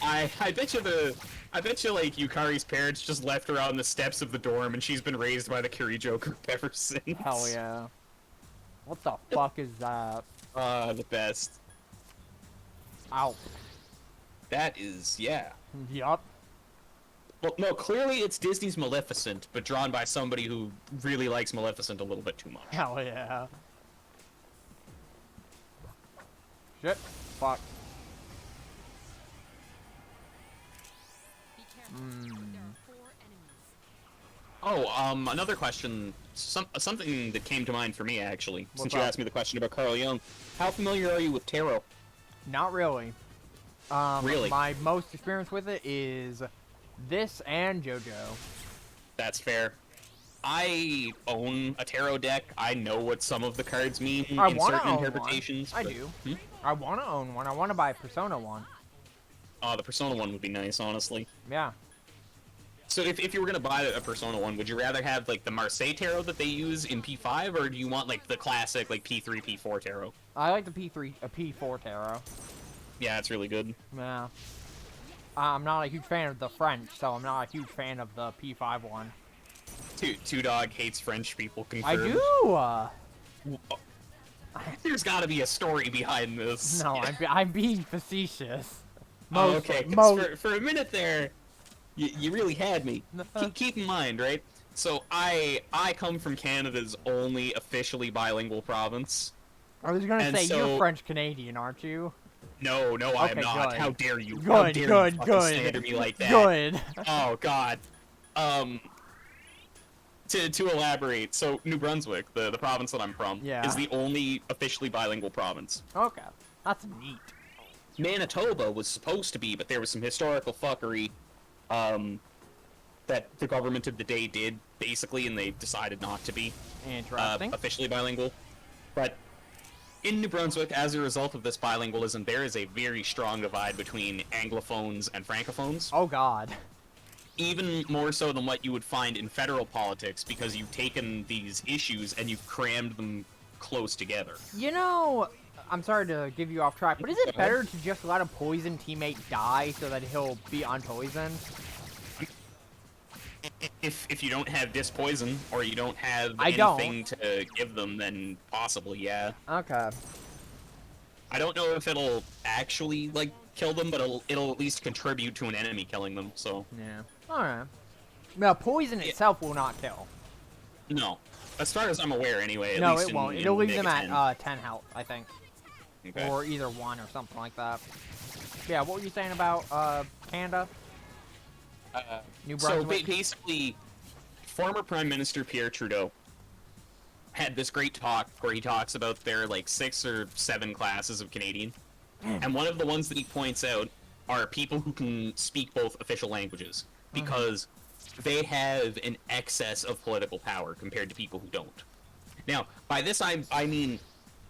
I bet you like Yukari's parents just left her on the steps of the dorm and she's been raised by the Kirijo group ever since. Hell yeah. What the fuck is that? The best. Ow. That is, yeah. Yup. Well, no, clearly it's Disney's Maleficent, but drawn by somebody who really likes Maleficent a little bit too much. Hell yeah. Shit. Fuck. Be careful. There are 4 enemies. Oh, another question. Something that came to mind for me, actually, What's since you up? asked me the question about Carl Jung. How familiar are you with tarot? Not really. Really? My most experience with it is this and JoJo. That's fair. I own a tarot deck. I know what some of the cards mean I in wanna certain own one. interpretations. I but- do. Hmm? I want to own one. I want to buy a Persona one. Oh, the Persona one would be nice, honestly. Yeah. So if you were gonna buy a Persona one, would you rather have like the Marseille tarot that they use in P5, or do you want like the classic like P3, P4 tarot? I like the P4 tarot. Yeah, it's really good. Yeah. I'm not a huge fan of the French, so I'm not a huge fan of the P5 one. Two Dog hates French people. I Confirmed. do. There's got to be a story behind this. No, I'm being facetious. Oh, okay. 'Cause for a minute there, you really had me. Keep in mind, right? So I come from Canada's only officially bilingual province. I was gonna and say so- you're French Canadian, aren't you? No, I am Okay, not. good. How dare you? How Good, dare good, you fucking good. slander me like that? Good. Oh God. To elaborate, so New Brunswick, the province that I'm from, Yeah. is the only officially bilingual province. Okay, that's neat. Manitoba was supposed to be, but there was some historical fuckery that the government of the day did, basically, and they decided not to be Interesting. officially bilingual. But in New Brunswick, as a result of this bilingualism, there is a very strong divide between Anglophones and Francophones. Oh God. Even more so than what you would find in federal politics, because you've taken these issues and you've crammed them close together. You know, I'm sorry to give you off track, but is it better to just let a poison teammate die so that he'll be unpoisoned? If you don't have dispoison, or you don't have I don't. anything to give them, then possibly, yeah. Okay. I don't know if it'll actually, like, kill them, but it'll at least contribute to an enemy killing them. So Yeah. All right. Now, poison itself will not kill. no, as far as I'm aware, anyway. At No, least it won't. in It'll leave them Mega 10. at 10 health, I think, Okay. or either 1 or something like that. Yeah. What were you saying about Canada? New So Brunswick. basically, former Prime Minister Pierre Trudeau had this great talk where he talks about their like 6 or 7 classes of Canadian, and one of the ones that he points out are people who can speak both official languages because they have an excess of political power compared to people who don't. Now, by this I mean,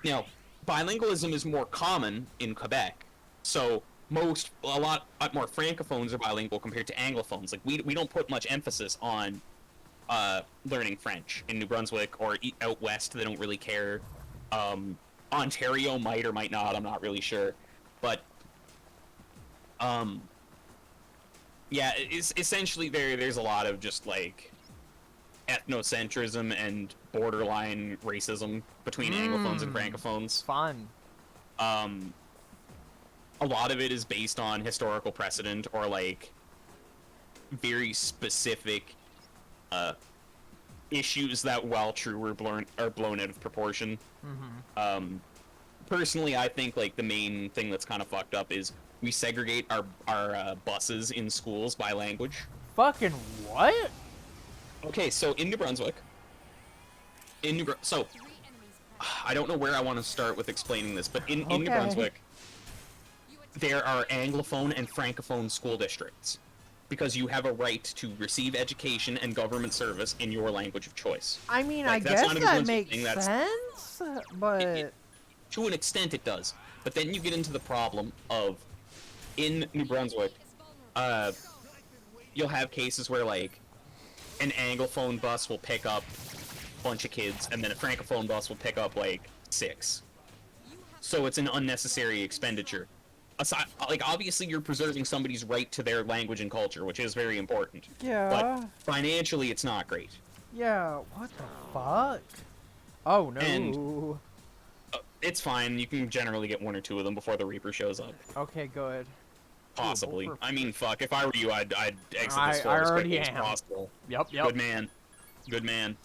you know, bilingualism is more common in Quebec, so a lot more francophones are bilingual compared to anglophones. Like we don't put much emphasis on learning French in New Brunswick or out west. They don't really care. Ontario might or might not. I'm not really sure, but yeah, it's essentially there's a lot of just like ethnocentrism and borderline racism between anglophones and francophones. Fun. A lot of it is based on historical precedent or like very specific issues that, while true, are blown out of proportion. Personally, I think like the main thing that's kind of fucked up is we segregate our buses in schools by language. Fucking what? Okay, so in New Brunswick, so I don't know where I want to start with explaining this, but in New Brunswick, there are Anglophone and Francophone school districts because you have a right to receive education and government service in your language of choice. I mean, Like, I that's guess not a that Brunswick makes thing, sense, but To an extent, it does. But then you get into the problem of, in New Brunswick, you'll have cases where, like, an Anglophone bus will pick up a bunch of kids, and then a Francophone bus will pick up, like, 6. So it's an unnecessary expenditure. Aside, like, obviously you're preserving somebody's right to their language and culture, which is very important. yeah, But financially, it's not great. yeah. What the fuck? Oh no. And- It's fine. You can generally get 1 or 2 of them before the Reaper shows up. Okay, good. Possibly. Ooh, I mean, fuck. If I were you, I'd exit I the store as already quickly as am. possible. Yep. Good man. Good man.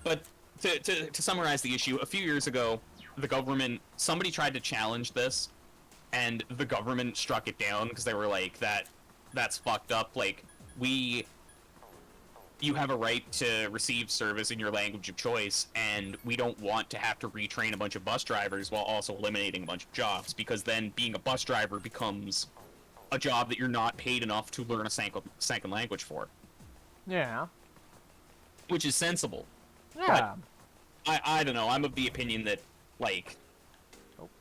But to summarize the issue, a few years ago, the government, somebody tried to challenge this, and the government struck it down because they were like, that's fucked up. Like, you have a right to receive service in your language of choice, and we don't want to have to retrain a bunch of bus drivers while also eliminating a bunch of jobs, because then being a bus driver becomes a job that you're not paid enough to learn a second language for, Yeah. which is sensible. Yeah. I don't know. I'm of the opinion that, like,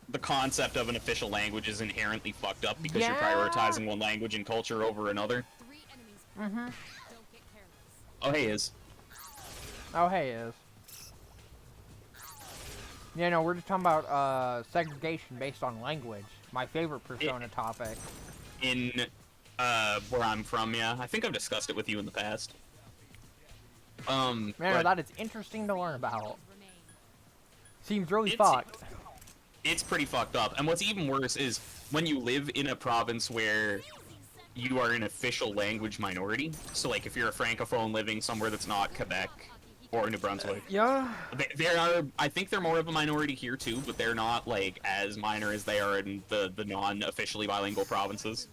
the concept of an official language is inherently fucked up because you're Yeah. prioritizing one language and culture over another. 3 enemies. Mm-hmm. Don't get careless. Oh, hey, is. Oh, hey, is. Yeah, no, we're just talking about segregation based on language. My favorite Persona topic. In, where I'm from, yeah. I think I've discussed it with you in the past. Man, But that is interesting to learn about. Remain. Seems really It's- fucked. it's pretty fucked up. And what's even worse is when you live in a province where you are an official language minority. So, like, if you're a francophone living somewhere that's not Quebec or New Brunswick, Yeah. they are. I think they're more of a minority here too, but they're not like as minor as they are in the non-officially bilingual provinces.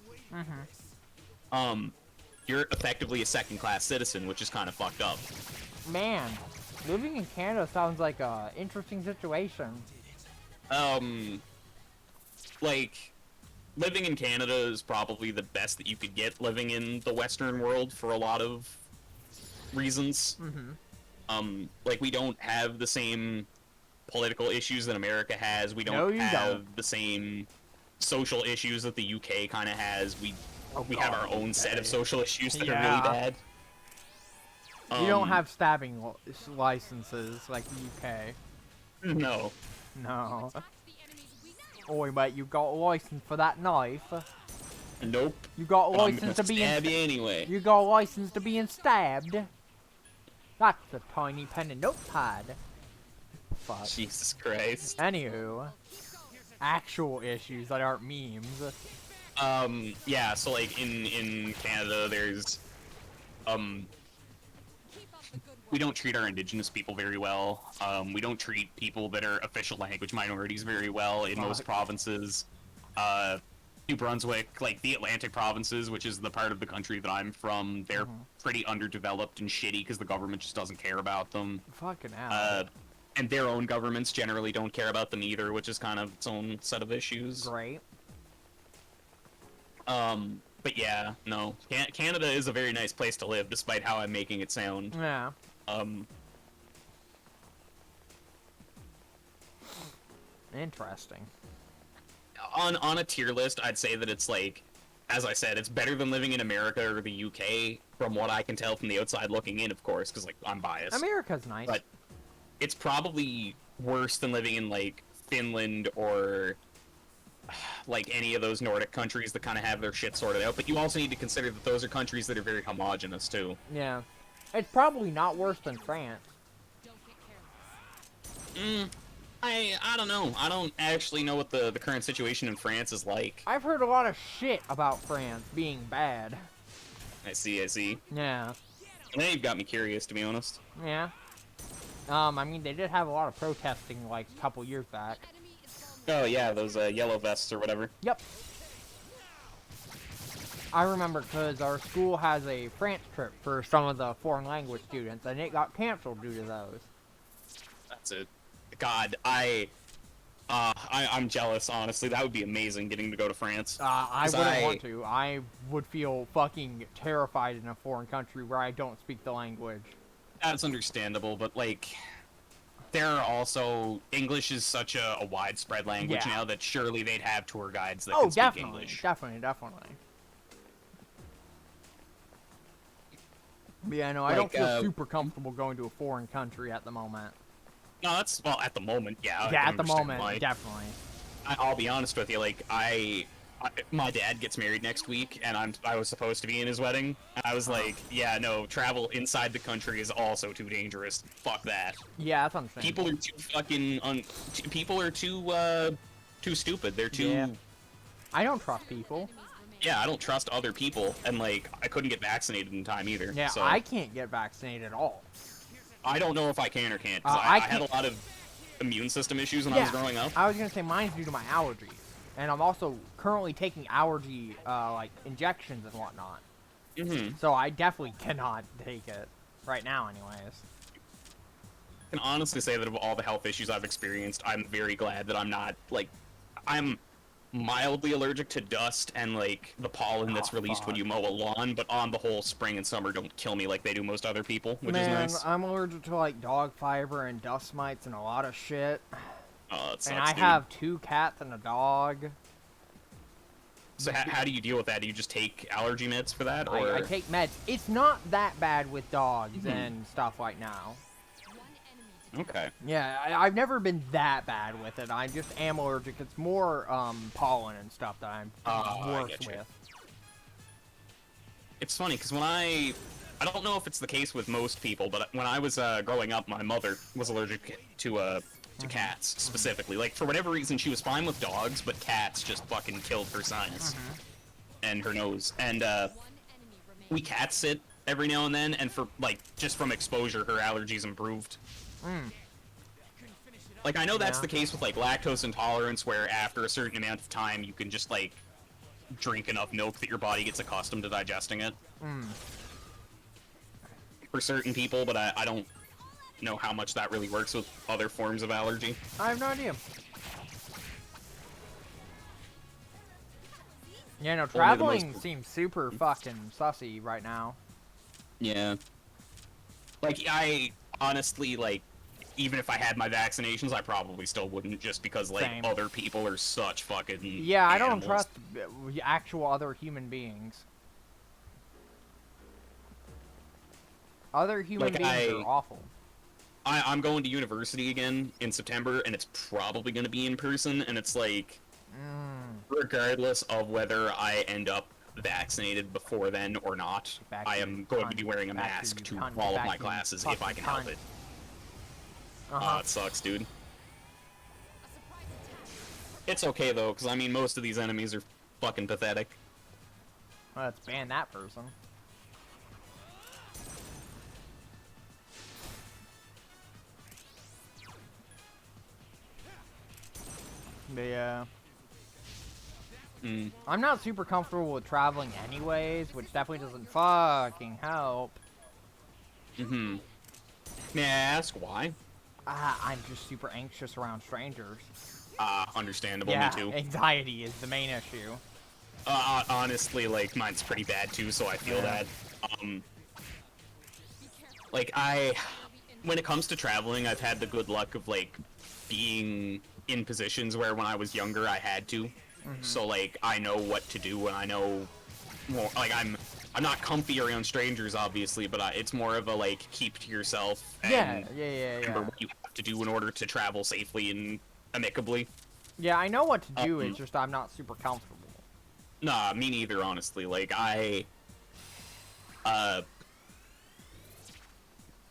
You're effectively a second-class citizen, which is kind of fucked up. Man, living in Canada sounds like a interesting situation. Like, living in Canada is probably the best that you could get living in the Western world for a lot of reasons. Like, we don't have the same political issues that America has. We No, don't you have don't. the same social issues that the UK kind of has. We have our own set of social issues that are really Yeah. bad. You don't have stabbing licenses like the UK. No. No. Attack the enemy's weak point. Oi, mate, you got a license for that knife. Nope. You got a I'm gonna license to be stab you anyway. You got a license to being stabbed. That's a tiny pen and notepad. Fuck. Jesus Christ. Anywho, actual issues that aren't memes. Yeah, so like in Canada, there's Keep up the good we work. don't treat our indigenous people very well. We don't treat people that are official language minorities very well in most Fuck. provinces. Uh, New Brunswick, like the Atlantic provinces, which is the part of the country that I'm from, they're pretty underdeveloped and shitty because the government just doesn't care about them. Fucking hell. And their own governments generally don't care about them either, which is kind of its own set of issues. Great. But yeah, no, Canada is a very nice place to live, despite how I'm making it sound. Yeah. Um, Interesting. on a tier list, I'd say that it's like, as I said, it's better than living in America or the UK, from what I can tell from the outside looking in, of course, because like I'm biased. America's nice. But it's probably worse than living in like Finland or like any of those Nordic countries that kind of have their shit sorted out. But you also need to consider that those are countries that are very homogenous too. Yeah. It's probably not worse than France. Don't get careless. I don't know. I don't actually know what the current situation in France is like. I've heard a lot of shit about France being bad. I see. Yeah. Now you've got me curious, to be honest. Yeah. I mean, they did have a lot of protesting, like, a couple years back. Enemy is vulnerable. Oh yeah, those yellow vests or whatever. Yep. I remember because our school has a France trip for some of the foreign language students, and it got canceled due to those. That's it. God, I'm jealous, honestly. That would be amazing, getting to go to France. I 'Cause wouldn't want to. I would feel fucking terrified in a foreign country where I don't speak the language. That's understandable, but, like, there are also... English is such a widespread language Yeah. now that surely they'd have tour guides that Oh, can speak definitely. English. Definitely. But yeah, no, I Like, don't feel super comfortable going to a foreign country at the moment. No, that's... Well, at the moment, yeah. I Yeah, can at the understand moment, why. definitely. I'll be honest with you, like, my dad gets married next week, and I was supposed to be in his wedding, and I was like, yeah, no, travel inside the country is also too dangerous. Fuck that. Yeah, that's what I'm saying. People are too fucking people are too stupid. They're too... Yeah. I don't trust people. Enemies remain. Yeah, I don't trust other people, and, like, I couldn't get vaccinated in time either. Yeah, so I can't get vaccinated at all. I don't know if I can or can't, because I I had a can't- lot of immune system issues when I was growing up. I was gonna say mine's due to my allergies, and I'm also currently taking allergy like injections and whatnot. Mm-hmm. So I definitely cannot take it right now, anyways. I can honestly say that of all the health issues I've experienced, I'm very glad that I'm not, like, I'm mildly allergic to dust and, like, the pollen that's Oh, released when fuck. you mow a lawn, but on the whole, spring and summer don't kill me like they do most other people, which Man, is nice. I'm allergic to like dog fiber and dust mites and a lot of shit. Oh, it sucks, And I dude. have 2 cats and a dog. So how do you deal with that? Do you just take allergy meds for that, or...? I take meds. It's not that bad with dogs and stuff like now. One enemy. Okay. Yeah, I've never been that bad with it. I just am allergic. It's more pollen and stuff that I'm I worse getcha. with. It's funny, because when I don't know if it's the case with most people, but when I was growing up, my mother was allergic to cats, specifically. Like, for whatever reason, she was fine with dogs, but cats just fucking killed her sinus. And her nose. And, One enemy remains. we cat sit every now and then, and for, like, just from exposure, her allergies improved. Like, I know that's Yeah. the case with, like, lactose intolerance, where after a certain amount of time, you can just, like, drink enough milk that your body gets accustomed to digesting it. For certain people, but I don't know how much that really works with other forms of allergy. I have no idea. Yeah, no, Only the traveling most- seems super fucking sussy right now. Yeah. Like, I honestly, like, even if I had my vaccinations, I probably still wouldn't, just because, like, Same. other people are such fucking Yeah, I don't animals. trust actual other human beings. Other human Like, beings are awful. I'm going to university again in September, and it's probably going to be in person, and it's like, regardless of whether I end up vaccinated before then or not, Back I to am you, going to cunt. be wearing a Back to mask you, to cunt. all of Back my to you, classes if I fucking can help cunt. it. Uh-huh. It sucks, dude. A surprise attack. It's okay, though, because, I mean, most of these enemies are fucking pathetic. Let's ban that person. But yeah. I'm not super comfortable with traveling anyways, which definitely doesn't fucking help. Mm-hmm. May I ask why? I'm just super anxious around strangers. Understandable, Yeah, me too. anxiety is the main issue. Honestly, like, mine's pretty bad too, so I feel that. Like, when it comes to traveling, I've had the good luck of, like, being in positions where when I was younger, I had to. So, like, I know what to do, and I know more, like, I'm not comfy around strangers, obviously, but it's more of a, like, keep to yourself and Yeah. remember what you have to do in order to travel safely and amicably. Yeah, I know what to do, it's just I'm not super comfortable. Nah, me neither, honestly. Like,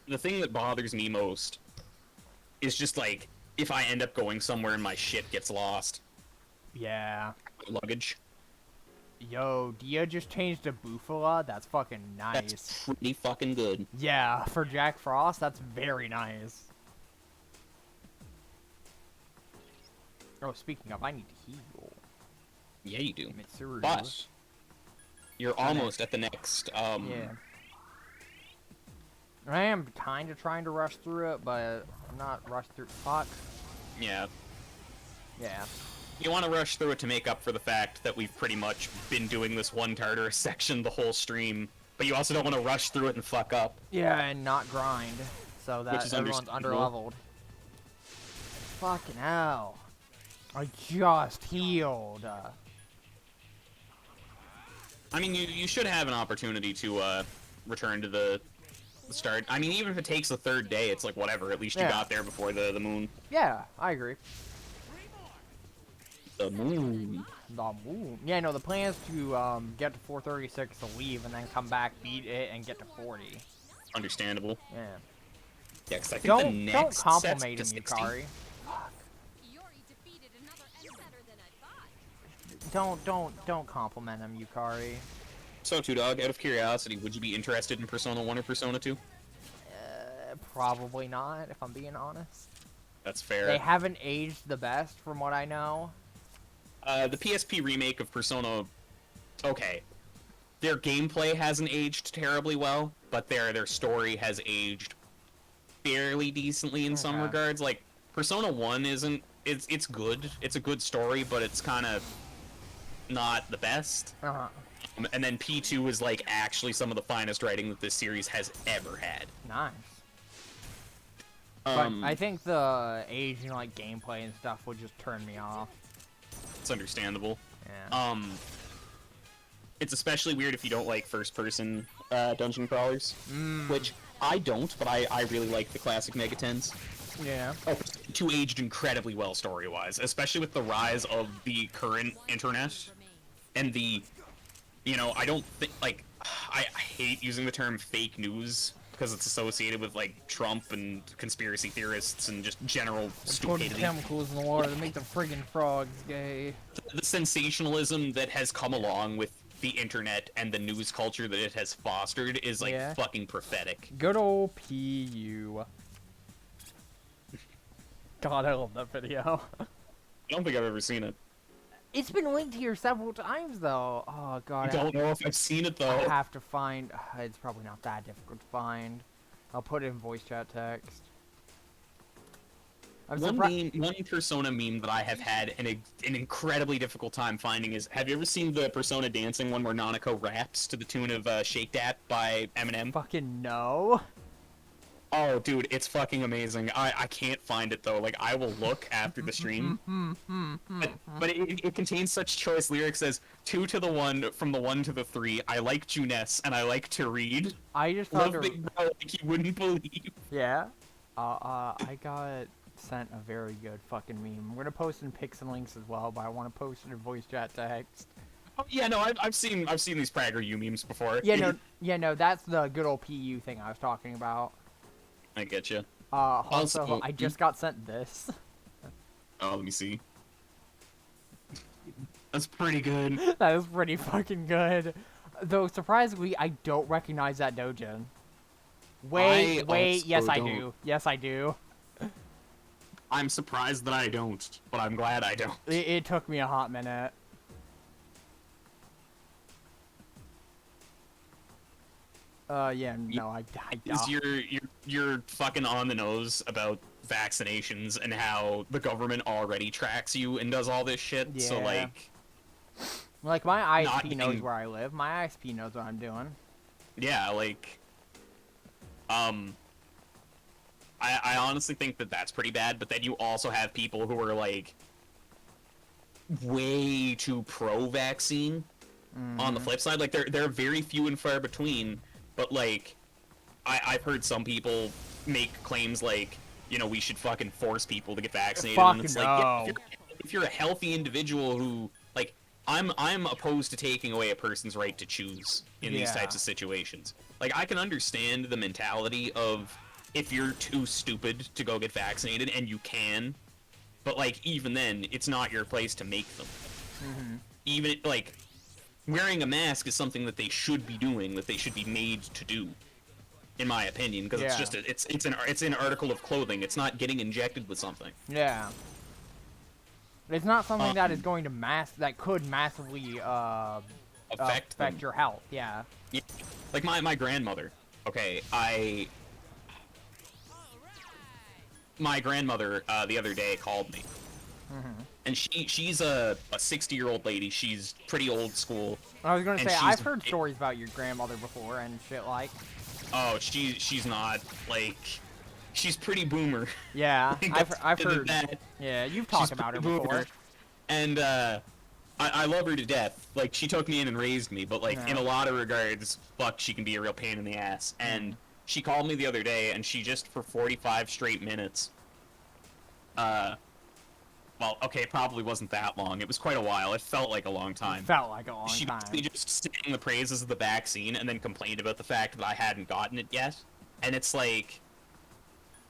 the thing that bothers me most is just, like, if I end up going somewhere and my shit gets lost. Yeah. Luggage. Yo, Dia just changed to Bufala? That's fucking nice. That's pretty fucking good. Yeah, for Jack Frost, that's very nice. Oh, speaking of, I need to heal. Yeah, you do. Mitsuru. But you're almost at the next, Yeah. I am kind of trying to rush through it, but I'm not rushed through. Fuck. Yeah. Yeah. You want to rush through it to make up for the fact that we've pretty much been doing this one Tartarus section the whole stream, but you also don't want to rush through it and fuck up. Yeah, and not grind, so that Which is everyone's understandable. underleveled. Fucking hell. I just healed. I mean, you should have an opportunity to return to the start. I mean, even if it takes the third day, it's like whatever. At least you Yeah. got there before the moon. Yeah, I agree. The moon. The moon. Yeah, no, the plan is to get to 436 to leave and then come back, beat it, and get to 40. Understandable. Yeah. Yeah, 'cause I think the Don't next compliment set's him, to 60. Yukari. Yori defeated another and better than I thought. Don't compliment him, Yukari. So, Two Dog, out of curiosity, would you be interested in Persona 1 or Persona 2? Probably not, if I'm being honest. That's fair. They haven't aged the best, from what I know. The PSP remake of Persona... Okay. Their gameplay hasn't aged terribly well, but their story has aged fairly decently in some Okay. regards. Like, Persona 1 isn't... It's good. It's a good story, but it's kind of not the best. Uh-huh. And then P2 is, like, actually some of the finest writing that this series has ever had. Nice. But I think the aging, like, gameplay and stuff would just turn me off. It's understandable. Yeah. It's especially weird if you don't like first-person dungeon crawlers, Mm. which I don't, but I really like the classic Megatens. Yeah. Oh, 2 aged incredibly well story-wise, especially with the rise of the current internet and the, you know, I don't think, like, I hate using the term fake news because it's associated with, like, Trump and conspiracy theorists and just general Put stupidity. chemicals in the water to make the friggin' frogs gay. The sensationalism that has come along with the internet and the news culture that it has fostered is, like, Yeah. fucking pathetic. Good ol' PU. God, I love that video. I don't think I've ever seen it. It's been linked here several times, though. Oh, God. I don't know if I've seen it, though. I have to find... It's probably not that difficult to find. I'll put it in voice chat text. I'm surprised... One Persona meme that I have had an incredibly difficult time finding is, have you ever seen the Persona dancing one where Nanako raps to the tune of Shake That by Eminem? Fucking no. Oh, dude, it's fucking amazing. I can't find it, though. Like, I will look after the stream. But it contains such choice lyrics as 2 to the 1, from the 1 to the 3, I like Juness, and I like to read. I just Love found a... Big Bro like you wouldn't believe. Yeah? I got sent a very good fucking meme. I'm gonna post in pics and links as well, but I want to post it in voice chat text. Oh, yeah, no, I've seen these PragerU memes before. Yeah, no, that's the good old PU thing I was talking about. I get you. Also, I just got sent this. Oh, let me see. That's pretty good. That is pretty fucking good. Though, surprisingly, I don't recognize that dojin. Wait, I wait, yes also I don't. do. Yes I do. I'm surprised that I don't, but I'm glad I don't. It took me a hot minute. Yeah, no, I Is you're fucking on the nose about vaccinations and how the government already tracks you and does all this shit. So Yeah. like, my not ISP knows getting- where I live. My ISP knows what I'm doing. yeah, like, I honestly think that that's pretty bad. But then you also have people who are like way too pro-vaccine. On the flip side, like they're very few and far between. But like, I've heard some people make claims like, you know, we should fucking force people to get vaccinated. Fuck and it's no. like, yeah, if you're a healthy individual who like, I'm opposed to taking away a person's right to choose in these Yeah. types of situations. Like, I can understand the mentality of if you're too stupid to go get vaccinated, and you can, but like even then, it's not your place to make them. Even like, wearing a mask is something that they should be doing, that they should be made to do, in my opinion, because it's Yeah. just it's an article of clothing. It's not getting injected with something. Yeah. It's not something that is going to that could massively Affect them. your health. Yeah. Yeah. Like my grandmother. Okay, my grandmother the other day called me, and she's a 60-year-old lady. She's pretty old school. I was gonna And say she's- I've heard stories about your grandmother before and shit like. Oh, she's not like, she's pretty boomer. Yeah, I've heard. that. Yeah, you've She's talked about her pretty before. boomer. And I love her to death. Like, she took me in and raised me, but like, in Yeah. a lot of regards, fuck, she can be a real pain in the ass. And she called me the other day, and she just, for 45 straight minutes, well, okay, it probably wasn't that long. It was quite a while. It felt like a long time. Felt like a long She time. basically just sang the praises of the vaccine and then complained about the fact that I hadn't gotten it yet. And it's like,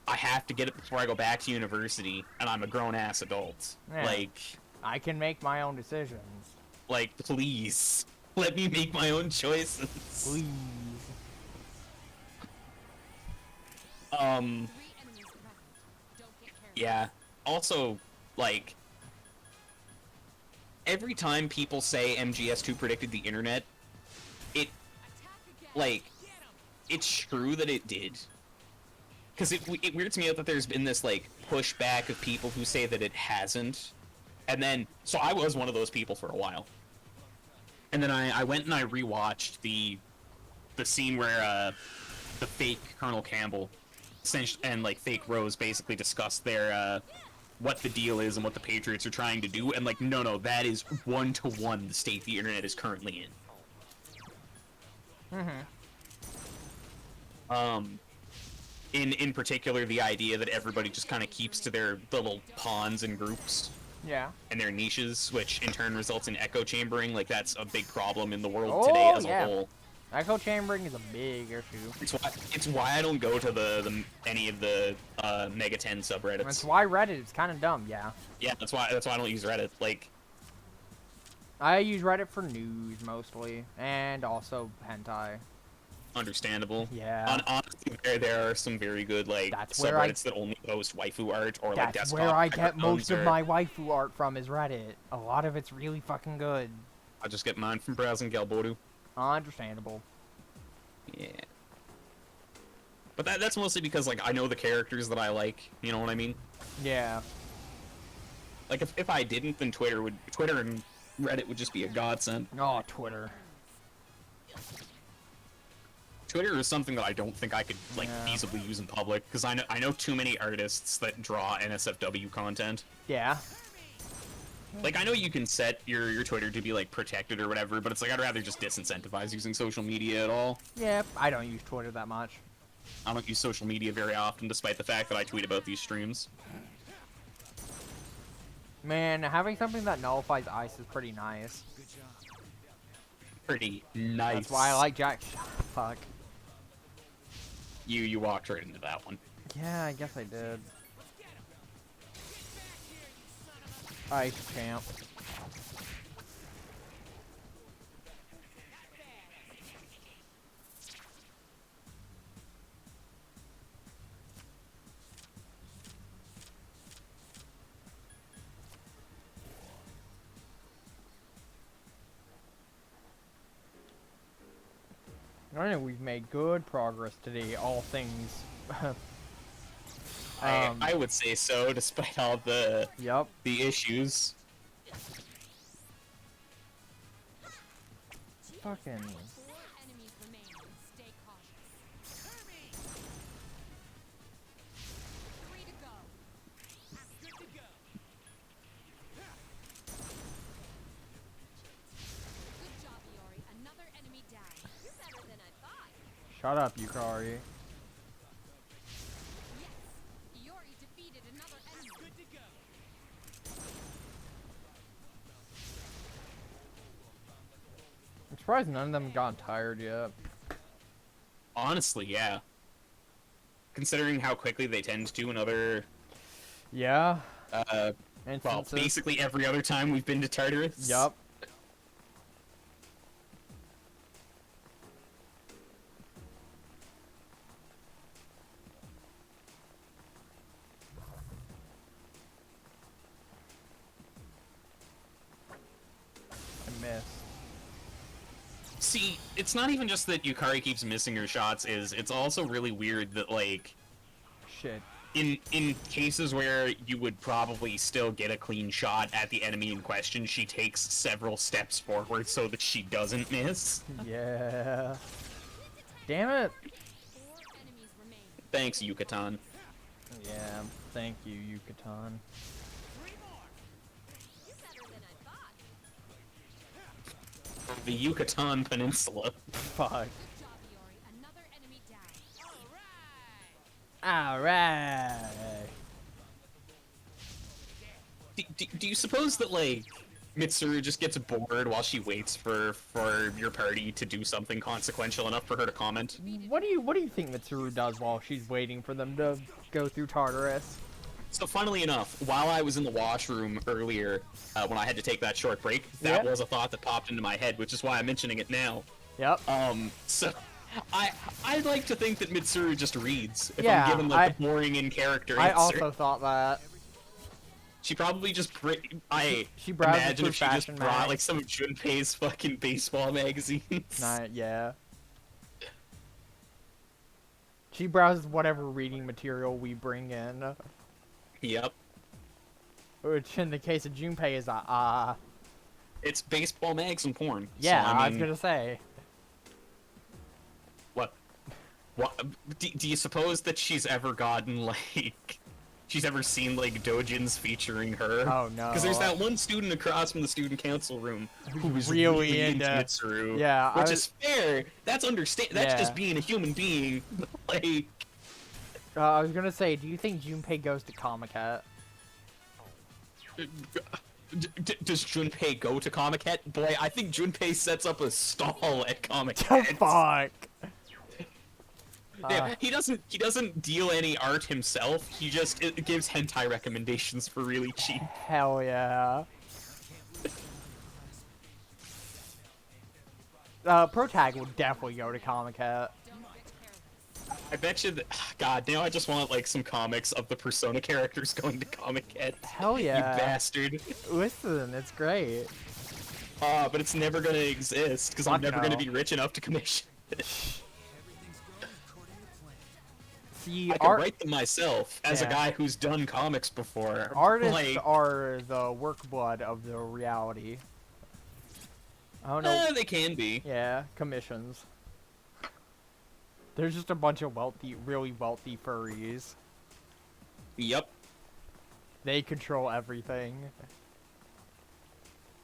I have to get it before I go back to university, and I'm a grown-ass adult. Yeah. Like, I can make my own decisions. please, let me make my own choices. Please. Three enemies present. Don't get carried. Yeah. Also, like, every time people say MGS2 predicted the internet, it, Attack again. like, it's true that it did. Because it weirds me out that there's been this, like, pushback of people who say that it hasn't. And then, so I was one of those people for a while. And then I went and I rewatched the scene where, the fake Colonel Campbell and, like, fake Rose basically discussed their, what the deal is and what the Patriots are trying to do. And, like, no, that is 1-to-1 the state the internet is currently in. In particular, the idea that everybody just kind of keeps to their little pawns and groups Yeah. and their niches, which in turn results in echo chambering. Like, that's a big problem in the world Oh, today as yeah. a whole. Echo chambering is a big issue. It's why I don't go to the any of the Mega 10 subreddits. That's why Reddit is kind of dumb. Yeah. Yeah, that's why I don't use Reddit. Like, I use Reddit for news mostly, and also hentai. understandable. Yeah. Honestly, there are some very good, like, That's where I- subreddits that only post waifu art or like That's desktop where I get icons most of or- my waifu art from is Reddit. A lot of it's really fucking good. I just get mine from browsing Galboru. Understandable. Yeah. But that's mostly because, like, I know the characters that I like, you know what I mean? Yeah. Like, if I didn't, then Twitter and Reddit would just be a godsend. Oh, Twitter. Twitter is something that I don't think I could, like, Yeah. feasibly use in public, because I know too many artists that draw NSFW content. Yeah. Like, I know you can set your Twitter to be, like, protected or whatever, but it's like, I'd rather just disincentivize using social media at all. Yeah, I don't use Twitter that much. I don't use social media very often, despite the fact that I tweet about these streams. Man, having something that nullifies ice is pretty nice. Pretty nice. That's why I like Jack. Fuck. You walked right into that one. Yeah, I guess I did. Ice champ. I know we've made good progress today, all things. I would say so, despite all the Yep. issues. Fucking. 4 enemies remain. Stay cautious. 3 to go. Good job, Iori. Another enemy down. You're better than I thought. Shut up, Yukari. Yes, Iori defeated another enemy. Good to go. I'm surprised none of them gotten tired yet. Honestly, yeah. Considering how quickly they tend to in other, Yeah. well, Instances. basically every other time we've been to Tartarus. Yup. I missed. See, it's not even just that Yukari keeps missing her shots, it's also really weird that, like, Shit. in cases where you would probably still get a clean shot at the enemy in question, she takes several steps forward so that she doesn't miss. Yeah. Damn it. 4 enemies remain. Thanks, Yucatan. Yeah. Thank you, Yucatan. You're better than I thought. The Yucatan Peninsula. Fuck. Good job, Iori. Another enemy down. All right. Alright. Do you suppose that, like, Mitsuru just gets bored while she waits for your party to do something consequential enough for her to comment? What do you think Mitsuru does while she's waiting for them to go through Tartarus? So, funnily enough, while I was in the washroom earlier, when I had to take that short break, that Yeah. was a thought that popped into my head, which is why I'm mentioning it now. Yep. So, I'd like to think that Mitsuru just reads, if Yeah, I'm given, like, the boring in-character I answer. also thought that. She probably just She browses imagine through if she just fashion brought, mag. like, some of Junpei's fucking baseball magazines. Yeah. She browses whatever reading material we bring in. Yep. Which in the case of Junpei is It's baseball mags and porn. yeah, so, I was gonna say. What? Do you suppose that she's ever gotten, like... She's ever seen, like, dojins featuring her? Oh no. Because there's that one student across from the student council room who was really really into into- Mitsuru. Yeah, Which is fair. That's That's Yeah. just being a human being. Like... I was gonna say, do you think Junpei goes to Comic-Con? Does Junpei go to Comic-Con? Boy, I think Junpei sets up a stall at Comic-Con. Fuck. Yeah, he doesn't deal any art himself. He just gives hentai recommendations for really cheap. Hell yeah. Protag will definitely go to Comic-Con. Don't get careless. I bet you that. God, now I just want like some comics of the Persona characters going to Comic-Con. Hell You yeah. bastard. Listen, it's great. But it's never gonna exist because I'm Fuck never gonna no. be rich enough to commission it. Everything's going according to plan. See, I can write them myself as a Yeah. guy who's done comics before. artists like, are the work blood of the reality. I don't know. they can be. Yeah, commissions. There's just a bunch of really wealthy furries. Yep. They control everything.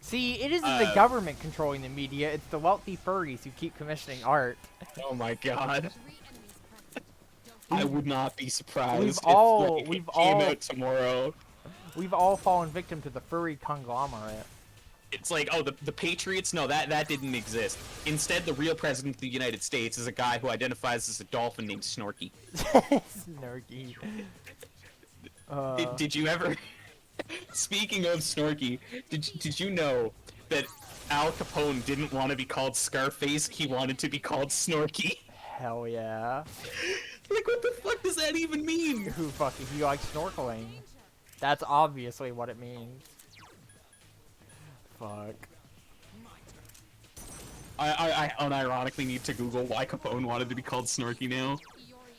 See, it isn't the Uh, government controlling the media, it's the wealthy furries who keep commissioning art. Oh my god. 3 enemies present. Don't I get would not be surprised We've if all- like, we've it came all- out tomorrow. We've all fallen victim to the furry conglomerate. It's like, oh, the Patriots? No, that didn't exist. Instead, the real president of the United States is a guy who identifies as a dolphin named Snorky. Snarky. Did you ever... Speaking of Snorky, did you know that Al Capone didn't want to be called Scarface, he wanted to be called Snorky? Hell yeah. Like, what the fuck does that even mean? Who fucking he likes snorkeling? That's obviously what it means. Fuck. I unironically need to Google why Capone wanted to be called Snorky now. Iori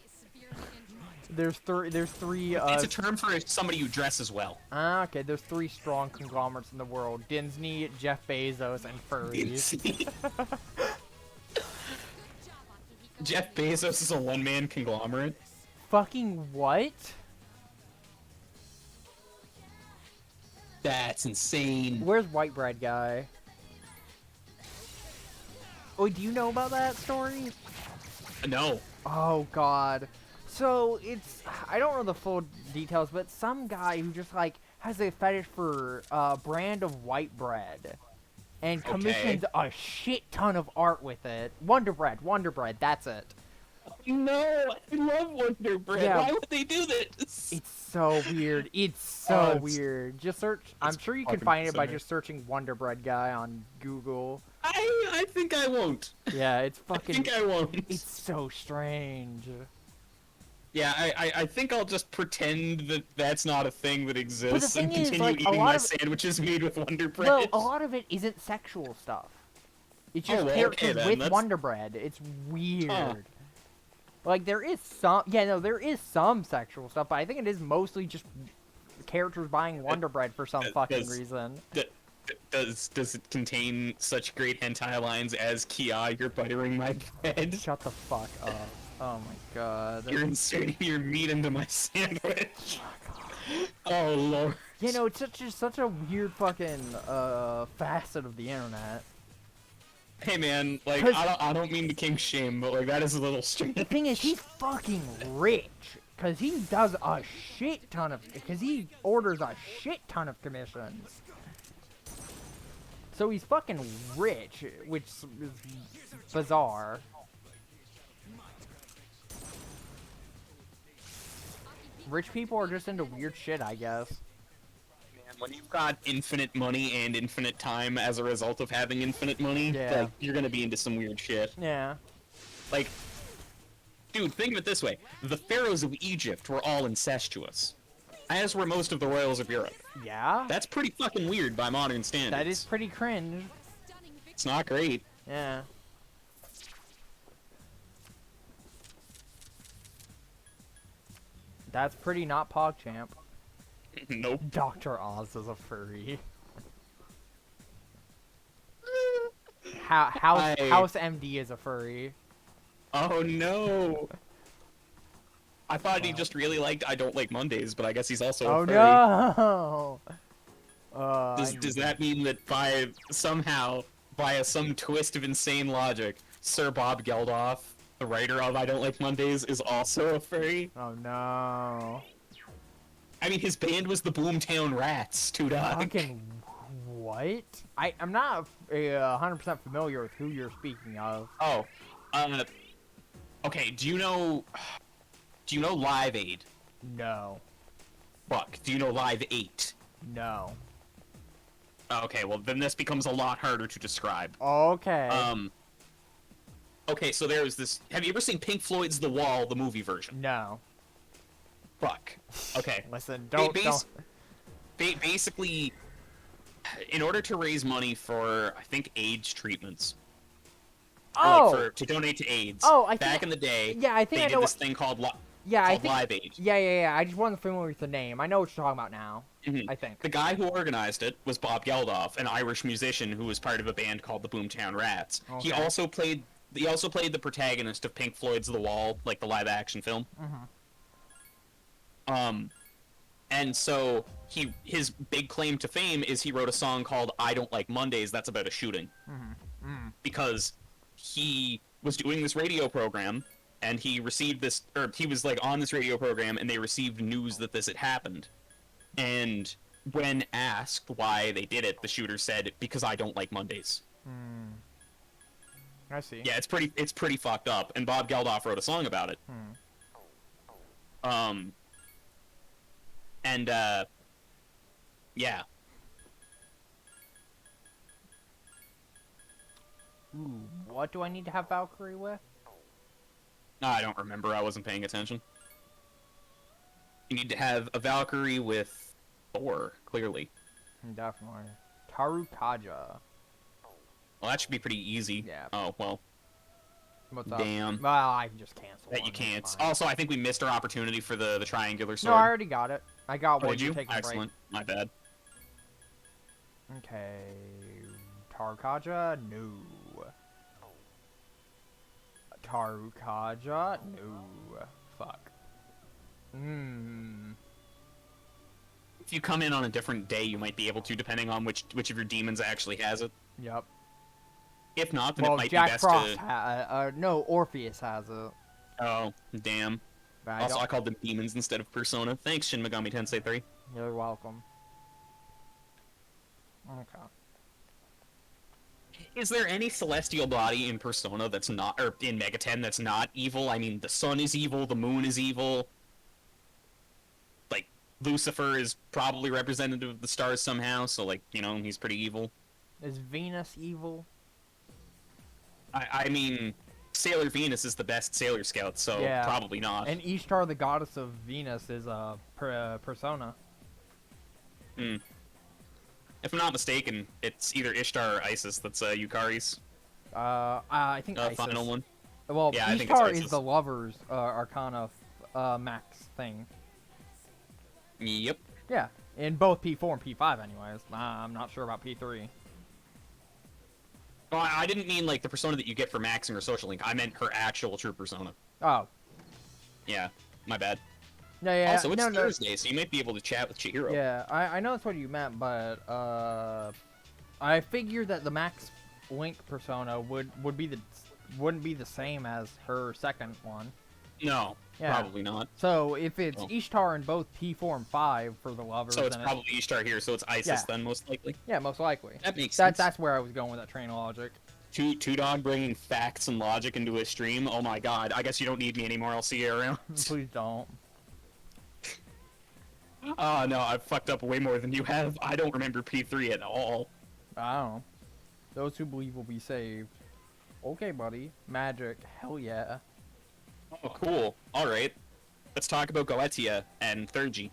is severely injured. There's three, It's a term for somebody who dresses well. okay, there's three strong conglomerates in the world. Disney, Jeff Bezos, and furries. Good job, Akihiko. Jeff Bezos is a one-man conglomerate. Fucking what? That's insane. Where's White Bread Guy? Oh, do you know about that story? No. Oh god. So it's, I don't know the full details, but some guy who just like has a fetish for a brand of white bread and commissions a shit ton of art with it. Wonder Bread, that's it. No, I love Wonder Bread. Yeah. Why would they do this? It's so weird. It's so Oh, it's- weird. Just search. I'm it's sure you can fucking find it by bizarre. just searching Wonder Bread Guy on Google. I think I won't. Yeah, it's I fucking. think I won't. It's so strange. Yeah, I think I'll just pretend that that's not a thing that exists thing and is, continue like, a eating lot my of- sandwiches made with Wonder Bread. Well, a lot of it isn't sexual stuff. It's Oh, just well, characters okay then, with that's- Wonder Bread. It's weird. Huh. Like there is some, yeah, no, there is some sexual stuff, but I think it is mostly just characters buying Wonder Bread for some fucking does- reason. Does it contain such great hentai lines as Kia, you're buttering my bread? Shut the fuck up. Oh my god. You're inserting your meat into my sandwich. Oh lord. You know, it's such a weird fucking facet of the internet. Hey man, like 'Cause- I don't mean to kink shame, but like that is a little The strange. thing is, he's fucking rich. Cause he does a shit ton of, cause he orders a shit ton of commissions. So he's fucking rich, which is bizarre. Rich people are just into weird shit, I guess. Man, when you've got infinite money and infinite time as a result of having infinite money, Yeah. like you're gonna be into some weird shit. Yeah. Like, dude, think of it this way: the pharaohs of Egypt were all incestuous, as were most of the royals of Europe. Yeah? That's pretty fucking weird by modern standards. That is pretty cringe. Stunning victory. It's not great. Yeah. That's pretty not PogChamp. Nope. Dr. Oz is a furry. House MD is a furry. Oh no. I thought he just really liked I Don't Like Mondays, but I guess he's also a Oh furry. no! Does that mean that by some twist of insane logic, Sir Bob Geldof, the writer of I Don't Like Mondays, is also a furry? Oh no! I mean, his band was the Boomtown Rats, too, dog. Fucking what? I'm not 100% familiar with who you're speaking of. Oh, okay. Do you know Live Aid? No, Fuck. Do you know Live 8? no. Okay, well then this becomes a lot harder to describe. Okay. Okay, so there's this. Have you ever seen Pink Floyd's The Wall, the movie version? No. Fuck. Okay. Listen, Ba- don't. Basically, in order to raise money for, I think, AIDS treatments. Or, Oh. to donate to AIDS. Oh, I think back in the day. yeah, I think they I did know this thing called Yeah, I called think. Live Aid. Yeah. I just wasn't familiar with the name. I know what you're talking about now. Mhm. I think. The guy who organized it was Bob Geldof, an Irish musician who was part of a band called the Boomtown Rats. Okay. He also played the protagonist of Pink Floyd's The Wall, like the live action film. And so his big claim to fame is he wrote a song called I Don't Like Mondays that's about a shooting. Because he was doing this radio program and he received this, or he was like on this radio program and they received news that this had happened. And when asked why they did it, the shooter said, because I don't like Mondays. I see. Yeah, it's pretty fucked up. And Bob Geldof wrote a song about it. Yeah. Ooh, what do I need to have Valkyrie with? I don't remember. I wasn't paying attention. You need to have a Valkyrie with Thor, clearly. Definitely. Taru Kaja. Well, that should be pretty easy. Yeah. Oh, well, What's up? damn. Well, I can just cancel. That you one, it's can't. fine. Also, I think we missed our opportunity for the triangular No, sword. I already got it. I got Oh, what did you're you? taking Excellent. My bad. break. Okay. Tarkaja? No. Tarkaja? No. Fuck. If you come in on a different day, you might be able to, depending on which of your demons actually has it. Yep. If not, then Well, it might Jack be best Frost to... no, Orpheus has it. Oh, damn. But I Also, don't... I called them demons instead of Persona. Thanks, Shin Megami Tensei 3. You're welcome. Okay. Is there any celestial body in Persona that's not, or in Mega 10 that's not evil? I mean, the sun is evil, the moon is evil. Like, Lucifer is probably representative of the stars somehow, so, like, you know, he's pretty evil. Is Venus evil? I mean, Sailor Venus is the best Sailor Scout, so Yeah. probably not. And Ishtar, the goddess of Venus, is a persona. Hmm. If I'm not mistaken, it's either Ishtar or Isis that's Yukari's I think Isis. final one. Well, Yeah, I think it's Ishtar is Isis. the lover's arcana max thing. Yep. Yeah, in both P4 and P5 anyways. I'm not sure about P3. Well, I didn't mean, like, the persona that you get for maxing or social link. I meant her actual true persona. Oh. Yeah, my bad. Yeah, Also, it's no, Thursday, so you might be able to chat with Chihiro. Yeah, I know that's what you meant, but I figured that the Max Link persona wouldn't be the same as her second one. No, Yeah. probably not. So if it's Oh. Ishtar in both P4 and 5 for the lovers, So it's then probably Ishtar here, so it's Isis Yeah. then, most likely. yeah, most likely. That makes sense. That's where I was going with that train of logic. Two Dog bringing facts and logic into a stream. Oh my god, I guess you don't need me anymore. I'll see you around. Please don't. Oh no, I've fucked up way more than you have. I don't remember P3 at all. I don't know. Those who believe will be saved. Okay, buddy. Magic. Hell yeah. Oh, cool. Alright. Let's talk about Goetia and Thurgy.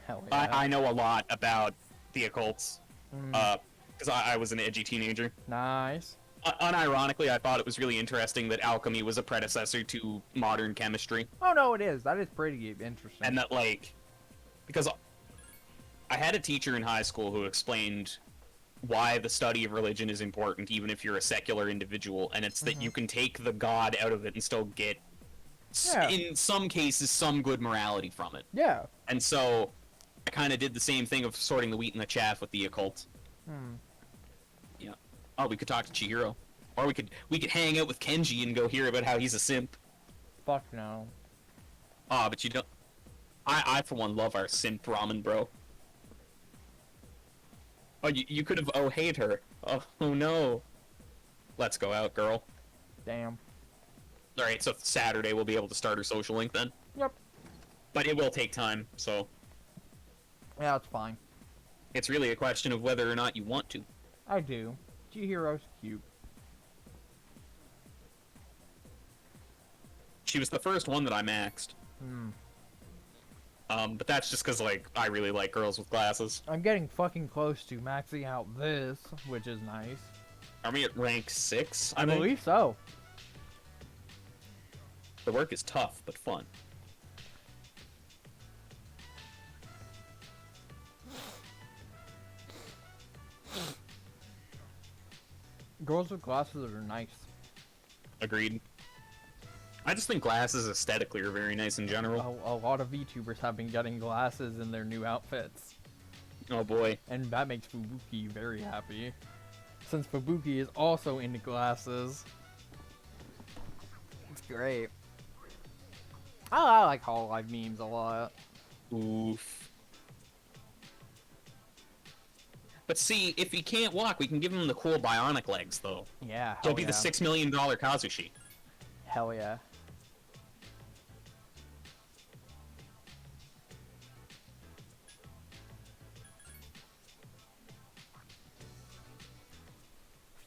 Hell yeah. I know a lot about the occults. Mm. Because I was an edgy teenager. Nice. Unironically, I thought it was really interesting that alchemy was a predecessor to modern chemistry. Oh no, it is. That is pretty interesting. And that, like... Because I had a teacher in high school who explained why the study of religion is important, even if you're a secular individual, and it's that you can take the god out of it and still get, Yeah. in some cases, some good morality from it. Yeah. And so, I kind of did the same thing of sorting the wheat and the chaff with the occult. Hmm. Yeah. Oh, we could talk to Chihiro. Or we could hang out with Kenji and go hear about how he's a simp. Fuck no. Ah, but you don't... I for one, love our simp ramen, bro. Oh, you could have oh-heyed her. Oh, no. Let's go out, girl. Damn. Alright, so Saturday we'll be able to start her social link then. Yep. But it will take time, so Yeah, it's fine. it's really a question of whether or not you want to. I do. Chihiro's cute. She was the first one that I maxed. Hmm. But that's just because, like, I really like girls with glasses. I'm getting fucking close to maxing out this, which is nice. Are we at rank 6? I think? believe so. The work is tough, but fun. Girls with glasses are nice. Agreed. I just think glasses aesthetically are very nice in general. A lot of VTubers have been getting glasses in their new outfits. Oh boy. And that makes Fubuki very happy. Since Fubuki is also into glasses. It's great. I like Hololive memes a lot. Oof. But see, if he can't walk, we can give him the cool bionic legs, though. Yeah, He'll hell be yeah. the $6 million Kazushi. Hell yeah.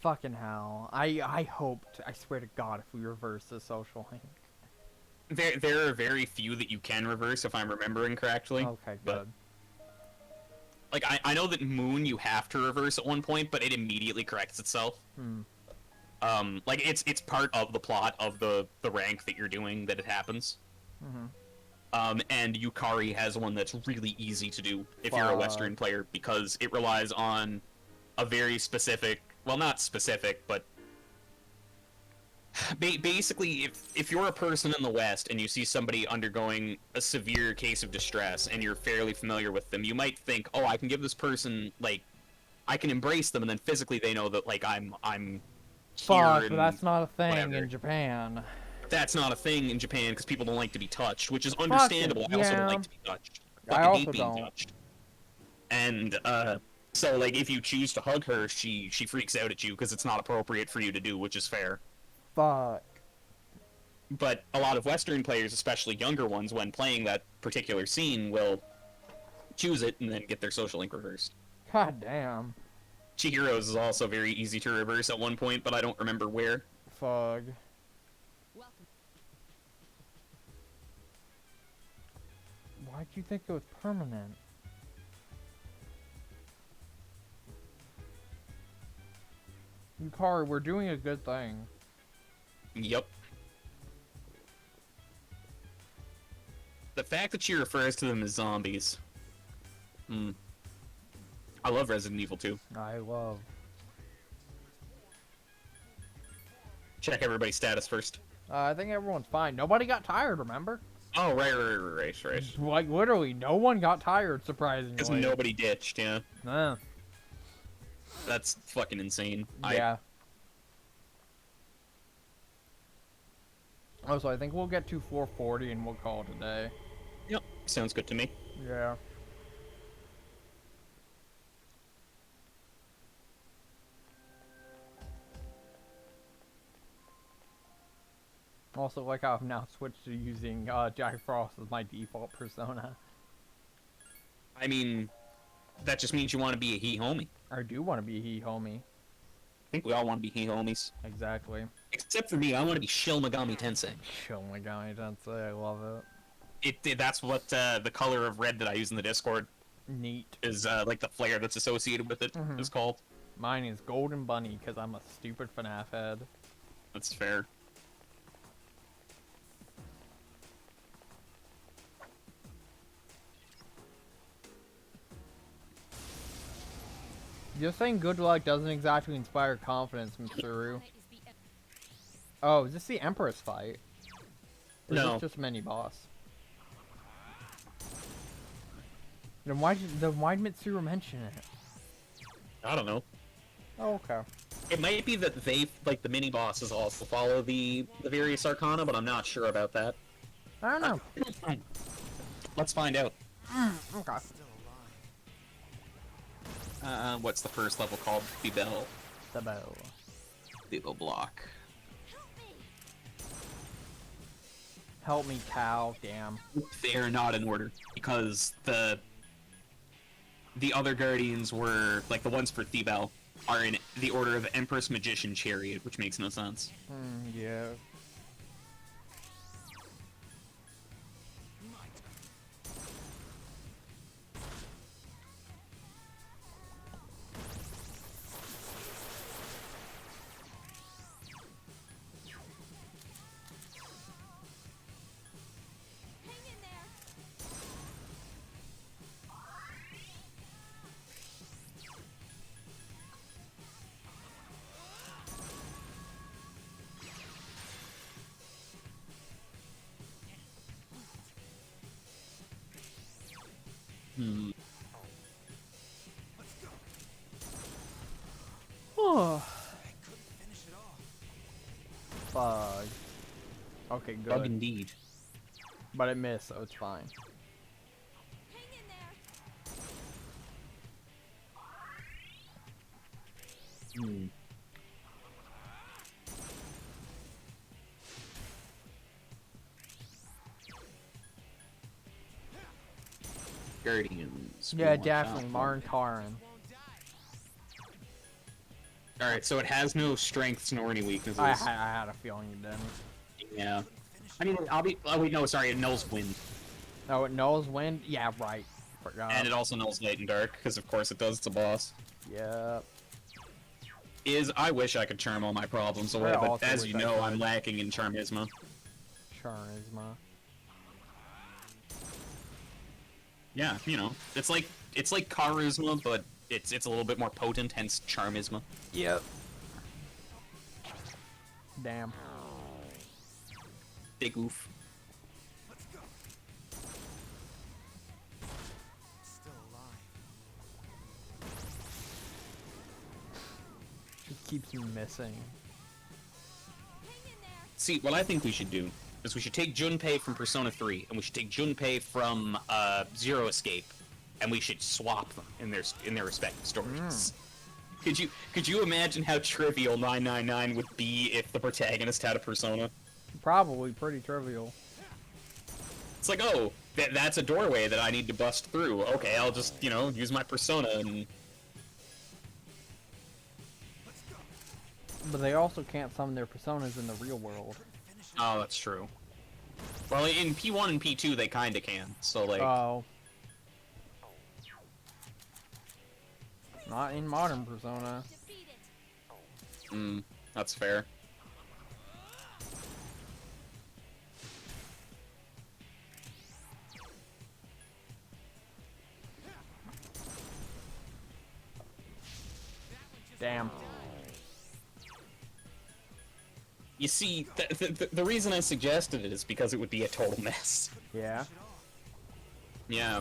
Fucking hell. I hoped, I swear to God, if we reverse the social link. There are very few that you can reverse, if I'm remembering correctly. Okay, but- good. Like, I know that Moon you have to reverse at one point, but it immediately corrects itself. Like, it's part of the plot of the rank that you're doing that it happens. And Yukari has one that's really easy to do if you're a Western player, because it relies on a very specific, well, not specific, but basically, if you're a person in the West and you see somebody undergoing a severe case of distress and you're fairly familiar with them, you might think, oh, I can give this person, like, I can embrace them, and then physically they know that, like, I'm Fuck, here but that's not a thing whatever. in Japan. That's not a thing in Japan because people don't like to be touched, which is understandable. I also don't like to be touched. I Fucking also hate being don't. touched. And so like if you choose to hug her, she freaks out at you because it's not appropriate for you to do, which is fair. Fuck. But a lot of Western players, especially younger ones, when playing that particular scene, will choose it and then get their social link reversed. God damn. Chihiro's is also very easy to reverse at one point, but I don't remember where. Fuck. Welcome. Why'd you think it was permanent? Yukari, we're doing a good thing. Yep. The fact that she refers to them as zombies. I love Resident Evil 2. I love. Check everybody's status first. I think everyone's fine. Nobody got tired, remember? Oh, right. Like, literally, no one got tired, surprisingly. Because nobody ditched, yeah. Nah. That's fucking insane. Yeah. Also, I think we'll get to 440 and we'll call it a day. Yep, sounds good to me. Yeah. Also, like how I've now switched to using Jack Frost as my default persona. I mean, that just means you want to be a he-homie. I do want to be he homie. I think we all want to be he-homies. Exactly. Except for me, I want to be Shin Megami Tensei. Oh my god, I love it. That's what the color of red that I use in the Discord Neat. is, like the flare that's associated with it is called. Mine is Golden Bunny because I'm a stupid FNAF head. That's fair. Just saying good luck doesn't exactly inspire confidence, Mitsuru. Planet is the em- Oh, is this the Empress fight? Or is No. this just mini boss? Then why'd Mitsuru mention it? I don't know. Oh, okay. It might be that they, like, the mini-bosses also follow the various arcana, but I'm not sure about that. I don't know. Let's find out. Okay. What's the first level called? Bibel. The bow. Bibel block. Help me, cow. Damn. They're not in order, because the other guardians were, like, the ones for Thebel, are in the order of Empress, Magician, Chariot, which makes no sense. Yeah. Hang in there. Oh. I couldn't finish it off. Fudge. Okay, Bug good. indeed. But it missed, so it's fine. Hang in there. Guardians. Yeah, definitely. Marn Taran. Alright, so it has no strengths nor any weaknesses. I had a feeling you didn't. Yeah. I mean, I'll be. Oh, wait, no, sorry, it knows wind. Oh, it knows wind? Yeah, right. Forgot. And it also knows light and dark, because of course it does. It's a boss. Yep. I wish I could charm all my problems away, I but also as wish you I know, I'm could. lacking in Charmisma. Charisma. Yeah, you know, it's like Charisma, but it's a little bit more potent, hence Charmisma. Yep. Damn. Big oof. Let's go. Still alive. It keeps me missing. Hang in there. See, what I think we should do is we should take Junpei from Persona 3, and we should take Junpei from Zero Escape, and we should swap them in their respective stories. Could you imagine how trivial 999 would be if the protagonist had a persona? Probably pretty trivial. It's like, oh, that's a doorway that I need to bust through. Okay, I'll just, you know, use my persona and... But they also can't summon their personas in the real world. Oh, that's true. Well, in P1 and P2 they kinda can, so like... Oh. Not in modern Persona. Defeat it. That's fair. Damn. You see, the reason I suggested it is because it would be a total mess. Yeah. Yeah.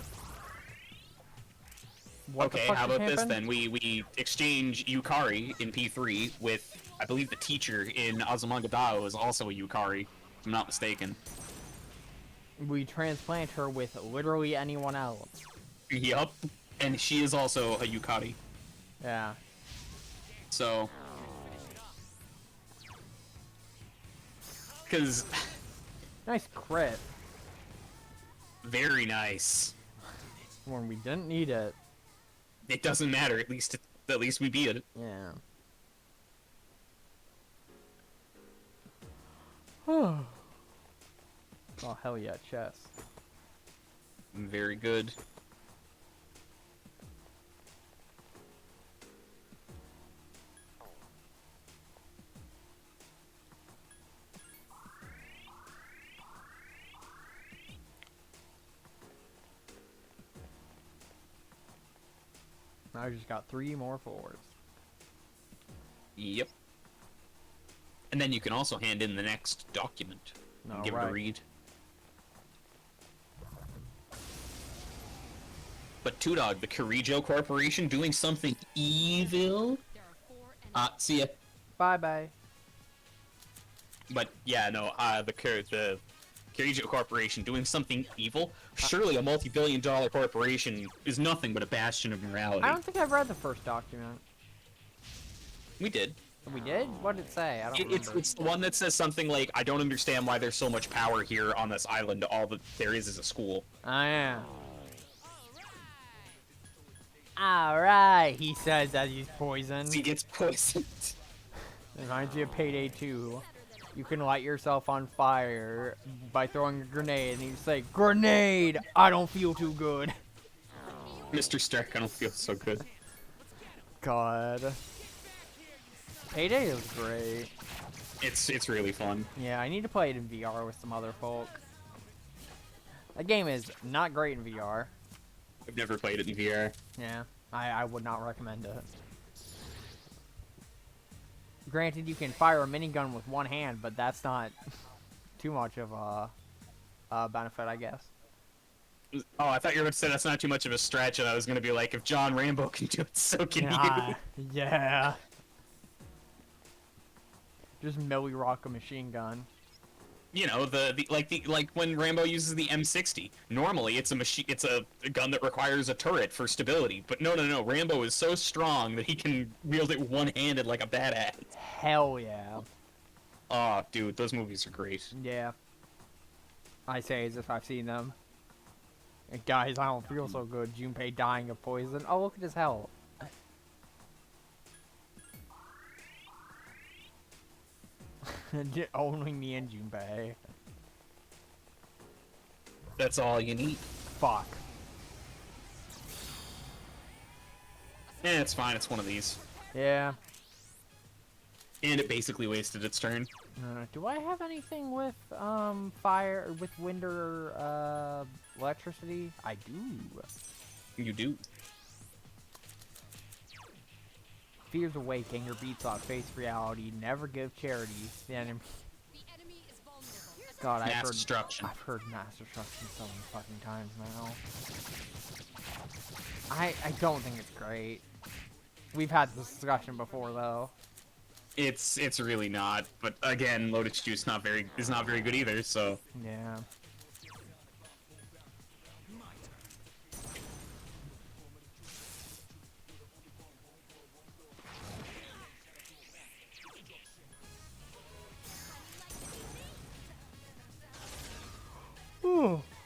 What the Okay, fuck how just about this happened? then? We exchange Yukari in P3 with, I believe the teacher in Azumanga Daioh is also a Yukari, if I'm not mistaken. We transplant her with literally anyone else. Yup. And she is also a Yukari. Yeah. So... Because... Nice crit. Very nice. When we didn't need it. It doesn't matter, at least we beat it. Yeah. Oh hell yeah, chess. Very good. I just got 3 more forwards. Yep. And then you can also hand in the next document and give it a Alright. read. But Two Dog, the Kirijo Corporation doing something evil? There are 4 and See ya. Bye bye. But yeah, no, the Kirijo Corporation doing something evil? Surely a multi-billion-dollar corporation is nothing but a bastion of morality. I don't think I've read the first document. We did. We did? What did it say? I don't remember. It's the one that says something like, I don't understand why there's so much power here on this island. All that there is a school. Oh yeah. Alright, he says as he's poisoned. He gets poisoned. Reminds me of Payday 2. You can light yourself on fire by throwing a grenade, and you say, "Grenade! I don't feel too good." Mr. Stark, I don't feel so good. God. Payday is great. It's really fun. Yeah, I need to play it in VR with some other folk. That game is not great in VR. I've never played it in VR. Yeah, I would not recommend it. Granted, you can fire a minigun with one hand, but that's not too much of a benefit, I guess. Oh, I thought you were going to say that's not too much of a stretch, and I was going to be like, if John Rambo can do it, so can you. Yeah. Just Millie rock a machine gun. You know, like when Rambo uses the M60. Normally, it's a gun that requires a turret for stability. But no, Rambo is so strong that he can wield it one-handed like a badass. Hell yeah. Oh, dude, those movies are great. Yeah. I say as if I've seen them. And guys, I don't feel so good. Junpei dying of poison. Oh, look at his health. Only me and Junpei. That's all you need. Fuck. It's fine. It's one of these. Yeah. And it basically wasted its turn. Do I have anything with fire with wind or electricity? I do. You do. Fears awaken, your beats off, face reality, never give charity. The enemy. The enemy is vulnerable. God, Mass destruction. I've heard mass destruction so many fucking times now. I don't think it's great. We've had this discussion before though. It's really not. But again, Lotus Juice is not very good either. So Yeah.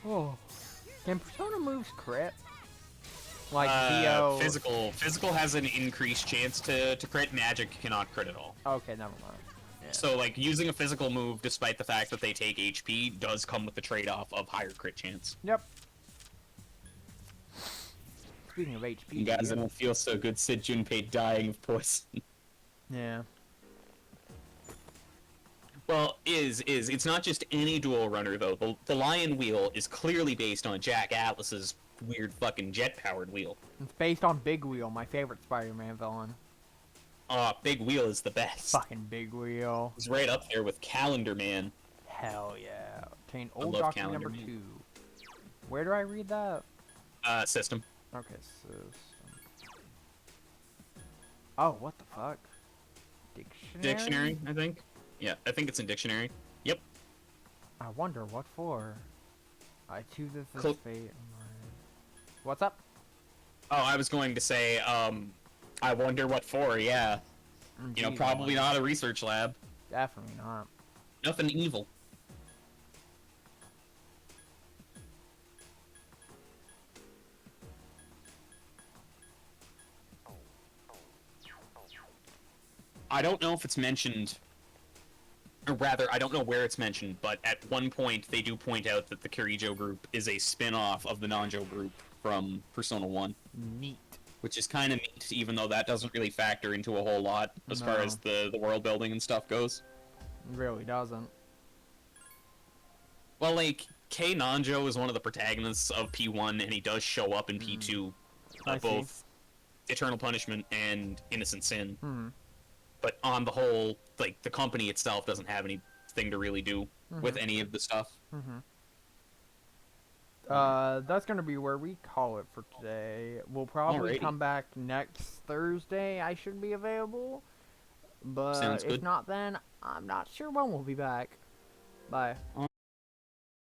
Oh. Can Persona moves crit? Like Dio. Physical has an increased chance to crit. Magic cannot crit at all. Okay, never mind. Yeah. So like using a physical move, despite the fact that they take HP, does come with the trade-off of higher crit chance. Yep. Speaking of HP. You guys, I don't feel so good. Sid Junpei dying of poison. Yeah. Well, it's not just any dual runner though. The Lion Wheel is clearly based on Jack Atlas's weird fucking jet-powered wheel. It's based on Big Wheel, my favorite Spider-Man villain. Big Wheel is the best. Fucking Big Wheel. It's right up there with Calendar Man. Hell yeah. Obtain I Old love Doctor Calendar number Man. 2. Where do I read that? System. Okay, system. Oh, what the fuck? Dictionary, I think. Yeah, I think it's in dictionary. Yep. I wonder what for. I choose this as Cool. fate. What's up? Oh, I was going to say, I wonder what for, yeah. You know, probably not a research lab. Definitely not. Nothing evil. I don't know if it's mentioned, or rather, I don't know where it's mentioned, but at one point they do point out that the Kirijo group is a spin-off of the Nanjo group from Persona 1. Neat. Which is kind of neat, even though that doesn't really factor into a whole lot as far No. as the world building and stuff goes. It really doesn't. Well, like, Kei Nanjo is one of the protagonists of P1, and he does show up in P2, I see. both Eternal Punishment and Innocent Sin. Hmm. But on the whole, like, the company itself doesn't have anything to really do with any of the stuff. Mm-hmm. That's gonna be where we call it for today. We'll probably Alrighty. come back next Thursday. I should be available, but Sounds if good. not, then I'm not sure when we'll be back. Bye.